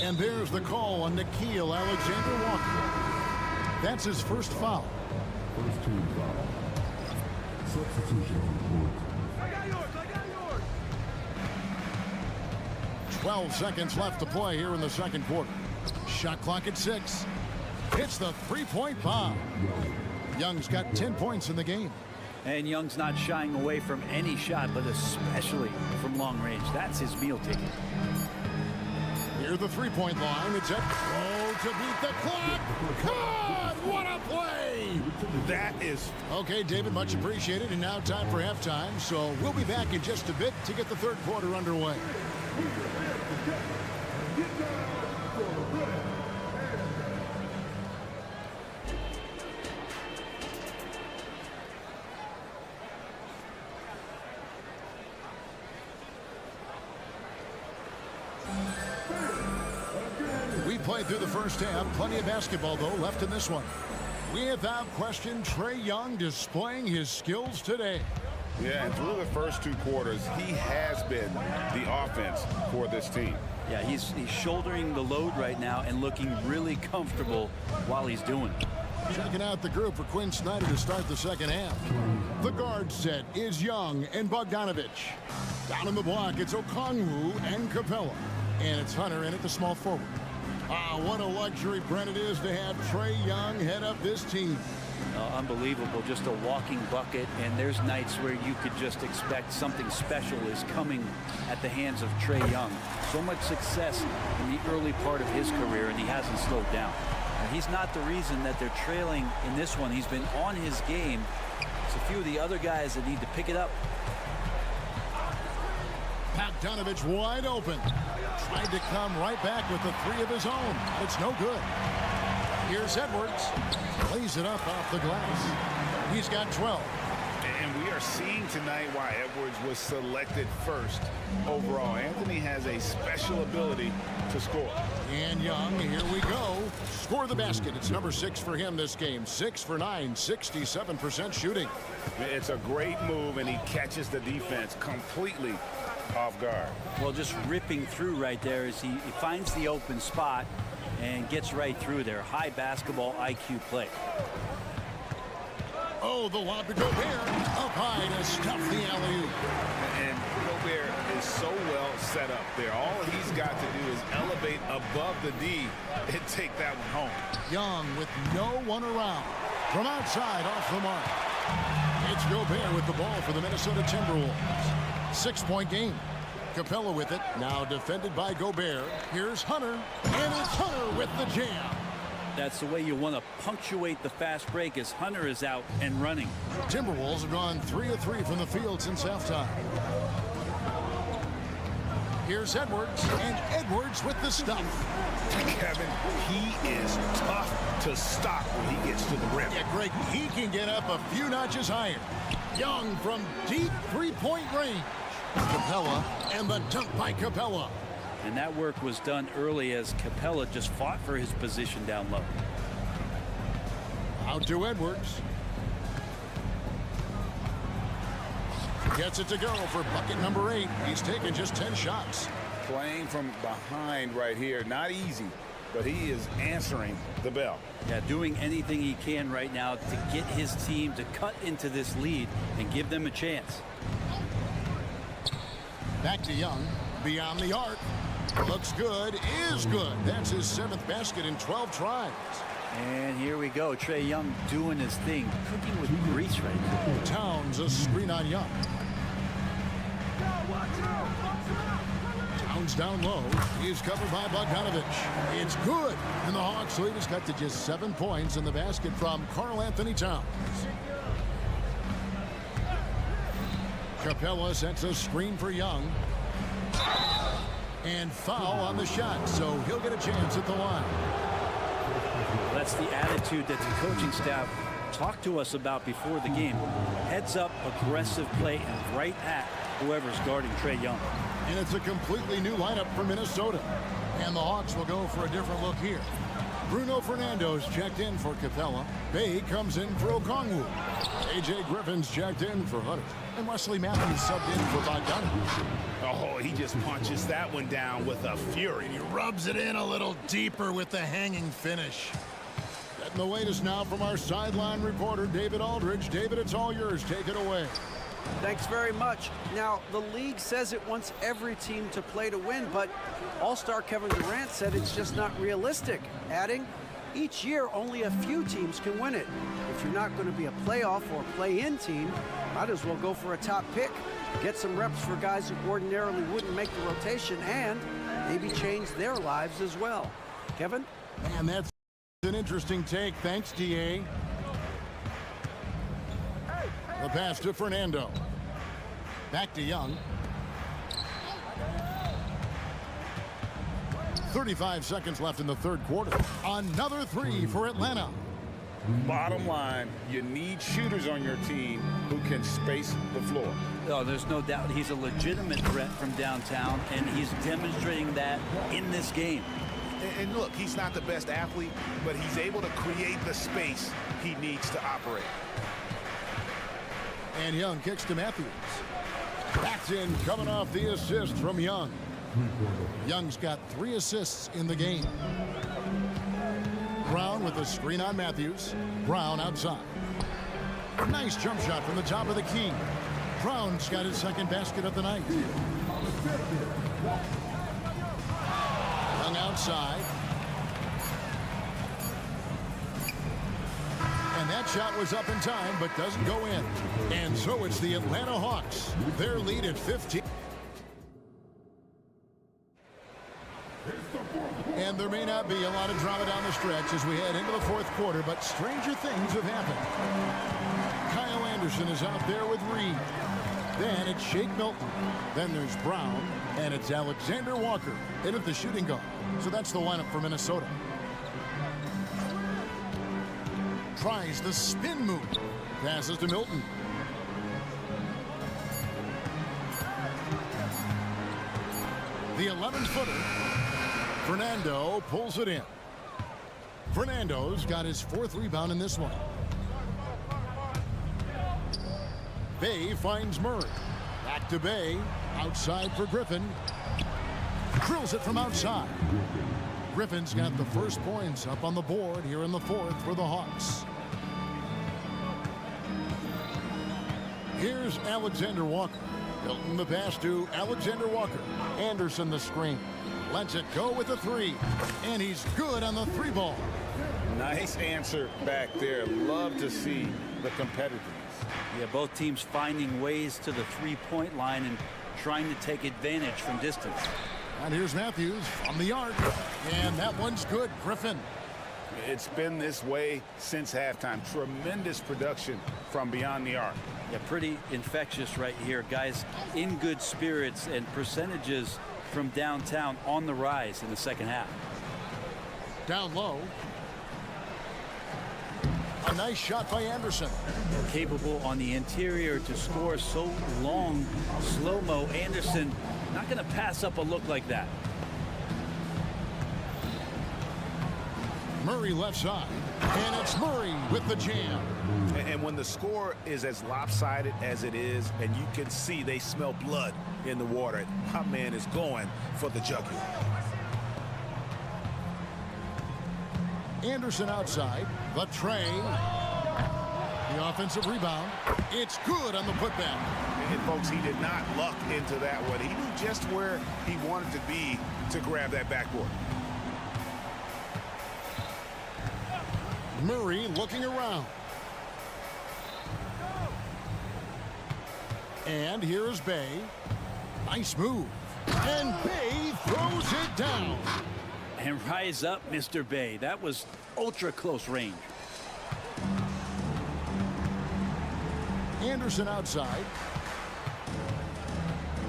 And there's the call on Nickeil Alexander-Walker. That's his first foul. First team foul. Substitution on court. I got yours. 12 seconds left to play here in the second quarter. Shot clock at 6. Hits the three-point bomb. Young's got 10 points in the game. And Young's not shying away from any shot, but especially from long range. That's his meal ticket. Near the three-point line, it's up. Oh, to beat the clock. God, what a play! That is... Okay, David, much appreciated. And now time for halftime. So we'll be back in just a bit to get the third quarter underway. Played through the first half. Plenty of basketball, though, left in this one. Without question, Trae Young displaying his skills today. Yeah, and through the first two quarters, he has been the offense for this team. Yeah, he's shouldering the load right now and looking really comfortable while he's doing it. Checking out the group for Quinn Snyder to start the second half. The guard set is Young and Bogdanovich. Down in the block, it's Okongwu and Capella. And it's Hunter in at the small forward. What a luxury, Brent, it is to have Trae Young head up this team. Unbelievable, just a walking bucket, and there's nights where you could just expect something special is coming at the hands of Trae Young. So much success in the early part of his career, and he hasn't slowed down. And he's not the reason that they're trailing in this one. He's been on his game. It's a few of the other guys that need to pick it up. Bogdanovich wide open. Tried to come right back with the three of his own. It's no good. Here's Edwards. Plays it up off the glass. He's got 12. And we are seeing tonight why Edwards was selected first overall. Anthony has a special ability to score. And Young, here we go. Score the basket. It's number 6 for him this game. 6 for 9, 67% shooting. It's a great move, and he catches the defense completely off guard. Well, just ripping through right there as he finds the open spot and gets right through there. High basketball IQ play. Oh, the lob to Gobert. Up high to stuff the alley-oop. And Gobert is so well set up there. All he's got to do is elevate above the D and take that one home. Young with no one around. From outside, off the mark. It's Gobert with the ball for the Minnesota Timberwolves. 6-point game. Capella with it. Now defended by Gobert. Here's Hunter. And it's Hunter with the jam. That's the way you want to punctuate the fast break as Hunter is out and running. Timberwolves have gone 3 of 3 from the field since halftime. Here's Edwards. And Edwards with the stuff. Kevin, he is tough to stop when he gets to the rim. Yeah, Greg, he can get up a few notches higher. Young from deep three-point range. Capella and the dunk by Capella. And that work was done early as Capella just fought for his position down low. Out to Edwards. Gets it to go for bucket number 8. He's taken just 10 shots. Playing from behind right here, not easy, but he is answering the bell. Yeah, doing anything he can right now to get his team to cut into this lead and give them a chance. Back to Young. Beyond the arc. Looks good. Is good. That's his 7th basket in 12 tries. And here we go. Trae Young doing his thing, cooking with grease right now. Towns a screen on Young. Towns down low. He's covered by Bogdanovich. It's good. And the Hawks lead has cut to just 7 points in the basket from Karl-Anthony Towns. Capella sets a screen for Young. And foul on the shot, so he'll get a chance at the line. That's the attitude that the coaching staff talked to us about before the game. Heads up, aggressive play, and right at whoever's guarding Trae Young. And it's a completely new lineup for Minnesota. And the Hawks will go for a different look here. Bruno Fernando's checked in for Capella. Bay comes in for Okongwu. A.J. Griffin's checked in for Hutter. And Wesley Matthews subbed in for Bogdanovich. Oh, he just punches that one down with a fury. He rubs it in a little deeper with the hanging finish. Getting the latest now from our sideline reporter, David Aldridge. David, it's all yours. Take it away. Thanks very much. Now, the league says it wants every team to play to win, but All-Star Kevin Durant said it's just not realistic, adding, each year only a few teams can win it. If you're not going to be a playoff or play-in team, might as well go for a top pick, get some reps for guys who ordinarily wouldn't make the rotation, and maybe change their lives as well. Kevin? And that's an interesting take. Thanks, D.A. The pass to Fernando. Back to Young. 35 seconds left in the third quarter. Another three for Atlanta. Bottom line, you need shooters on your team who can space the floor. Oh, there's no doubt he's a legitimate threat from downtown, and he's demonstrating that in this game. And look, he's not the best athlete, but he's able to create the space he needs to operate. And Young kicks to Matthews. Backs in, coming off the assist from Young. Young's got 3 assists in the game. Brown with a screen on Matthews. Brown outside. Nice jump shot from the top of the key. Brown's got his second basket of the night. Young outside. And that shot was up in time, but doesn't go in. And so it's the Atlanta Hawks. Their lead at 15. And there may not be a lot of drama down the stretch as we head into the fourth quarter, but stranger things have happened. Kyle Anderson is out there with Reed. Then it's Shake Milton. Then there's Brown. And it's Alexander Walker in at the shooting guard. So that's the lineup for Minnesota. Tries the spin move. Passes to Milton. The 11-footer. Fernando pulls it in. Fernando's got his 4th rebound in this one. Bay finds Murray. Back to Bay. Outside for Griffin. Drills it from outside. Griffin's got the first points up on the board here in the 4th for the Hawks. Here's Alexander Walker. Milton the pass to Alexander Walker. Anderson the screen. Lets it go with the 3. And he's good on the 3 ball. Nice answer back there. Love to see the competitiveness. Yeah, both teams finding ways to the 3-point line and trying to take advantage from distance. And here's Matthews from the arc. And that one's good. Griffin. It's been this way since halftime. Tremendous production from beyond the arc. Yeah, pretty infectious right here. Guys in good spirits, and percentages from downtown on the rise in the second half. Down low. A nice shot by Anderson. Capable on the interior to score so long. Slow-mo. Anderson not going to pass up a look like that. Murray left side. And it's Murray with the jam. And when the score is as lopsided as it is, and you can see they smell blood in the water, my man is going for the jugular. Anderson outside. The tray. The offensive rebound. It's good on the putback. And folks, he did not luck into that one. He knew just where he wanted to be to grab that backboard. Murray looking around. And here's Bay. Nice move. And Bay throws it down. And rise up, Mr. Bay. That was ultra close range. Anderson outside.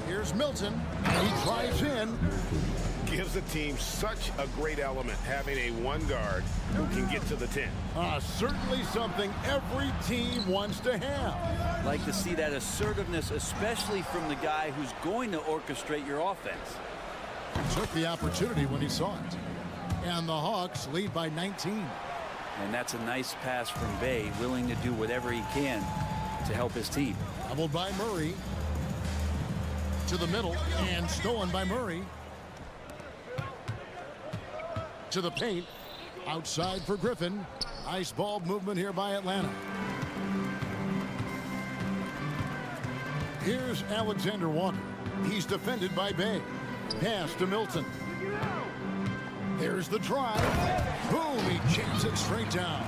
Here's Milton. He drives in. Gives the team such a great element having a one guard who can get to the 10. Certainly something every team wants to have. Like to see that assertiveness, especially from the guy who's going to orchestrate your offense. Took the opportunity when he saw it. And the Hawks lead by 19. And that's a nice pass from Bay, willing to do whatever he can to help his team. Doubled by Murray. To the middle and stolen by Murray. To the paint. Outside for Griffin. Nice ball movement here by Atlanta. Here's Alexander Walker. He's defended by Bay. Pass to Milton. There's the drive. Boom, he jams it straight down.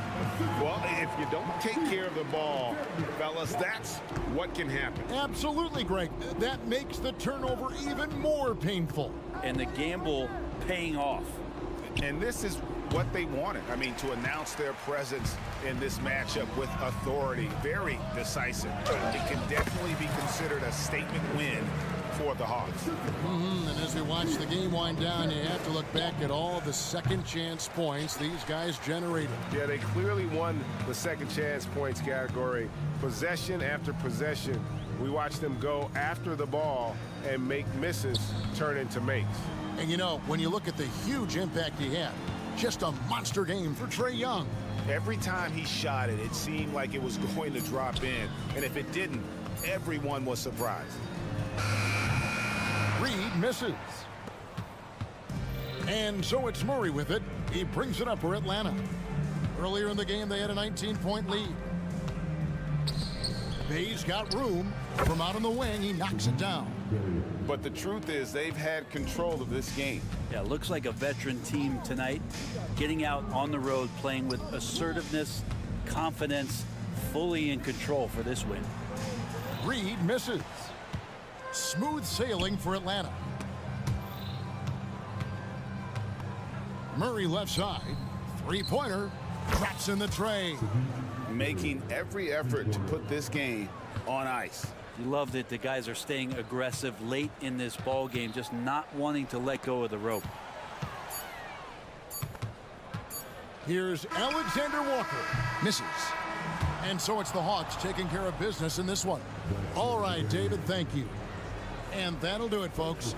Well, if you don't take care of the ball, fellas, that's what can happen. Absolutely, Greg. That makes the turnover even more painful. And the gamble paying off. And this is what they wanted. I mean, to announce their presence in this matchup with authority, very decisive. It can definitely be considered a statement win for the Hawks. And as we watch the game wind down, you have to look back at all the second chance points these guys generated. Yeah, they clearly won the second chance points category. Possession after possession, we watched them go after the ball and make misses turn into makes. And you know, when you look at the huge impact he had, just a monster game for Trae Young. Every time he shot it, it seemed like it was going to drop in. And if it didn't, everyone was surprised. Reed misses. And so it's Murray with it. He brings it up for Atlanta. Earlier in the game, they had a 19-point lead. Bay's got room. From out on the wing, he knocks it down. But the truth is, they've had control of this game. Yeah, looks like a veteran team tonight, getting out on the road, playing with assertiveness, confidence, fully in control for this win. Reed misses. Smooth sailing for Atlanta. Murray left side. Three-pointer. Drops in the tray. Making every effort to put this game on ice. You love that the guys are staying aggressive late in this ball game, just not wanting to let go of the rope. Here's Alexander Walker. Misses. And so it's the Hawks taking care of business in this one. All right, David, thank you. And that'll do it, folks.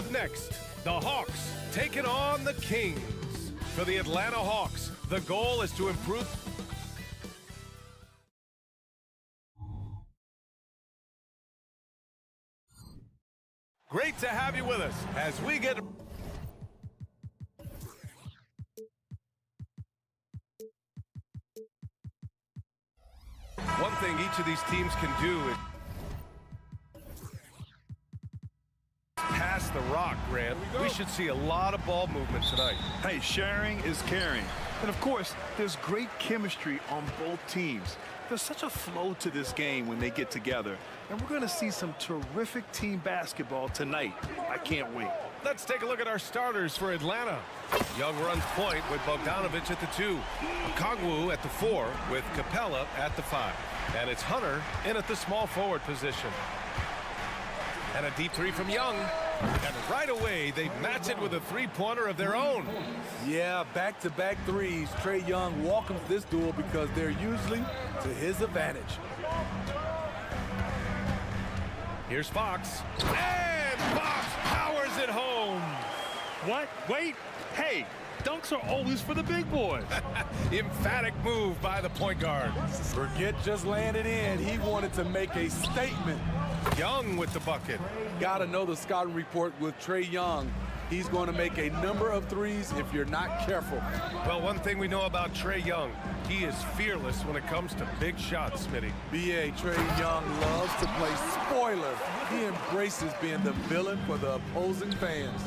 Up next, the Hawks taking on the Kings. For the Atlanta Hawks, the goal is to improve. Great to have you with us as we get. One thing each of these teams can do is pass the rock, Grant. We should see a lot of ball movement tonight. Hey, sharing is caring. And of course, there's great chemistry on both teams. There's such a flow to this game when they get together. And we're going to see some terrific team basketball tonight. I can't wait. Let's take a look at our starters for Atlanta. Young runs point with Bogdanovich at the 2. Okongwu at the 4 with Capella at the 5. And it's Hunter in at the small forward position. And a deep 3 from Young. And right away, they match it with a three-pointer of their own. Yeah, back-to-back threes. Trae Young welcomes this duel because they're usually to his advantage. Here's Fox. And Fox powers it home. What? Wait. Hey, dunks are always for the big boys. Emphatic move by the point guard. Forget just laying it in. He wanted to make a statement. Young with the bucket. Got to know the scouting report with Trae Young. He's going to make a number of threes if you're not careful. Well, one thing we know about Trae Young, he is fearless when it comes to big shots, Smitty. B.A. Trae Young loves to play spoiler. He embraces being the villain for the opposing fans.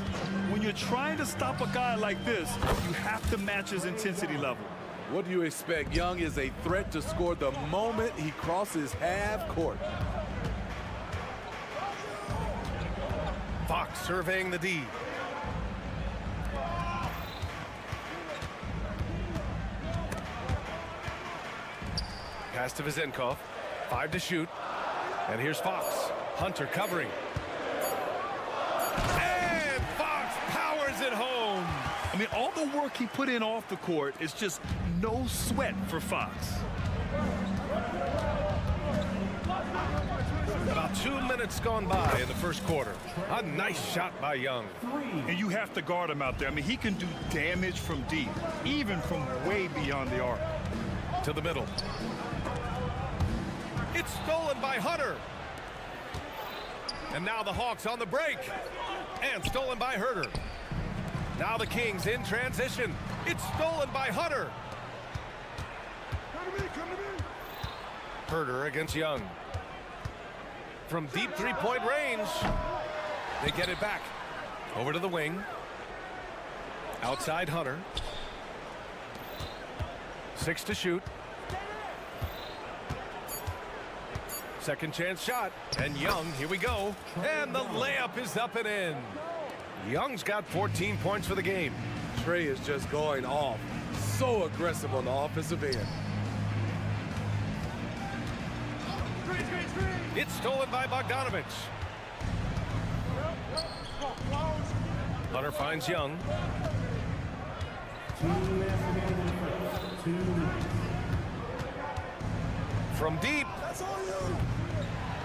When you're trying to stop a guy like this, you have to match his intensity level. What do you expect? Young is a threat to score the moment he crosses half court. Fox surveying the D. Pass to Vizenkov. 5 to shoot. And here's Fox. Hunter covering. And Fox powers it home. I mean, all the work he put in off the court is just no sweat for Fox. About 2 minutes gone by in the first quarter. A nice shot by Young. And you have to guard him out there. I mean, he can do damage from deep, even from way beyond the arc. To the middle. It's stolen by Hunter. And now the Hawks on the break. And stolen by Herter. Now the Kings in transition. It's stolen by Hunter. Herter against Young. From deep three-point range, they get it back. Over to the wing. Outside Hunter. 6 to shoot. Second chance shot. And Young, here we go. And the layup is up and in. Young's got 14 points for the game. Trae is just going off. So aggressive on the offensive end. It's stolen by Bogdanovich. Hunter finds Young. From deep.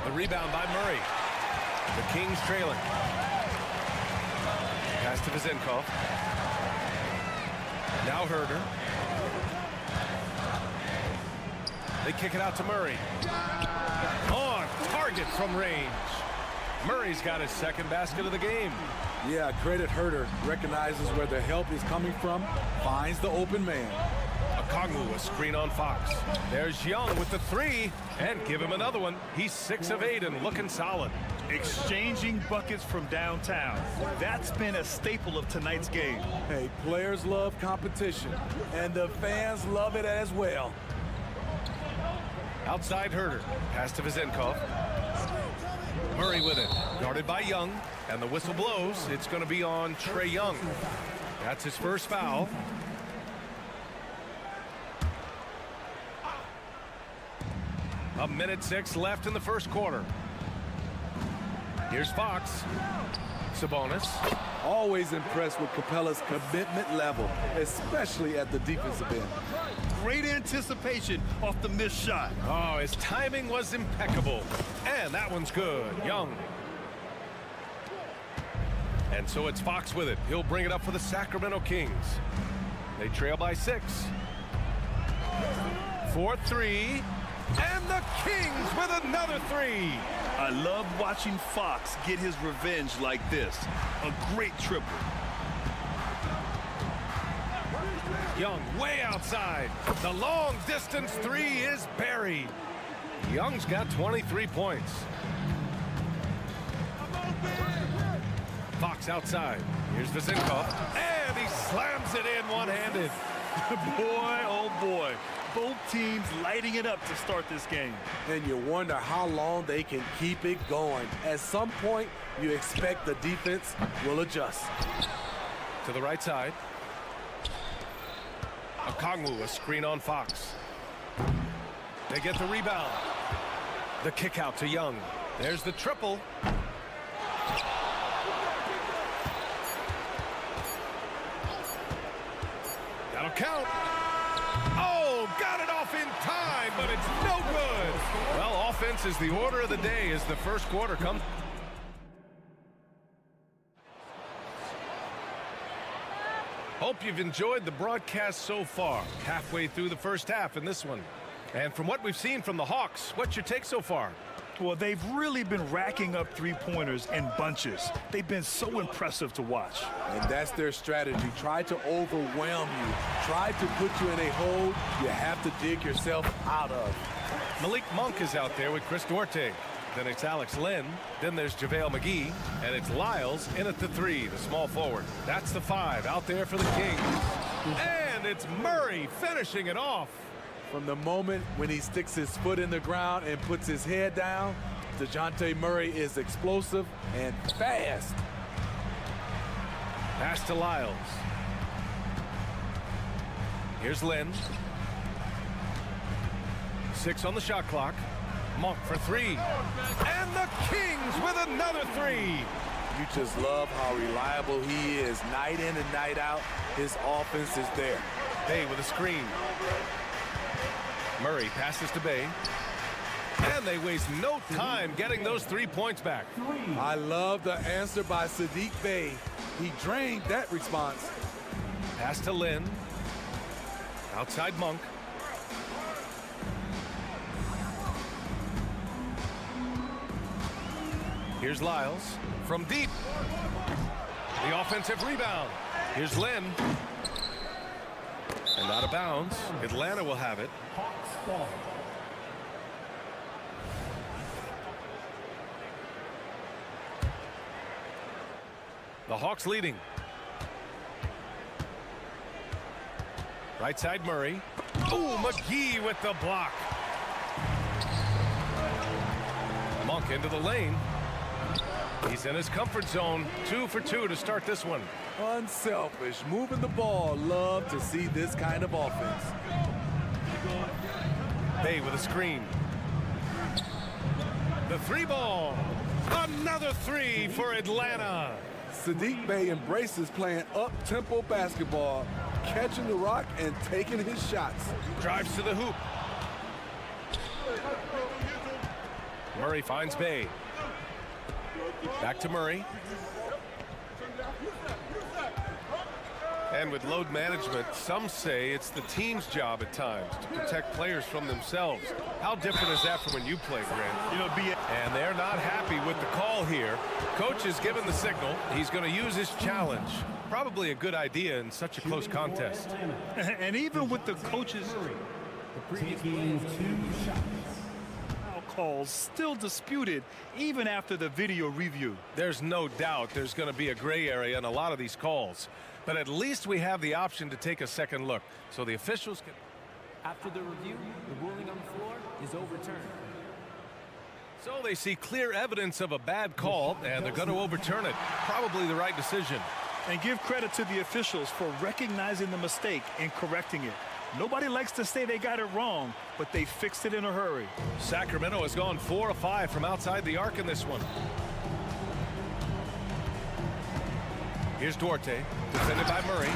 The rebound by Murray. The Kings trailing. Pass to Vizenkov. Now Herter. They kick it out to Murray. On target from range. Murray's got his second basket of the game. Yeah, credit Herter. Recognizes where the help is coming from. Finds the open man. Okongwu, a screen on Fox. There's Young with the 3. And give him another one. He's 6 of 8 and looking solid. Exchanging buckets from downtown. That's been a staple of tonight's game. Hey, players love competition. And the fans love it as well. Outside Herter. Pass to Vizenkov. Murray with it. Guarded by Young. And the whistle blows. It's going to be on Trae Young. That's his first foul. A minute 6 left in the first quarter. Here's Fox. Sabonis. Always impressed with Capella's commitment level, especially at the defensive end. Great anticipation off the missed shot. Oh, his timing was impeccable. And that one's good. Young. And so it's Fox with it. He'll bring it up for the Sacramento Kings. They trail by 6. 4-3. And the Kings with another 3. I love watching Fox get his revenge like this. A great triple. Young way outside. The long distance 3 is buried. Young's got 23 points. Fox outside. Here's Vizinko. And he slams it in one-handed. Boy, oh boy. Both teams lighting it up to start this game. And you wonder how long they can keep it going. At some point, you expect the defense will adjust. To the right side. Okongwu, a screen on Fox. They get the rebound. The kick out to Young. There's the triple. That'll count. Oh, got it off in time, but it's no good. Well, offense is the order of the day as the first quarter comes. Hope you've enjoyed the broadcast so far. Halfway through the first half in this one. And from what we've seen from the Hawks, what's your take so far? Well, they've really been racking up three-pointers in bunches. They've been so impressive to watch. And that's their strategy. Try to overwhelm you. Try to put you in a hole you have to dig yourself out of. Malik Monk is out there with Chris Duarte. Then it's Alex Len. Then there's JaVale McGee. And it's Lyles in at the 3, the small forward. That's the 5 out there for the Kings. And it's Murray finishing it off. From the moment when he sticks his foot in the ground and puts his head down, DeJounte Murray is explosive and fast. Pass to Lyles. Here's Len. 6 on the shot clock. Monk for 3. And the Kings with another 3. You just love how reliable he is. Night in and night out, his offense is there. Bay with a screen. Murray passes to Bay. And they waste no time getting those 3 points back. I love the answer by Saddiq Bey. He drained that response. Pass to Lynn. Outside Monk. Here's Lyles from deep. The offensive rebound. Here's Lynn. And out of bounds. Atlanta will have it. The Hawks leading. Right side Murray. Oh, McGee with the block. Monk into the lane. He's in his comfort zone. 2 for 2 to start this one. Unselfish, moving the ball. Love to see this kind of offense. Bay with a screen. The 3 ball. Another 3 for Atlanta. Saddiq Bey embraces playing up-tempo basketball, catching the rock and taking his shots. Drives to the hoop. Murray finds Bay. Back to Murray. And with load management, some say it's the team's job at times to protect players from themselves. How different is that from when you play, Grant? You know, and they're not happy with the call here. Coach has given the signal. He's going to use his challenge. Probably a good idea in such a close contest. And even with the coaches, Taking 2 shots. calls still disputed even after the video review. There's no doubt there's going to be a gray area in a lot of these calls. But at least we have the option to take a second look. So the officials can... After the review, the ruling on the floor is overturned. So they see clear evidence of a bad call, and they're going to overturn it. Probably the right decision. And give credit to the officials for recognizing the mistake and correcting it. Nobody likes to say they got it wrong, but they fixed it in a hurry. Sacramento has gone 4 of 5 from outside the arc in this one. Here's Duarte, defended by Murray.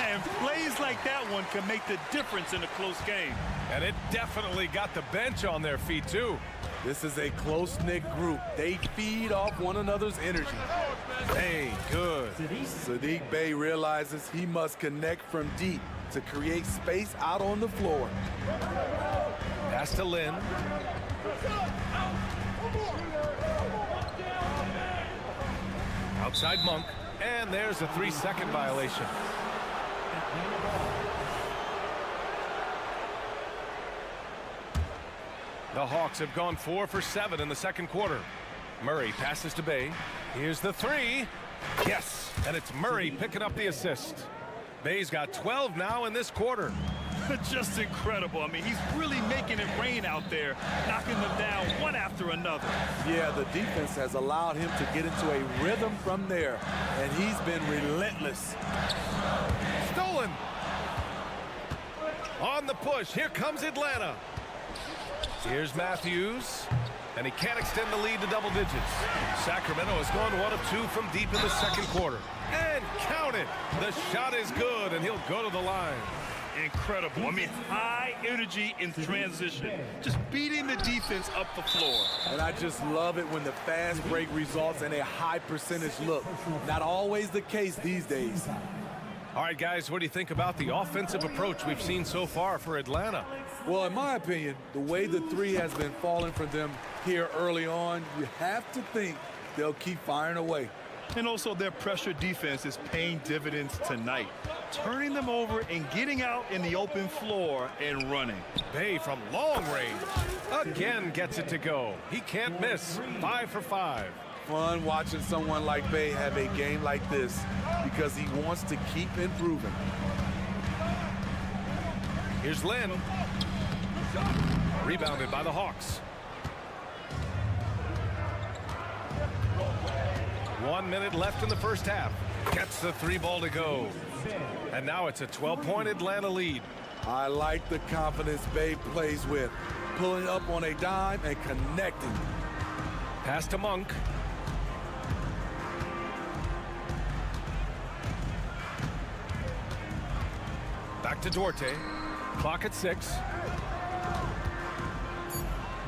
And plays like that one can make the difference in a close game. And it definitely got the bench on their feet, too. This is a close-knit group. They feed off one another's energy. Hey, good. Sadiq Bey realizes he must connect from deep to create space out on the floor. Pass to Lynn. Outside Monk. And there's a 3-second violation. The Hawks have gone 4 for 7 in the second quarter. Murray passes to Bey. Here's the 3. Yes, and it's Murray picking up the assist. Bey's got 12 now in this quarter. Just incredible. I mean, he's really making it rain out there, knocking them down one after another. Yeah, the defense has allowed him to get into a rhythm from there, and he's been relentless. Stolen. On the push, here comes Atlanta. Here's Matthews, and he can't extend the lead to double digits. Sacramento has gone 1 of 2 from deep in the second quarter. And count it. The shot is good, and he'll go to the line. Incredible. I mean, high energy in transition. Just beating the defense up the floor. And I just love it when the fast break results in a high percentage look. Not always the case these days. All right, guys, what do you think about the offensive approach we've seen so far for Atlanta? Well, in my opinion, the way the 3 has been falling for them here early on, you have to think they'll keep firing away. And also their pressure defense is paying dividends tonight, turning them over and getting out in the open floor and running. Bey from long range again gets it to go. He can't miss. 5 for 5. Fun watching someone like Bey have a game like this because he wants to keep improving. Here's Lynn. Rebounded by the Hawks. 1 minute left in the first half. Gets the 3 ball to go. And now it's a 12-point Atlanta lead. I like the confidence Bey plays with, pulling up on a dime and connecting. Pass to Monk. Back to Duarte. Clock at 6.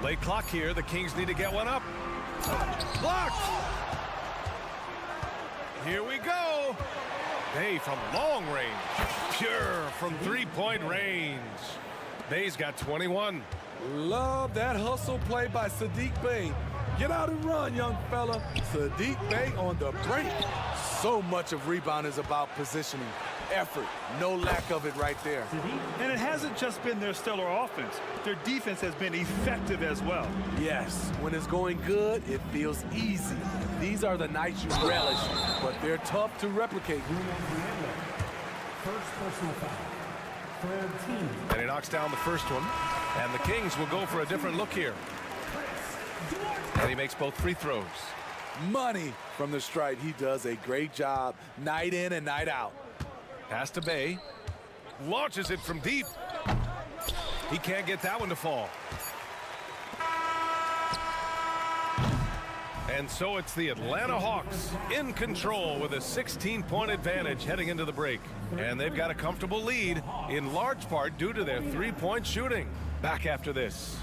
Late clock here. The Kings need to get one up. Blocked. Here we go. Bey from long range. Pure from 3-point range. Bey's got 21. Love that hustle play by Sadiq Bey. Get out and run, young fella. Sadiq Bey on the break. So much of rebound is about positioning. Effort, no lack of it right there. And it hasn't just been their stellar offense. Their defense has been effective as well. Yes, when it's going good, it feels easy. These are the nights you relish, but they're tough to replicate. First personal foul. Third team. And he knocks down the first one. And the Kings will go for a different look here. And he makes both free throws. Money from the stripe. He does a great job night in and night out. Pass to Bey. Launches it from deep. He can't get that one to fall. And so it's the Atlanta Hawks in control with a 16-point advantage heading into the break. And they've got a comfortable lead, in large part due to their 3-point shooting. Back after this.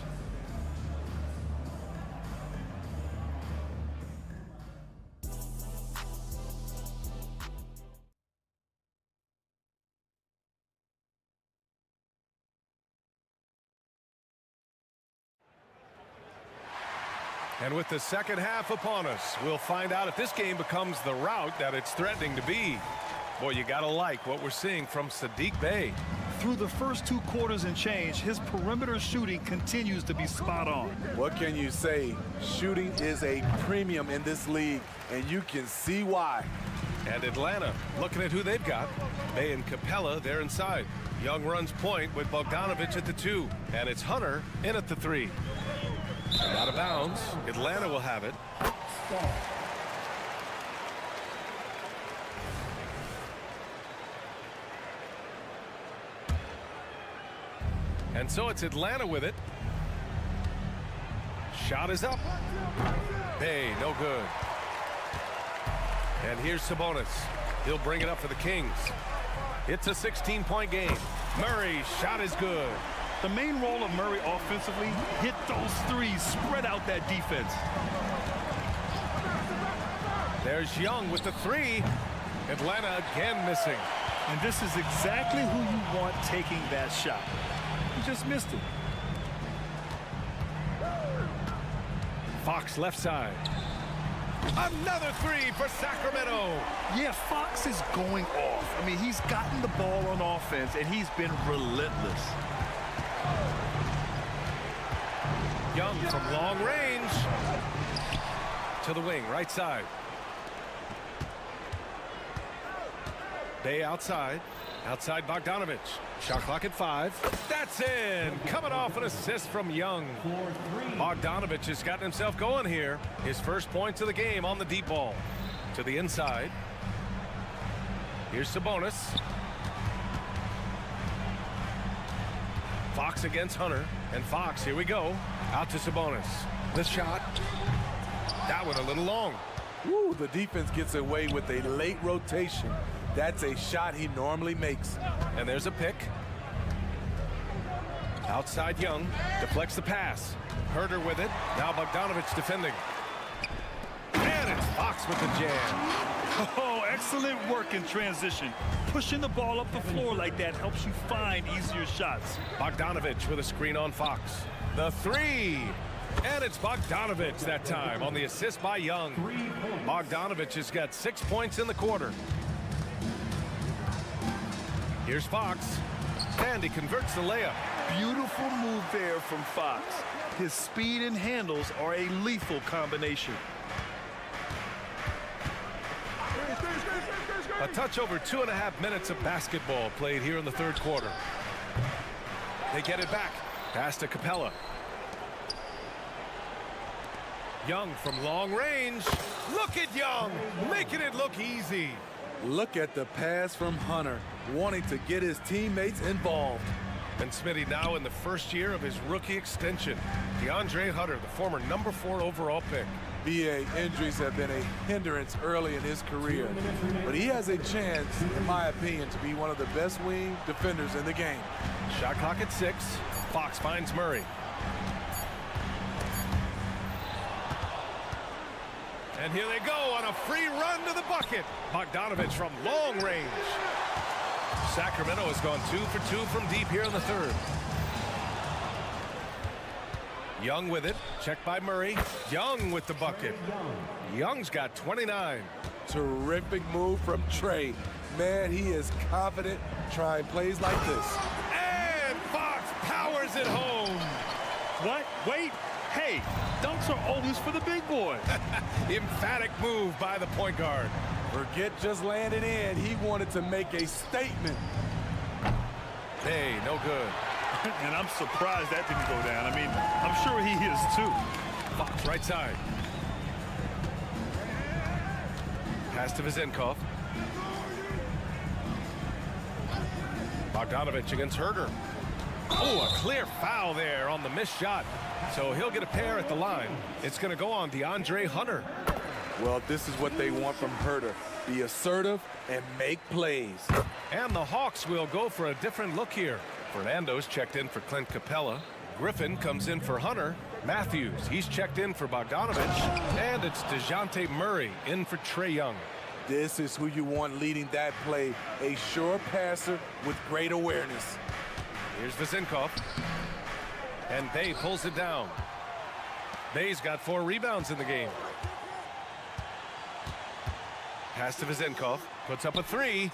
And with the second half upon us, we'll find out if this game becomes the rout that it's threatening to be. Boy, you gotta like what we're seeing from Sadiq Bey. Through the first 2 quarters and change, his perimeter shooting continues to be spot on. What can you say? Shooting is a premium in this league, and you can see why. And Atlanta, looking at who they've got. Bey and Capella, they're inside. Young runs point with Bogdanovich at the 2. And it's Hunter in at the 3. Out of bounds. Atlanta will have it. And so it's Atlanta with it. Shot is up. Bey, no good. And here's Sabonis. He'll bring it up for the Kings. It's a 16-point game. Murray's shot is good. The main role of Murray offensively, hit those threes, spread out that defense. There's Young with the three. Atlanta again missing. And this is exactly who you want taking that shot. He just missed it. Fox left side. Another three for Sacramento. Yeah, Fox is going off. I mean, he's gotten the ball on offense, and he's been relentless. Young from long range. To the wing, right side. Bay outside. Outside Bogdanovich. Shot clock at 5. That's in. Coming off an assist from Young. Bogdanovich has gotten himself going here. His first points of the game on the deep ball. To the inside. Here's Sabonis. Fox against Hunter. And Fox, here we go. Out to Sabonis. The shot. That one a little long. Woo, the defense gets away with a late rotation. That's a shot he normally makes. And there's a pick. Outside Young. Deflects the pass. Herder with it. Now Bogdanovich defending. And it's Fox with the jam. Oh, excellent work in transition. Pushing the ball up the floor like that helps you find easier shots. Bogdanovich with a screen on Fox. The three. And it's Bogdanovich that time on the assist by Young. Bogdanovich has got 6 points in the quarter. Here's Fox. And he converts the layup. Beautiful move there from Fox. His speed and handles are a lethal combination. A touch over 2.5 minutes of basketball played here in the third quarter. They get it back. Pass to Capella. Young from long range. Look at Young, making it look easy. Look at the pass from Hunter, wanting to get his teammates involved. And Smitty now in the first year of his rookie extension. DeAndre Hunter, the former number 4 overall pick. BA, injuries have been a hindrance early in his career, but he has a chance, in my opinion, to be one of the best wing defenders in the game. Shot clock at 6. Fox finds Murray. And here they go on a free run to the bucket. Bogdanovich from long range. Sacramento has gone 2 for 2 from deep here in the third. Young with it. Checked by Murray. Young with the bucket. Young's got 29. Terrific move from Trey. Man, he is confident trying plays like this. And Fox powers it home. What? Wait. Hey, dunks are always for the big boy. Emphatic move by the point guard. Forget just laying it in. He wanted to make a statement. Hey, no good. And I'm surprised that didn't go down. I mean, I'm sure he is too. Fox right side. Pass to Vizenkov. Bogdanovich against Herder. Oh, a clear foul there on the missed shot. So he'll get a pair at the line. It's going to go on DeAndre Hunter. Well, this is what they want from Herder. Be assertive and make plays. And the Hawks will go for a different look here. Fernando's checked in for Clint Capella. Griffin comes in for Hunter. Matthews, he's checked in for Bogdanovich. And it's DeJounte Murray in for Trae Young. This is who you want leading that play. A sure passer with great awareness. Here's Vizenkov. And Bay pulls it down. Bay's got 4 rebounds in the game. Pass to Vizenkov. Puts up a 3.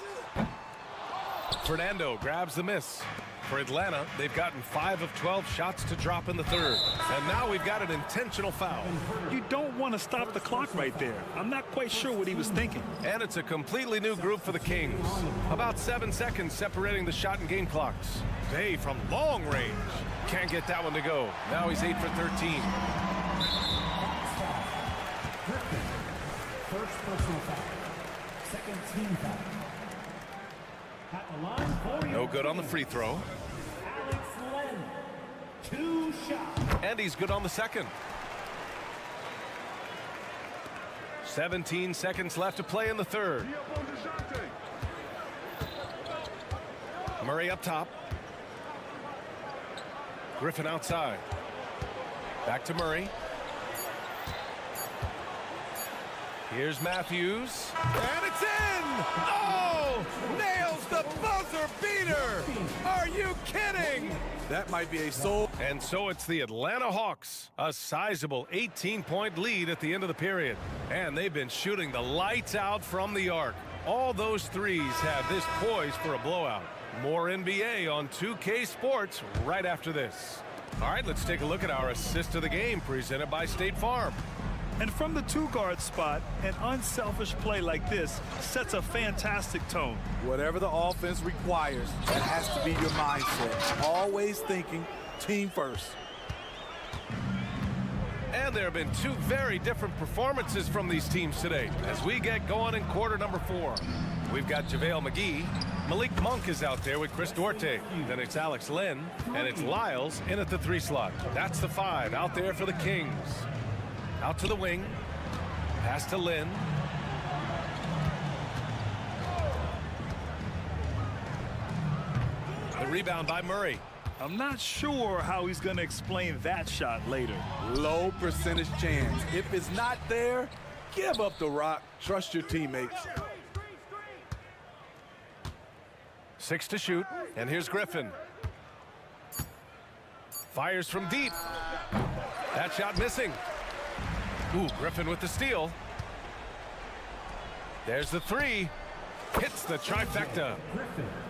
Fernando grabs the miss. For Atlanta, they've gotten 5 of 12 shots to drop in the third. And now we've got an intentional foul. You don't want to stop the clock right there. I'm not quite sure what he was thinking. And it's a completely new group for the Kings. About 7 seconds separating the shot and game clocks. Bay from long range. Can't get that one to go. Now he's 8 for 13. First personal foul. Second team foul. At the line for No good on the free throw. Alex Len. 2 shots. And he's good on the second. 17 seconds left to play in the third. Murray up top. Griffin outside. Back to Murray. Here's Matthews. And it's in! Oh! Nails the buzzer beater! Are you kidding? That might be a soul. And so it's the Atlanta Hawks. A sizable 18-point lead at the end of the period. And they've been shooting the lights out from the arc. All those threes have this poised for a blowout. More NBA on 2K Sports right after this. All right, let's take a look at our assist of the game presented by State Farm. And from the two-guard spot, an unselfish play like this sets a fantastic tone. Whatever the offense requires, that has to be your mindset. Always thinking team first. And there have been two very different performances from these teams today as we get going in quarter number 4. We've got JaVale McGee. Malik Monk is out there with Chris Duarte. Then it's Alex Len, and it's Lyles in at the 3 slot. That's the 5 out there for the Kings. Out to the wing. Pass to Lynn. The rebound by Murray. I'm not sure how he's going to explain that shot later. Low percentage chance. If it's not there, give up the rock. Trust your teammates. 6 to shoot. And here's Griffin. Fires from deep. That shot missing. Ooh, Griffin with the steal. There's the 3. Hits the trifecta.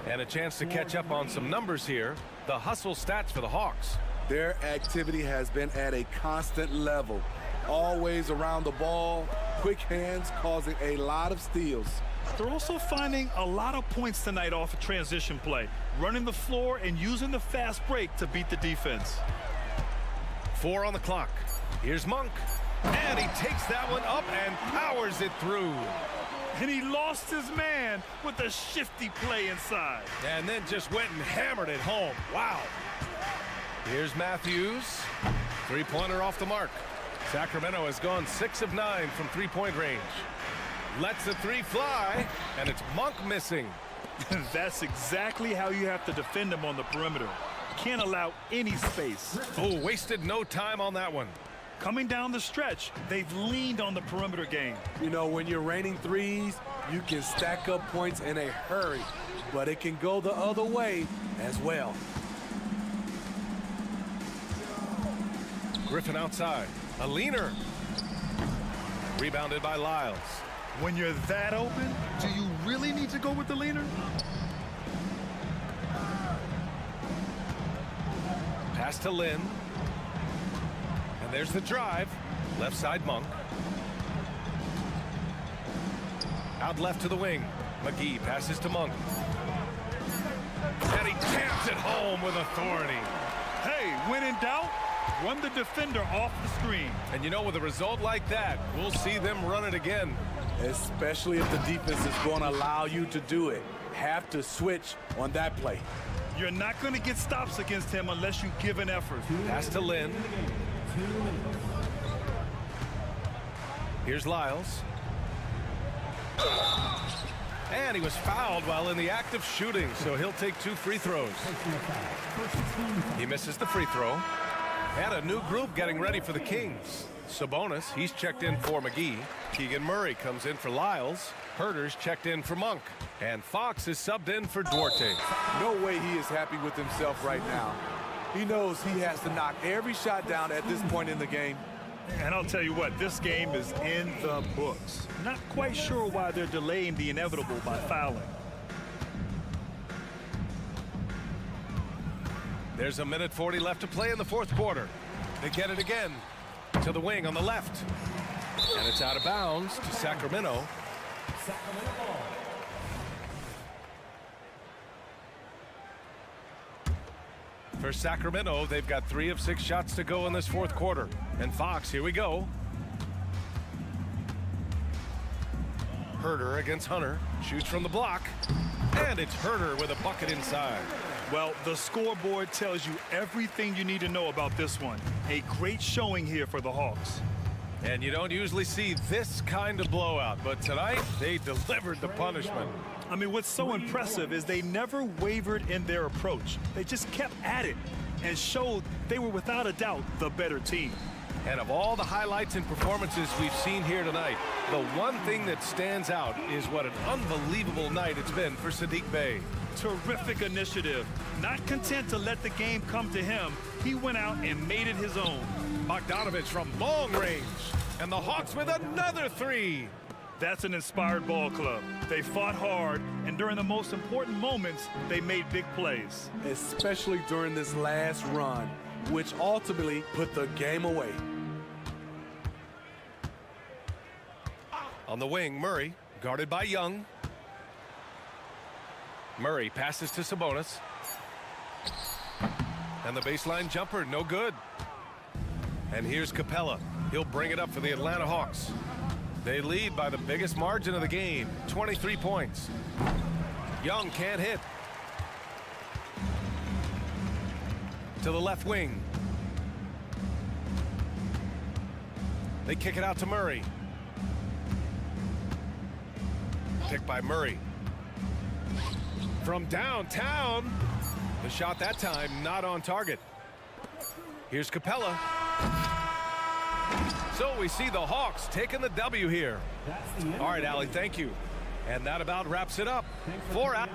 And a chance to catch up on some numbers here. The hustle stats for the Hawks. Their activity has been at a constant level. Always around the ball. Quick hands causing a lot of steals. They're also finding a lot of points tonight off of transition play. Running the floor and using the fast break to beat the defense. 4 on the clock. Here's Monk. And he takes that one up and powers it through. And he lost his man with a shifty play inside. And then just went and hammered it home. Wow. Here's Matthews. 3-pointer off the mark. Sacramento has gone 6 of 9 from 3-point range. Lets the 3 fly, and it's Monk missing. That's exactly how you have to defend him on the perimeter. Can't allow any space. Oh, wasted no time on that one. Coming down the stretch, they've leaned on the perimeter game. You know, when you're raining threes, you can stack up points in a hurry, but it can go the other way as well. Griffin outside. A leaner. Rebounded by Lyles. When you're that open, do you really need to go with the leaner? Pass to Lynn. And there's the drive. Left side Monk. Out left to the wing. McGee passes to Monk. And he taps it home with authority. Hey, when in doubt, run the defender off the screen. And you know, with a result like that, we'll see them run it again. Especially if the defense is going to allow you to do it. Have to switch on that play. You're not going to get stops against him unless you give an effort. Pass to Lynn. Here's Lyles. And he was fouled while in the act of shooting, so he'll take 2 free throws. He misses the free throw. And a new group getting ready for the Kings. Sabonis, he's checked in for McGee. Keegan Murray comes in for Lyles. Herter's checked in for Monk. And Fox is subbed in for Duarte. No way he is happy with himself right now. He knows he has to knock every shot down at this point in the game. And I'll tell you what, this game is in the books. Not quite sure why they're delaying the inevitable by fouling. There's a minute 40 left to play in the 4th quarter. They get it again to the wing on the left. And it's out of bounds to Sacramento. Sacramento ball. For Sacramento, they've got 3 of 6 shots to go in this 4th quarter. And Fox, here we go. Herter against Hunter. Shoots from the block. And it's Herter with a bucket inside. Well, the scoreboard tells you everything you need to know about this one. A great showing here for the Hawks. And you don't usually see this kind of blowout, but tonight they delivered the punishment. I mean, what's so impressive is they never wavered in their approach. They just kept at it. and showed they were without a doubt the better team. And of all the highlights and performances we've seen here tonight, the one thing that stands out is what an unbelievable night it's been for Saddiq Bey. Terrific initiative. Not content to let the game come to him, he went out and made it his own. Bogdanovich from long range, and the Hawks with another three. That's an inspired ball club. They fought hard, and during the most important moments, they made big plays. Especially during this last run, which ultimately put the game away. On the wing, Murray, guarded by Young. Murray passes to Sabonis. And the baseline jumper, no good. And here's Capella. He'll bring it up for the Atlanta Hawks. They lead by the biggest margin of the game, 23 points. Young can't hit. To the left wing. They kick it out to Murray. Picked by Murray. From downtown. The shot that time not on target. Here's Capella. So we see the Hawks taking the W here. All right, Allie, thank you. And that about wraps it up. 4 out.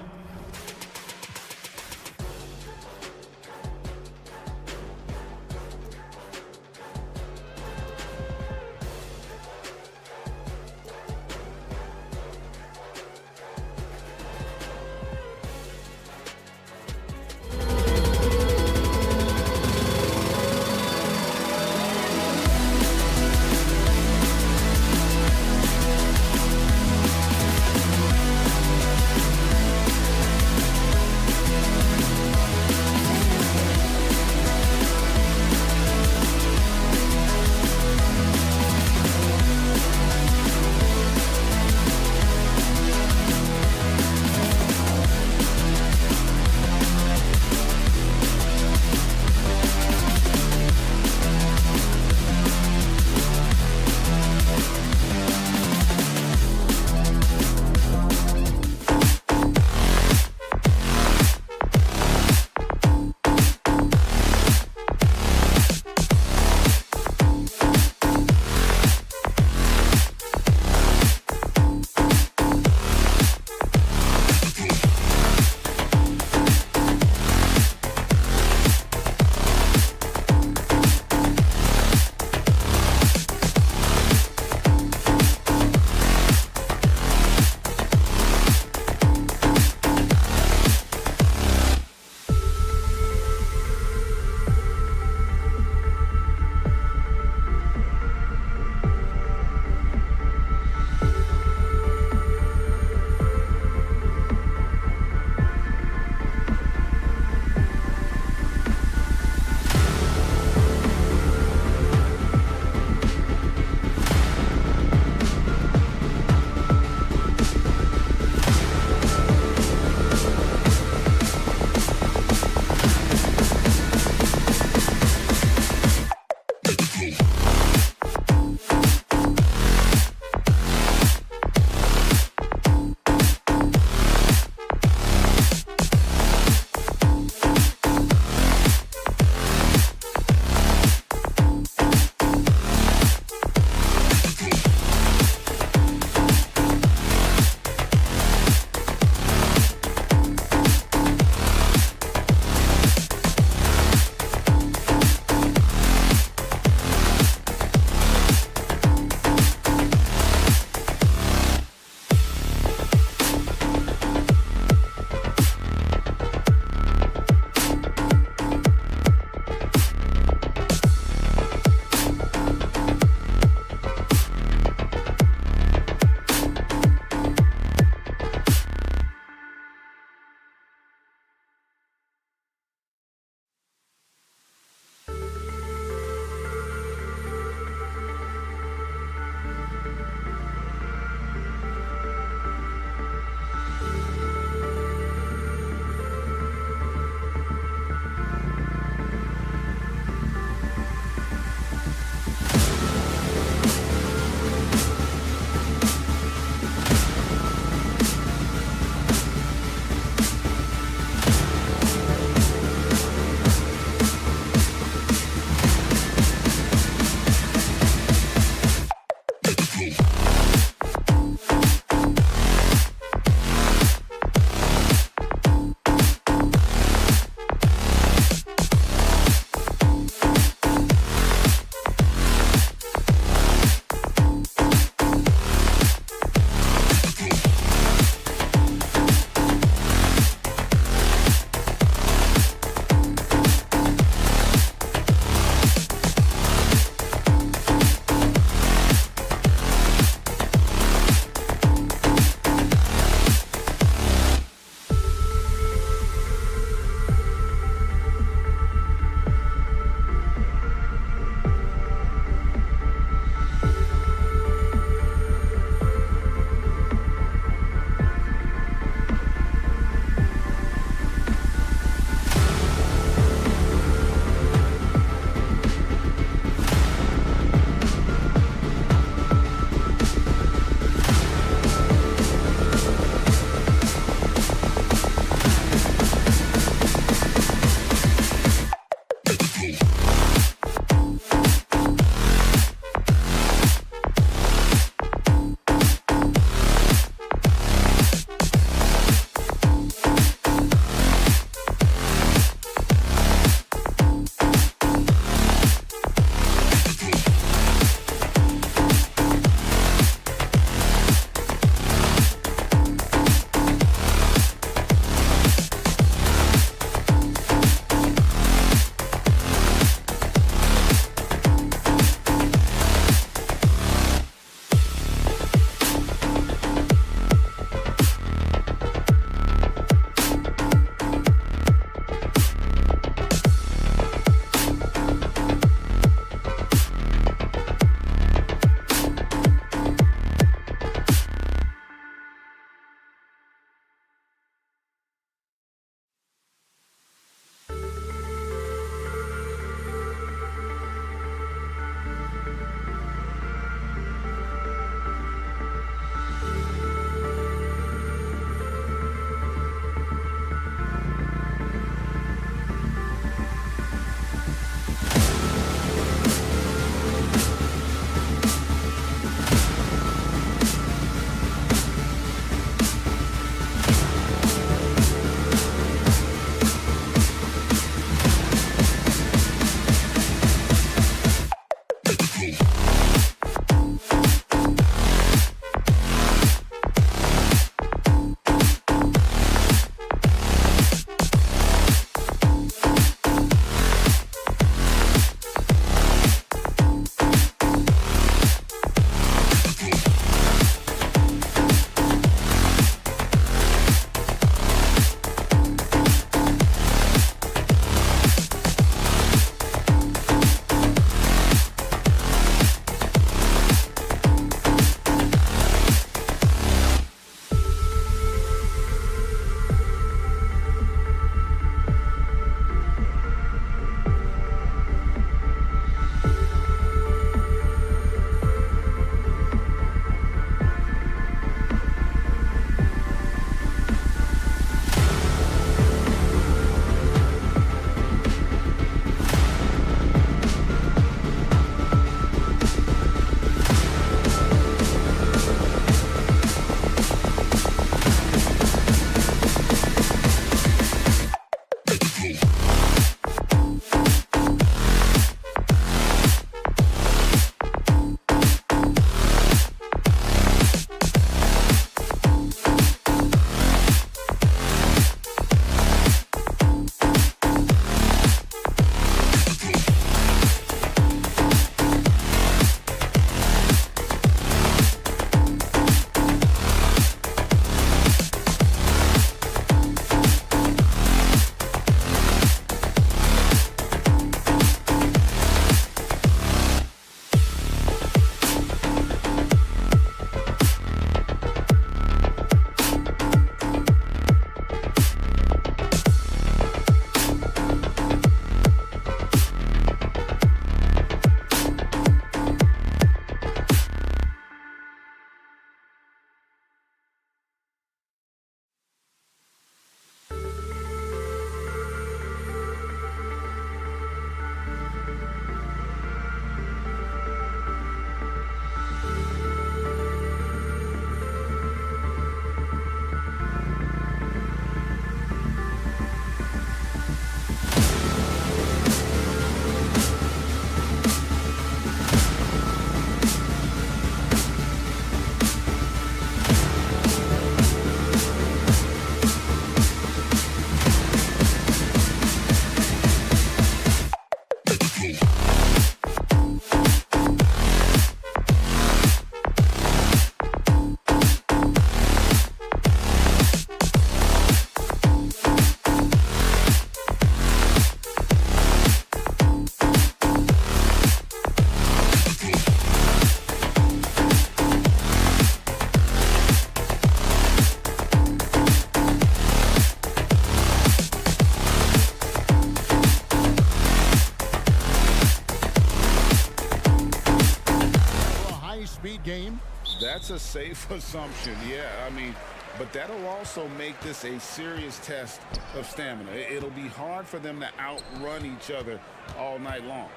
That's a safe assumption, yeah. I mean, but that'll also make this a serious test of stamina. It'll be hard for them to outrun each other all night long.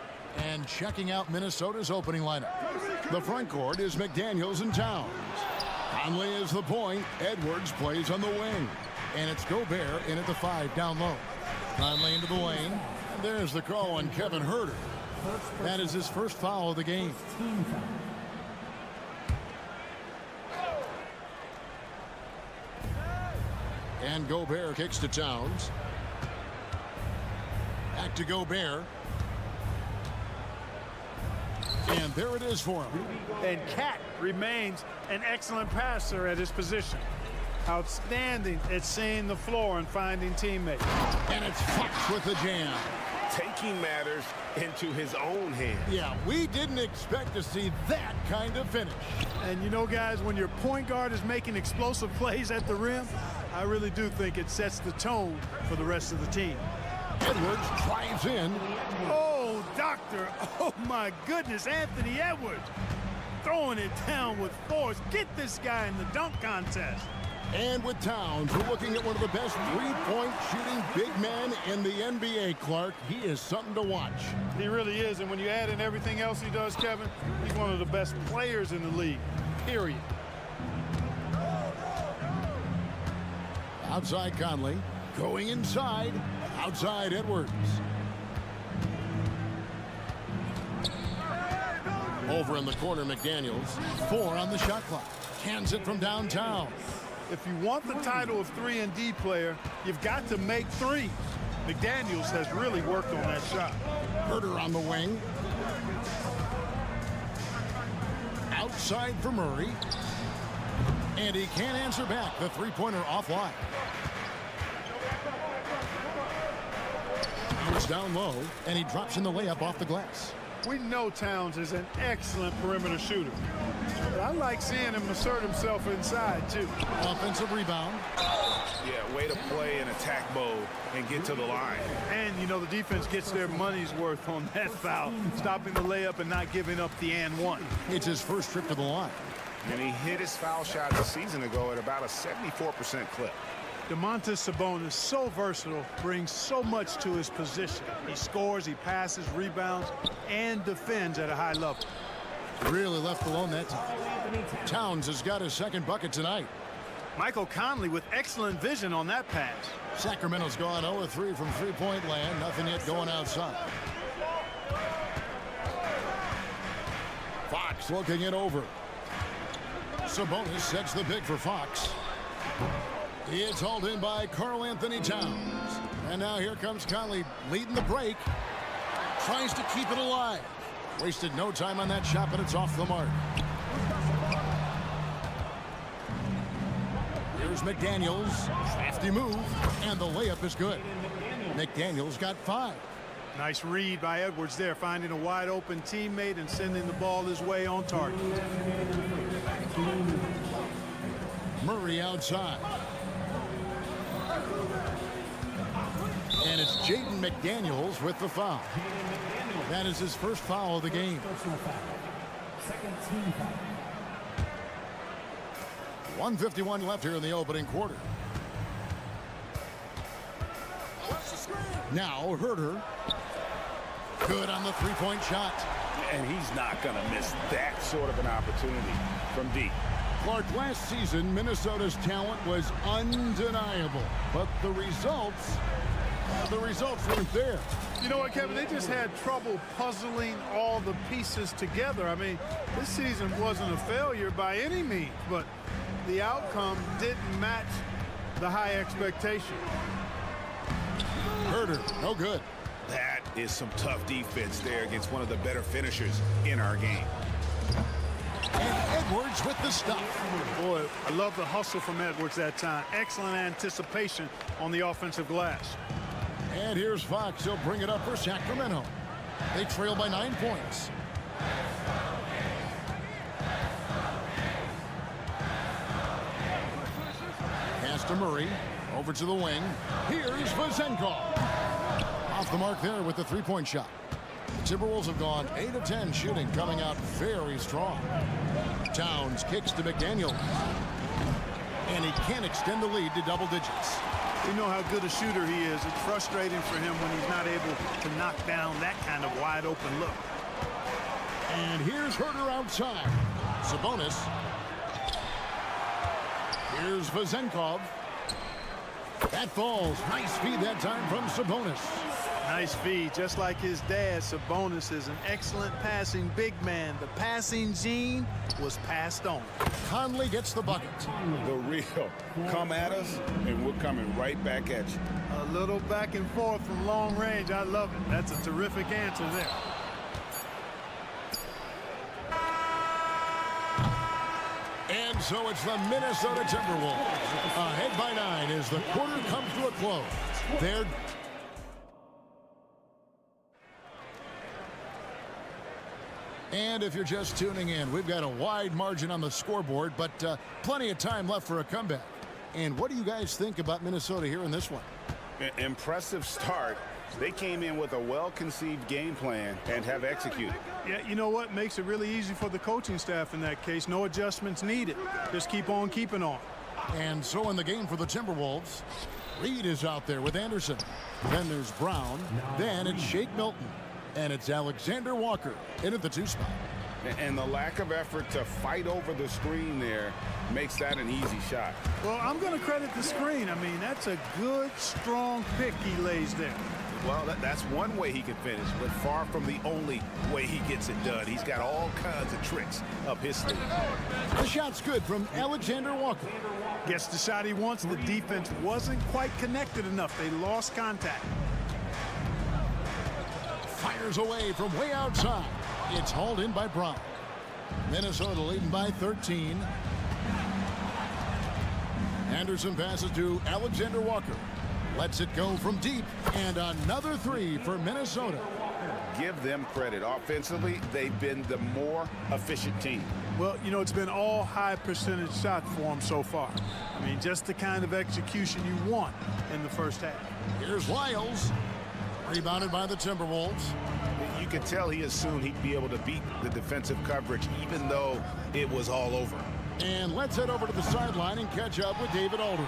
And checking out Minnesota's opening lineup. The front court is McDaniels and Towns. Conley is the point. Edwards plays on the wing. And it's Gobert in at the 5 down low. Conley into the lane. And there's the call on Kevin Huerter. That is his first foul of the game. And Gobert kicks to Towns. Back to Gobert. And there it is for him. And Cat remains an excellent passer at his position. Outstanding at seeing the floor and finding teammates. And it's Fox with the jam. Taking matters into his own hands. Yeah, we didn't expect to see that kind of finish. And you know, guys, when your point guard is making explosive plays at the rim, I really do think it sets the tone for the rest of the team. Edwards drives in. Oh, doctor. Oh, my goodness, Anthony Edwards. Throwing it down with force. Get this guy in the dunk contest. And with Towns, we're looking at one of the best three-point shooting big men in the NBA, Clark. He is something to watch. He really is, and when you add in everything else he does, Kevin, he's one of the best players in the league, period. Outside Conley, going inside, outside Edwards. Over in the corner, McDaniels. 4 on the shot clock. Cans it from downtown. If you want the title of 3-and-D player, you've got to make threes. McDaniels has really worked on that shot. Huerter on the wing. Outside for Murray. And he can't answer back. The three-pointer offline. It's down low, and he drops in the layup off the glass. We know Towns is an excellent perimeter shooter. But I like seeing him assert himself inside, too. Offensive rebound. Yeah, way to play in attack mode and get to the line. And, you know, the defense gets their money's worth on that foul, stopping the layup and not giving up the and one. It's his first trip to the line. And he hit his foul shot a season ago at about a 74% clip. Domantas Sabonis, so versatile, brings so much to his position. He scores, he passes, rebounds, and defends at a high level. Really left alone that time. Towns has got his second bucket tonight. Michael Conley with excellent vision on that pass. Sacramento's gone 0-3 from three-point land. Nothing yet going outside. Fox looking it over. Sabonis sets the pick for Fox. It's hauled in by Karl Anthony Towns. And now here comes Conley leading the break. Tries to keep it alive. Wasted no time on that shot, but it's off the mark. Here's McDaniels. Crafty move. And the layup is good. McDaniels got 5. Nice read by Edwards there, finding a wide open teammate and sending the ball his way on target. Murray outside. And it's Jaden McDaniels with the foul. That is his first foul of the game. Second team foul. 1:51 left here in the opening quarter. Now Huerter. Good on the three-point shot. And he's not going to miss that sort of an opportunity from deep. Clark, last season, Minnesota's talent was undeniable. But the results weren't there. You know what, Kevin? They just had trouble puzzling all the pieces together. I mean, this season wasn't a failure by any means, but the outcome didn't match the high expectation. Huerter, no good. That is some tough defense there against one of the better finishers in our game. And Edwards with the stuff. Boy, I love the hustle from Edwards that time. Excellent anticipation on the offensive glass. And here's Fox. He'll bring it up for Sacramento. They trail by 9 points. Pass to Murray. Over to the wing. Here's Vazenko. Off the mark there with the three-point shot. The Timberwolves have gone 8 of 10 shooting, coming out very strong. Towns kicks to McDaniel. And he can't extend the lead to double digits. We know how good a shooter he is. It's frustrating for him when he's not able to knock down that kind of wide open look. And here's Herter outside. Sabonis. Here's Vezenkov. That falls. Nice feed that time from Sabonis. Nice feed. Just like his dad, Sabonis is an excellent passing big man. The passing gene was passed on. Conley gets the bucket. The real. Come at us, and we're coming right back at you. A little back and forth from long range. I love it. That's a terrific answer there. And so it's the Minnesota Timberwolves. Ahead by 9 as the quarter comes to a close. And if you're just tuning in, we've got a wide margin on the scoreboard, but plenty of time left for a comeback. And what do you guys think about Minnesota here in this one? Impressive start. They came in with a well-conceived game plan and have executed. Yeah, you know what? Makes it really easy for the coaching staff in that case. No adjustments needed. Just keep on keeping on. And so in the game for the Timberwolves, Reed is out there with Anderson. Then there's Brown. Then it's Shake Milton. And it's Alexander Walker in at the 2 spot. And the lack of effort to fight over the screen there makes that an easy shot. Well, I'm going to credit the screen. I mean, that's a good, strong pick he lays there. Well, that's one way he can finish, but far from the only way he gets it done. He's got all kinds of tricks up his sleeve. The shot's good from Alexander Walker. Gets the shot he wants. The defense wasn't quite connected enough. They lost contact. Fires away from way outside. It's hauled in by Brown. Minnesota leading by 13. Anderson passes to Alexander Walker. Lets it go from deep. And another 3 for Minnesota. Give them credit. Offensively, they've been the more efficient team. Well, you know, it's been all high percentage shots for them so far. I mean, just the kind of execution you want in the first half. Here's Lyles. Rebounded by the Timberwolves. You could tell he assumed he'd be able to beat the defensive coverage, even though it was all over. And let's head over to the sideline and catch up with David Aldridge.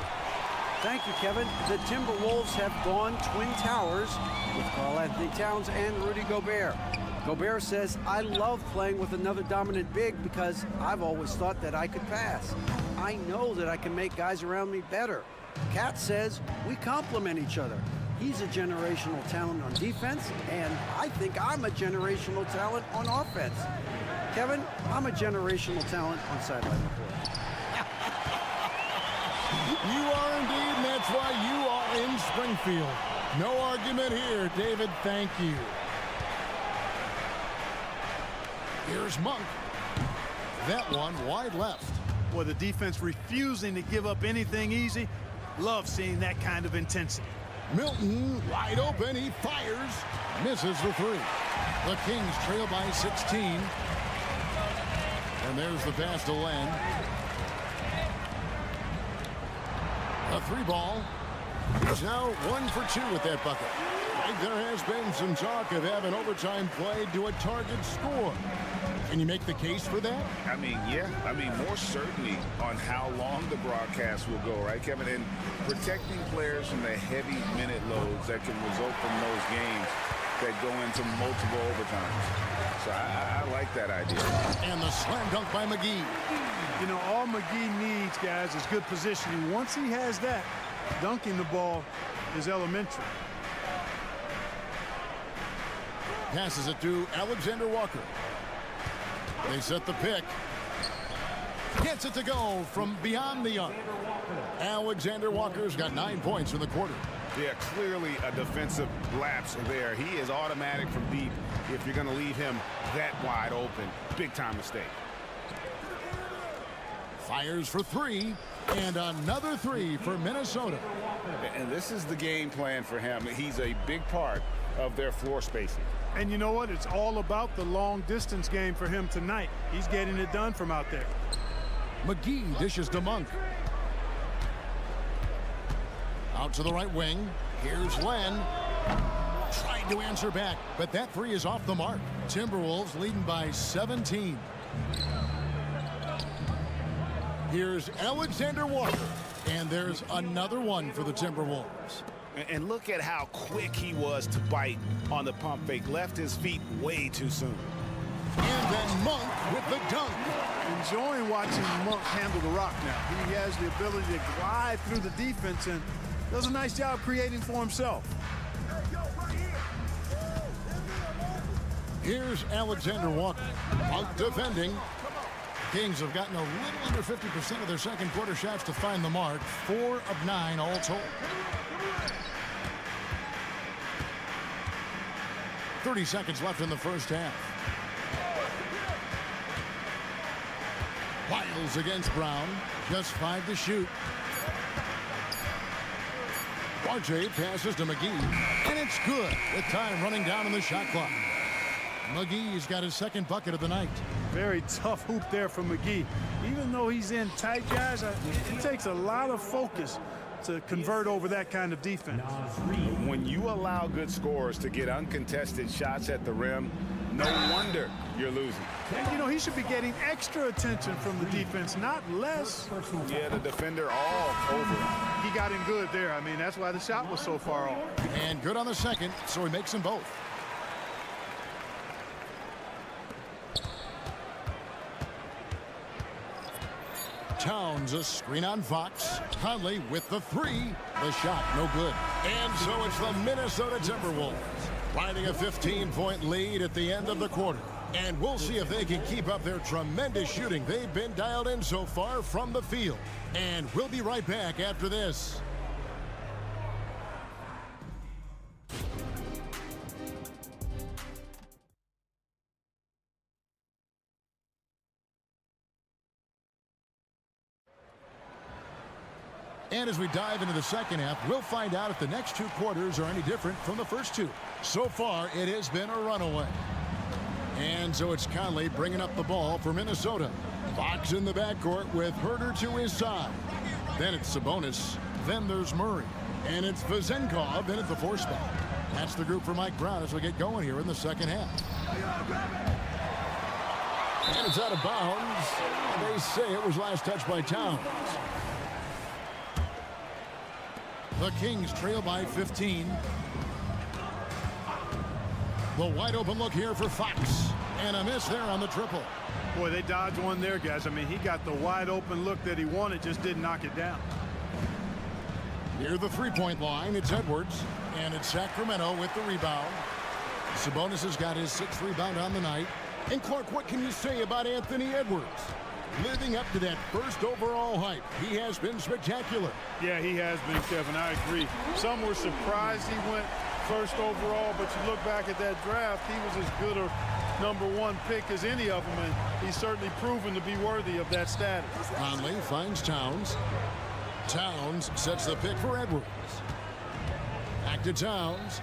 Thank you, Kevin. The Timberwolves have gone Twin Towers with Karl-Anthony Towns and Rudy Gobert. Gobert says, I love playing with another dominant big because I've always thought that I could pass. I know that I can make guys around me better. Cat says, we complement each other. He's a generational talent on defense, and I think I'm a generational talent on offense. Kevin, I'm a generational talent on sideline report. You are indeed, and that's why you are in Springfield. No argument here, David. Thank you. Here's Monk. That one wide left. Well, the defense refusing to give up anything easy. Love seeing that kind of intensity. Milton wide open. He fires. Misses the 3. The Kings trail by 16. And there's the pass to Len. A 3 ball. He's now 1 for 2 with that bucket. There has been some talk of having overtime played to a target score. Can you make the case for that? I mean, yeah. I mean, more certainty on how long the broadcast will go, right, Kevin? And protecting players from the heavy minute loads that can result from those games that go into multiple overtimes. So I like that idea. And the slam dunk by McGee. You know, all McGee needs, guys, is good positioning. Once he has that, dunking the ball is elementary. Passes it to Alexander Walker. They set the pick. Gets it to go from beyond the arc. Alexander Walker's got 9 points in the quarter. Yeah, clearly a defensive lapse there. He is automatic from deep if you're going to leave him that wide open. Big time mistake. Fires for 3, and another 3 for Minnesota. And this is the game plan for him. He's a big part of their floor spacing. And you know what? It's all about the long distance game for him tonight. He's getting it done from out there. McGee dishes to Monk. Out to the right wing. Here's Len. Tried to answer back, but that three is off the mark. Timberwolves leading by 17. Here's Alexander Walker, and there's another one for the Timberwolves. And look at how quick he was to bite on the pump fake. Left his feet way too soon. And then Monk with the dunk. Enjoying watching Monk handle the rock now. He has the ability to glide through the defense and does a nice job creating for himself. Here's Alexander Walker. Monk defending. Kings have gotten a little under 50% of their second quarter shots to find the mark. 4 of 9 all told. 30 seconds left in the first half. Wiles against Brown. Just 5 to shoot. RJ passes to McGee. And it's good with time running down on the shot clock. McGee's got his second bucket of the night. Very tough hoop there from McGee. Even though he's in tight, guys, it takes a lot of focus to convert over that kind of defense. When you allow good scorers to get uncontested shots at the rim, no wonder you're losing. And, you know, he should be getting extra attention from the defense, not less. Yeah, the defender all over him. He got him good there. I mean, that's why the shot was so far off. And good on the second, so he makes them both. Towns a screen on Fox. Conley with the three. The shot no good. And so it's the Minnesota Timberwolves riding a 15-point lead at the end of the quarter. And we'll see if they can keep up their tremendous shooting they've been dialed in so far from the field. And we'll be right back after this. And as we dive into the second half, we'll find out if the next 2 quarters are any different from the first 2. So far, it has been a runaway. And so it's Conley bringing up the ball for Minnesota. Fox in the backcourt with Herter to his side. Then it's Sabonis. Then there's Murray. And it's Vezenkov in at the 4 spot. That's the group for Mike Brown as we get going here in the second half. And it's out of bounds. They say it was last touched by Towns. The Kings trail by 15. The wide open look here for Fox. And a miss there on the triple. Boy, they dodged one there, guys. I mean, he got the wide open look that he wanted, just didn't knock it down. Near the 3-point line, it's Edwards. And it's Sacramento with the rebound. Sabonis has got his 6th rebound on the night. And Clark, what can you say about Anthony Edwards? Living up to that first overall hype. He has been spectacular. Yeah, he has been, Kevin. I agree. Some were surprised he went first overall, but you look back at that draft, he was as good a #1 pick as any of them, and he's certainly proven to be worthy of that status. Conley finds Towns. Towns sets the pick for Edwards. Back to Towns.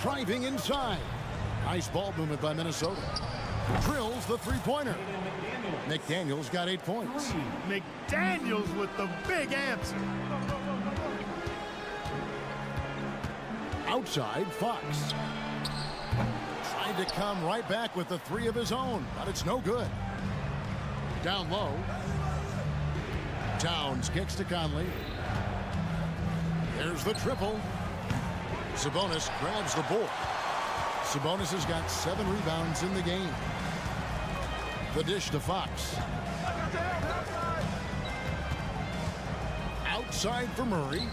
Driving inside. Nice ball movement by Minnesota. Drills the 3-pointer. McDaniel's got 8 points. McDaniel's with the big answer. Outside, Fox. Trying to come right back with the 3 of his own, but it's no good. Down low. Towns kicks to Conley. There's the triple. Sabonis grabs the board. Sabonis has got 7 rebounds in the game. The dish to Fox. Outside for Murray.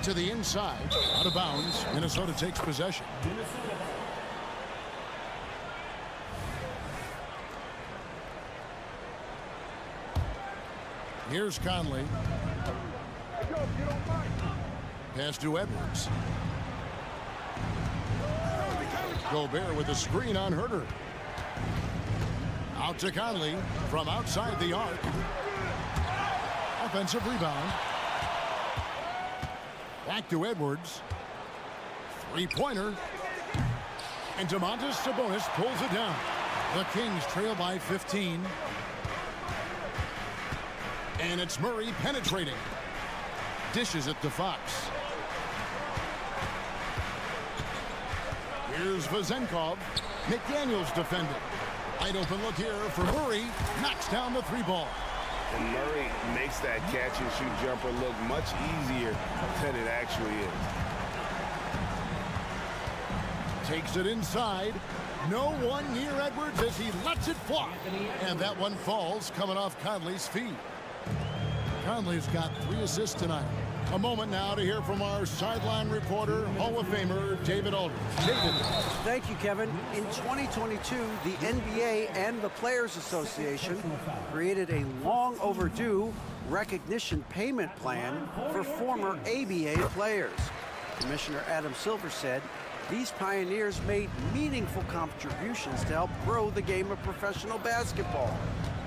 To the inside. Out of bounds. Minnesota takes possession. Here's Conley. Pass to Edwards. Gobert with a screen on Herter. Out to Conley from outside the arc. Offensive rebound. Back to Edwards. 3-pointer. And Domantas Sabonis pulls it down. The Kings trail by 15. And it's Murray penetrating. Dishes it to Fox. Here's Vezenkov. McDaniels defending. Wide open look here for Murray. Knocks down the 3-ball. And Murray makes that catch-and-shoot jumper look much easier than it actually is. Takes it inside. No one near Edwards as he lets it fly. And that one falls coming off Conley's feet. Conley's got 3 assists tonight. A moment now to hear from our sideline reporter, Hall of Famer David Aldridge. David. Thank you, Kevin. In 2022, the NBA and the Players Association created a long overdue recognition payment plan for former ABA players. Commissioner Adam Silver said these pioneers made meaningful contributions to help grow the game of professional basketball.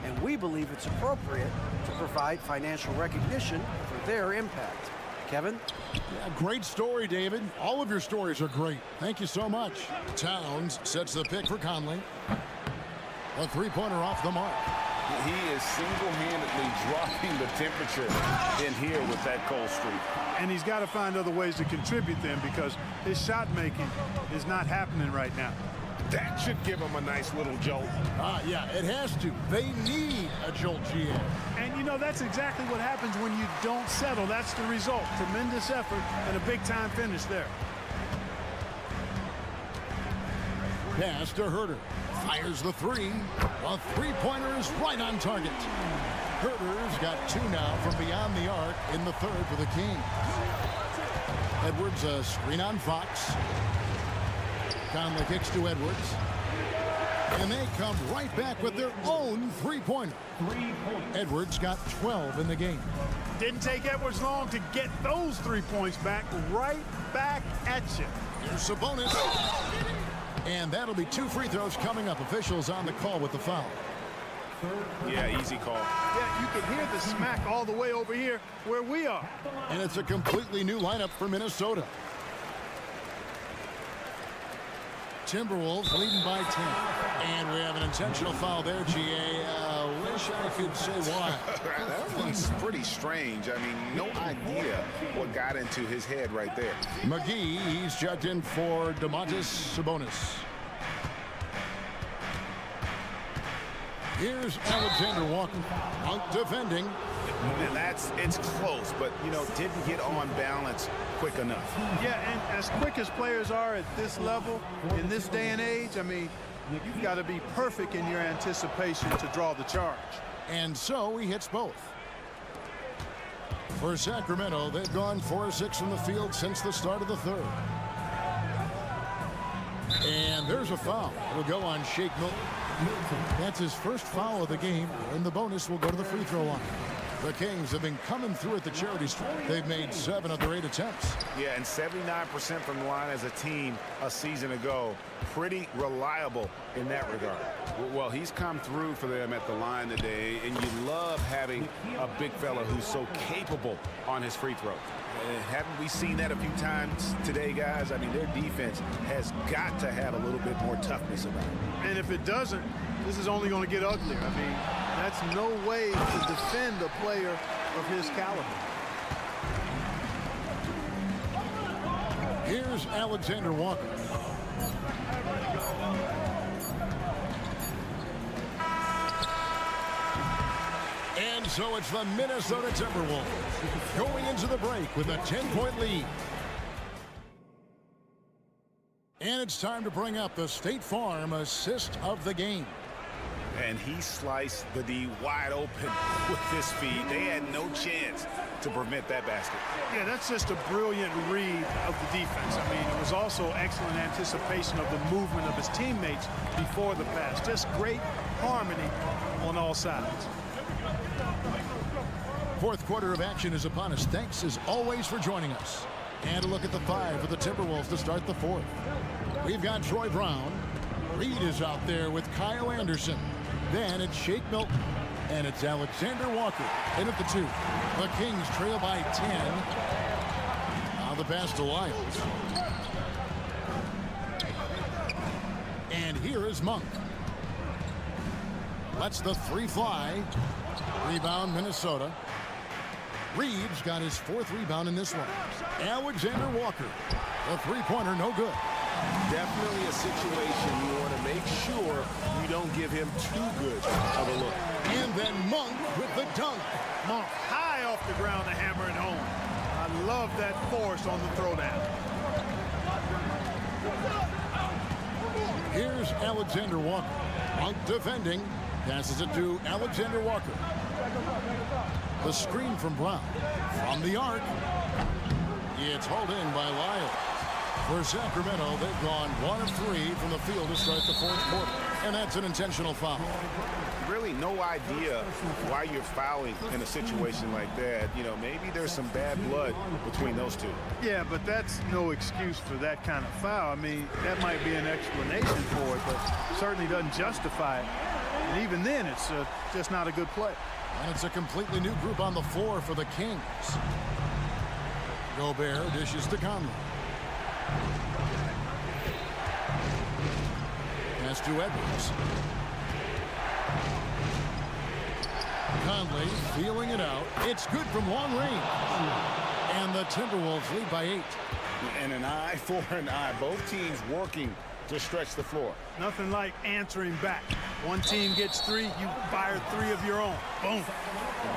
And we believe it's appropriate to provide financial recognition for their impact. Kevin? Yeah, great story, David. All of your stories are great. Thank you so much. Towns sets the pick for Conley. A 3-pointer off the mark. He is single-handedly dropping the temperature in here with that cold streak. And he's got to find other ways to contribute then, because his shot making is not happening right now. That should give him a nice little jolt. Yeah, it has to. They need a jolt, GA. And, you know, that's exactly what happens when you don't settle. That's the result. Tremendous effort and a big-time finish there. Pass to Herter. Fires the 3. A 3-pointer is right on target. Herter's got 2 now from beyond the arc in the 3rd for the Kings. Edwards a screen on Fox. Conley kicks to Edwards. And they come right back with their own 3-pointer. Edwards got 12 in the game. Didn't take Edwards long to get those 3 points back, right back at you. Here's Sabonis. And that'll be 2 free throws coming up. Officials on the call with the foul. Yeah, easy call. Yeah, you can hear the smack all the way over here where we are. And it's a completely new lineup for Minnesota. Timberwolves leading by 10. And we have an intentional foul there, GA. Wish I could say why. That one's pretty strange. I mean, no idea what got into his head right there. McGee, he's checked in for Domantas Sabonis. Here's Alexander Walker out defending. And it's close, but, you know, didn't get on balance quick enough. Yeah, and as quick as players are at this level, in this day and age, I mean, you've got to be perfect in your anticipation to draw the charge. And so he hits both. For Sacramento, they've gone 4 of 6 from the field since the start of the 3rd. And there's a foul. It'll go on Shake Milton. That's his first foul of the game, and the bonus will go to the free throw line. The Kings have been coming through at the charity stripe. They've made 7 of their 8 attempts. Yeah, and 79% from the line as a team a season ago. Pretty reliable in that regard. Well, he's come through for them at the line today, and you love having a big fella who's so capable on his free throw. Haven't we seen that a few times today, guys? I mean, their defense has got to have a little bit more toughness about it. And if it doesn't, this is only going to get uglier. I mean, that's no way to defend a player of his caliber. Here's Alexander Walker. And so it's the Minnesota Timberwolves going into the break with a 10-point lead. And it's time to bring up the State Farm assist of the game. And he sliced the D wide open with his feed. They had no chance to prevent that basket. Yeah, that's just a brilliant read of the defense. I mean, it was also excellent anticipation of the movement of his teammates before the pass. Just great harmony on all sides. Fourth quarter of action is upon us. Thanks as always for joining us. And a look at the 5 for the Timberwolves to start the 4th. We've got Troy Brown. Reed is out there with Kyle Anderson. Then it's Shake Milton. And it's Alexander Walker in at the 2. The Kings trail by 10. Now the pass to Lyles. And here is Monk. Lets the 3 fly. Rebound Minnesota. Reeves got his 4th rebound in this one. Alexander Walker. The three-pointer, no good. Definitely a situation you want to make sure you don't give him too good of a look. And then Monk with the dunk. Monk high off the ground to hammer it home. I love that force on the throwdown. Here's Alexander Walker. Monk defending. Passes it to Alexander Walker. The screen from Brown. From the arc. It's hauled in by Lyles. For Sacramento, they've gone 1 of 3 from the field to start the 4th quarter. And that's an intentional foul. Really no idea why you're fouling in a situation like that. You know, maybe there's some bad blood between those two. Yeah, but that's no excuse for that kind of foul. I mean, that might be an explanation for it, but certainly doesn't justify it. And even then, it's just not a good play. And it's a completely new group on the floor for the Kings. Gobert dishes to Conley. Pass to Edwards. Conley feeling it out. It's good from long range. And the Timberwolves lead by 8. And an eye for an eye. Both teams working to stretch the floor. Nothing like answering back. One team gets 3, you fire 3 of your own. Boom.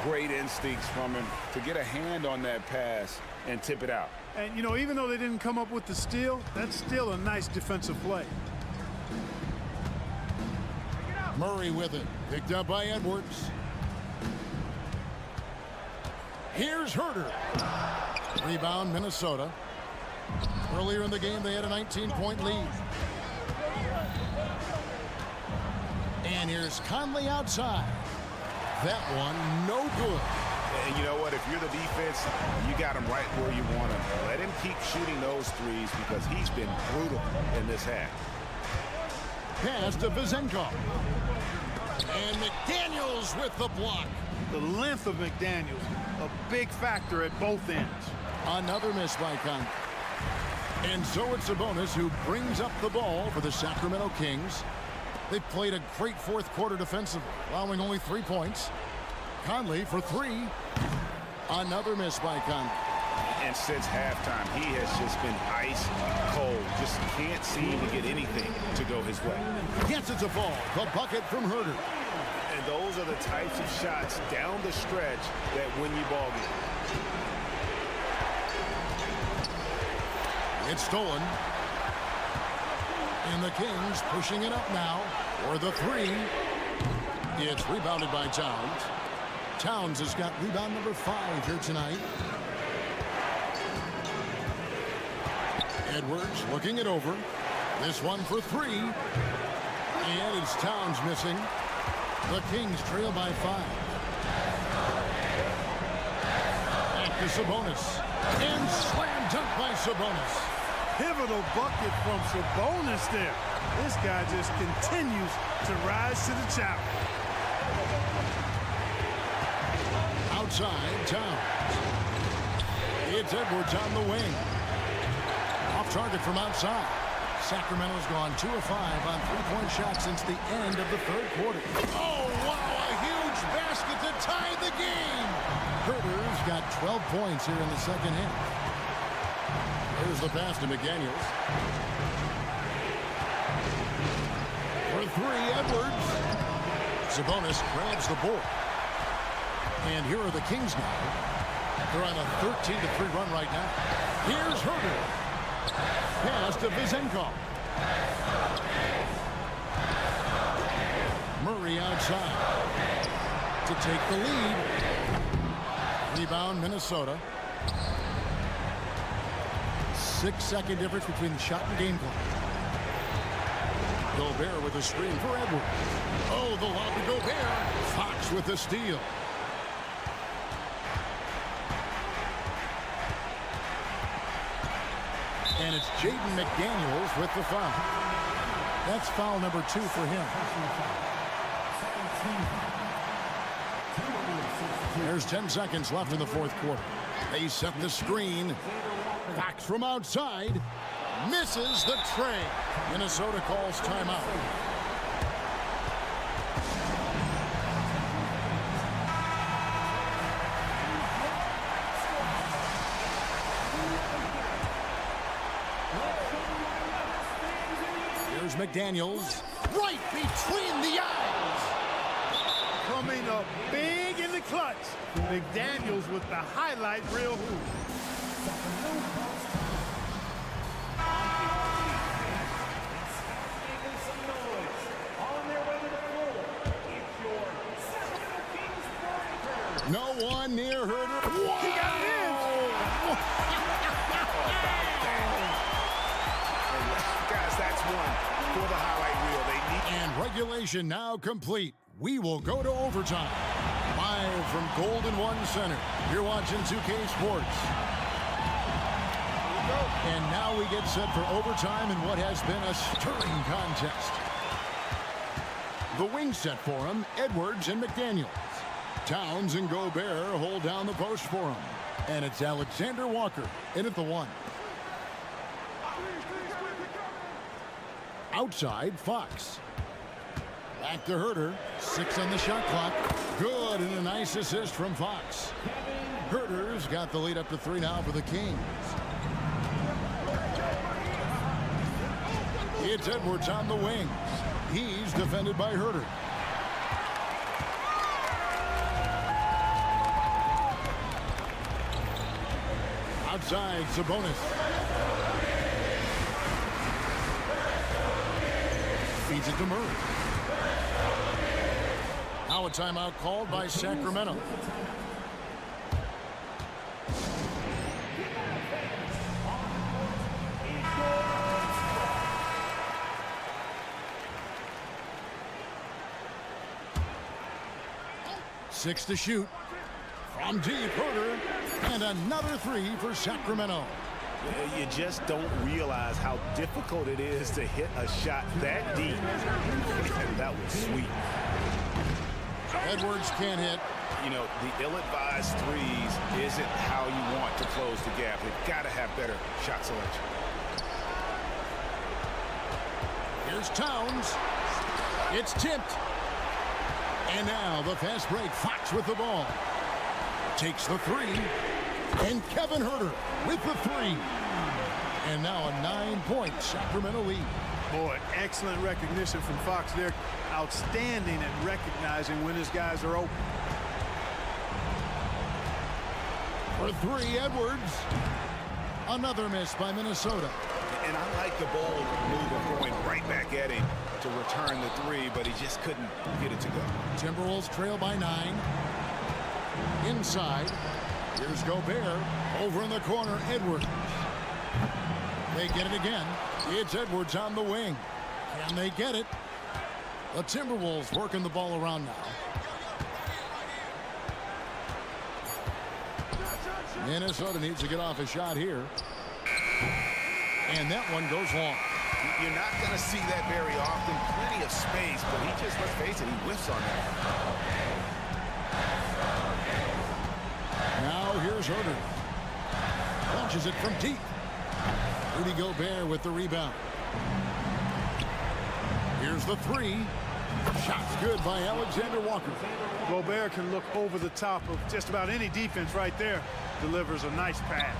Great instincts from him to get a hand on that pass and tip it out. And, you know, even though they didn't come up with the steal, that's still a nice defensive play. Murray with it. Picked up by Edwards. Here's Herter. Rebound, Minnesota. Earlier in the game, they had a 19-point lead. And here's Conley outside. That one, no good. And you know what? If you're the defense, you got him right where you want him. Let him keep shooting those threes because he's been brutal in this half. Pass to Vizenko. And McDaniels with the block. The length of McDaniels, a big factor at both ends. Another miss by Conley. And so it's Sabonis who brings up the ball for the Sacramento Kings. They've played a great 4th quarter defensively, allowing only 3 points. Conley for 3. Another miss by Conley. And since halftime, he has just been ice cold. Just can't seem to get anything to go his way. Gets it to fall. The bucket from Herter. And those are the types of shots down the stretch that win you ball games. It's stolen. And the Kings pushing it up now for the 3. It's rebounded by Towns. Towns has got rebound number 5 here tonight. Edwards looking it over. This one for 3. And it's Towns missing. The Kings trail by 5. Back to Sabonis. And slam dunk by Sabonis. Pivotal bucket from Sabonis there. This guy just continues to rise to the challenge. Outside, Towns. It's Edwards on the wing. Off target from outside. Sacramento's gone 2 of 5 on 3-point shots since the end of the 3rd quarter. Oh, wow, a huge basket to tie the game. Herter's got 12 points here in the 2nd half. Here's the pass to McDaniels. For 3, Edwards. Sabonis grabs the board. And here are the Kings now. They're on a 13-3 run right now. Here's Herter. Pass to Vizenko. Murray outside to take the lead. Rebound, Minnesota. 6-second difference between the shot and game clock. Gobert with a screen for Edwards. Oh, the lob to Gobert. Fox with the steal. And it's Jaden McDaniels with the foul. That's foul number 2 for him. There's 10 seconds left in the 4th quarter. They set the screen. Fox from outside. Misses the tray. Minnesota calls timeout. Here's McDaniels. Right between the eyes. Coming up big in the clutch. McDaniels with the highlight reel hoop. No one near her. Whoa. He got it in. Guys, that's one for the highlight reel. They need. And regulation now complete. We will go to overtime. Live from Golden One Center. You're watching 2K Sports. And now we get set for overtime in what has been a stirring contest. The wing set for him, Edwards and McDaniels. Towns and Gobert hold down the post for him. And it's Alexander Walker in at the one. Outside, Fox. Back to Herter. 6 on the shot clock. Good, and a nice assist from Fox. Herter's got the lead up to 3 now for the Kings. It's Edwards on the wings. He's defended by Herter. Outside, Sabonis. Feeds it to Murray. Now a timeout called by Sacramento. Six to shoot. From deep, Herter. And another 3 for Sacramento. You just don't realize how difficult it is to hit a shot that deep. And that was sweet. Edwards can't hit. You know, the ill-advised threes isn't how you want to close the gap. They've got to have better shot selection. Here's Towns. It's tipped. And now the fast break. Fox with the ball. Takes the 3. And Kevin Herter with the 3. And now a 9-point Sacramento lead. Boy, excellent recognition from Fox there. Outstanding at recognizing when his guys are open. For 3, Edwards. Another miss by Minnesota. And I like the bold move of going right back at him to return the 3, but he just couldn't get it to go. Timberwolves trail by 9. Inside. Here's Gobert. Over in the corner, Edwards. They get it again. It's Edwards on the wing. Can they get it? The Timberwolves working the ball around now. Minnesota needs to get off a shot here. And that one goes long. You're not going to see that very often. Plenty of space, but he just, let's face it, he whiffs on that. Now here's Herter. Launches it from deep. Rudy Gobert with the rebound. Here's the 3. Shot's good by Alexander Walker. Gobert can look over the top of just about any defense right there. Delivers a nice pass.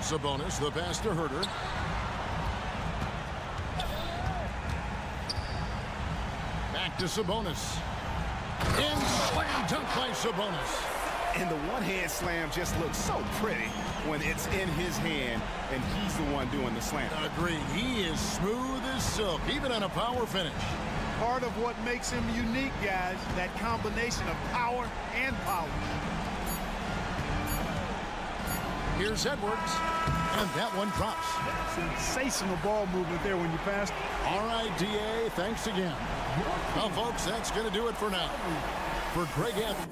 Sabonis, the pass to Herter. Back to Sabonis. And slam dunk by Sabonis. And the one-hand slam just looks so pretty when it's in his hand and he's the one doing the slam. Agreed. He is smooth as silk, even on a power finish. Part of what makes him unique, guys, that combination of power and power. Here's Edwards, and that one drops. Sensational ball movement there when you passed. All right, DA, thanks again. Well, folks, that's going to do it for now. For Greg Evans.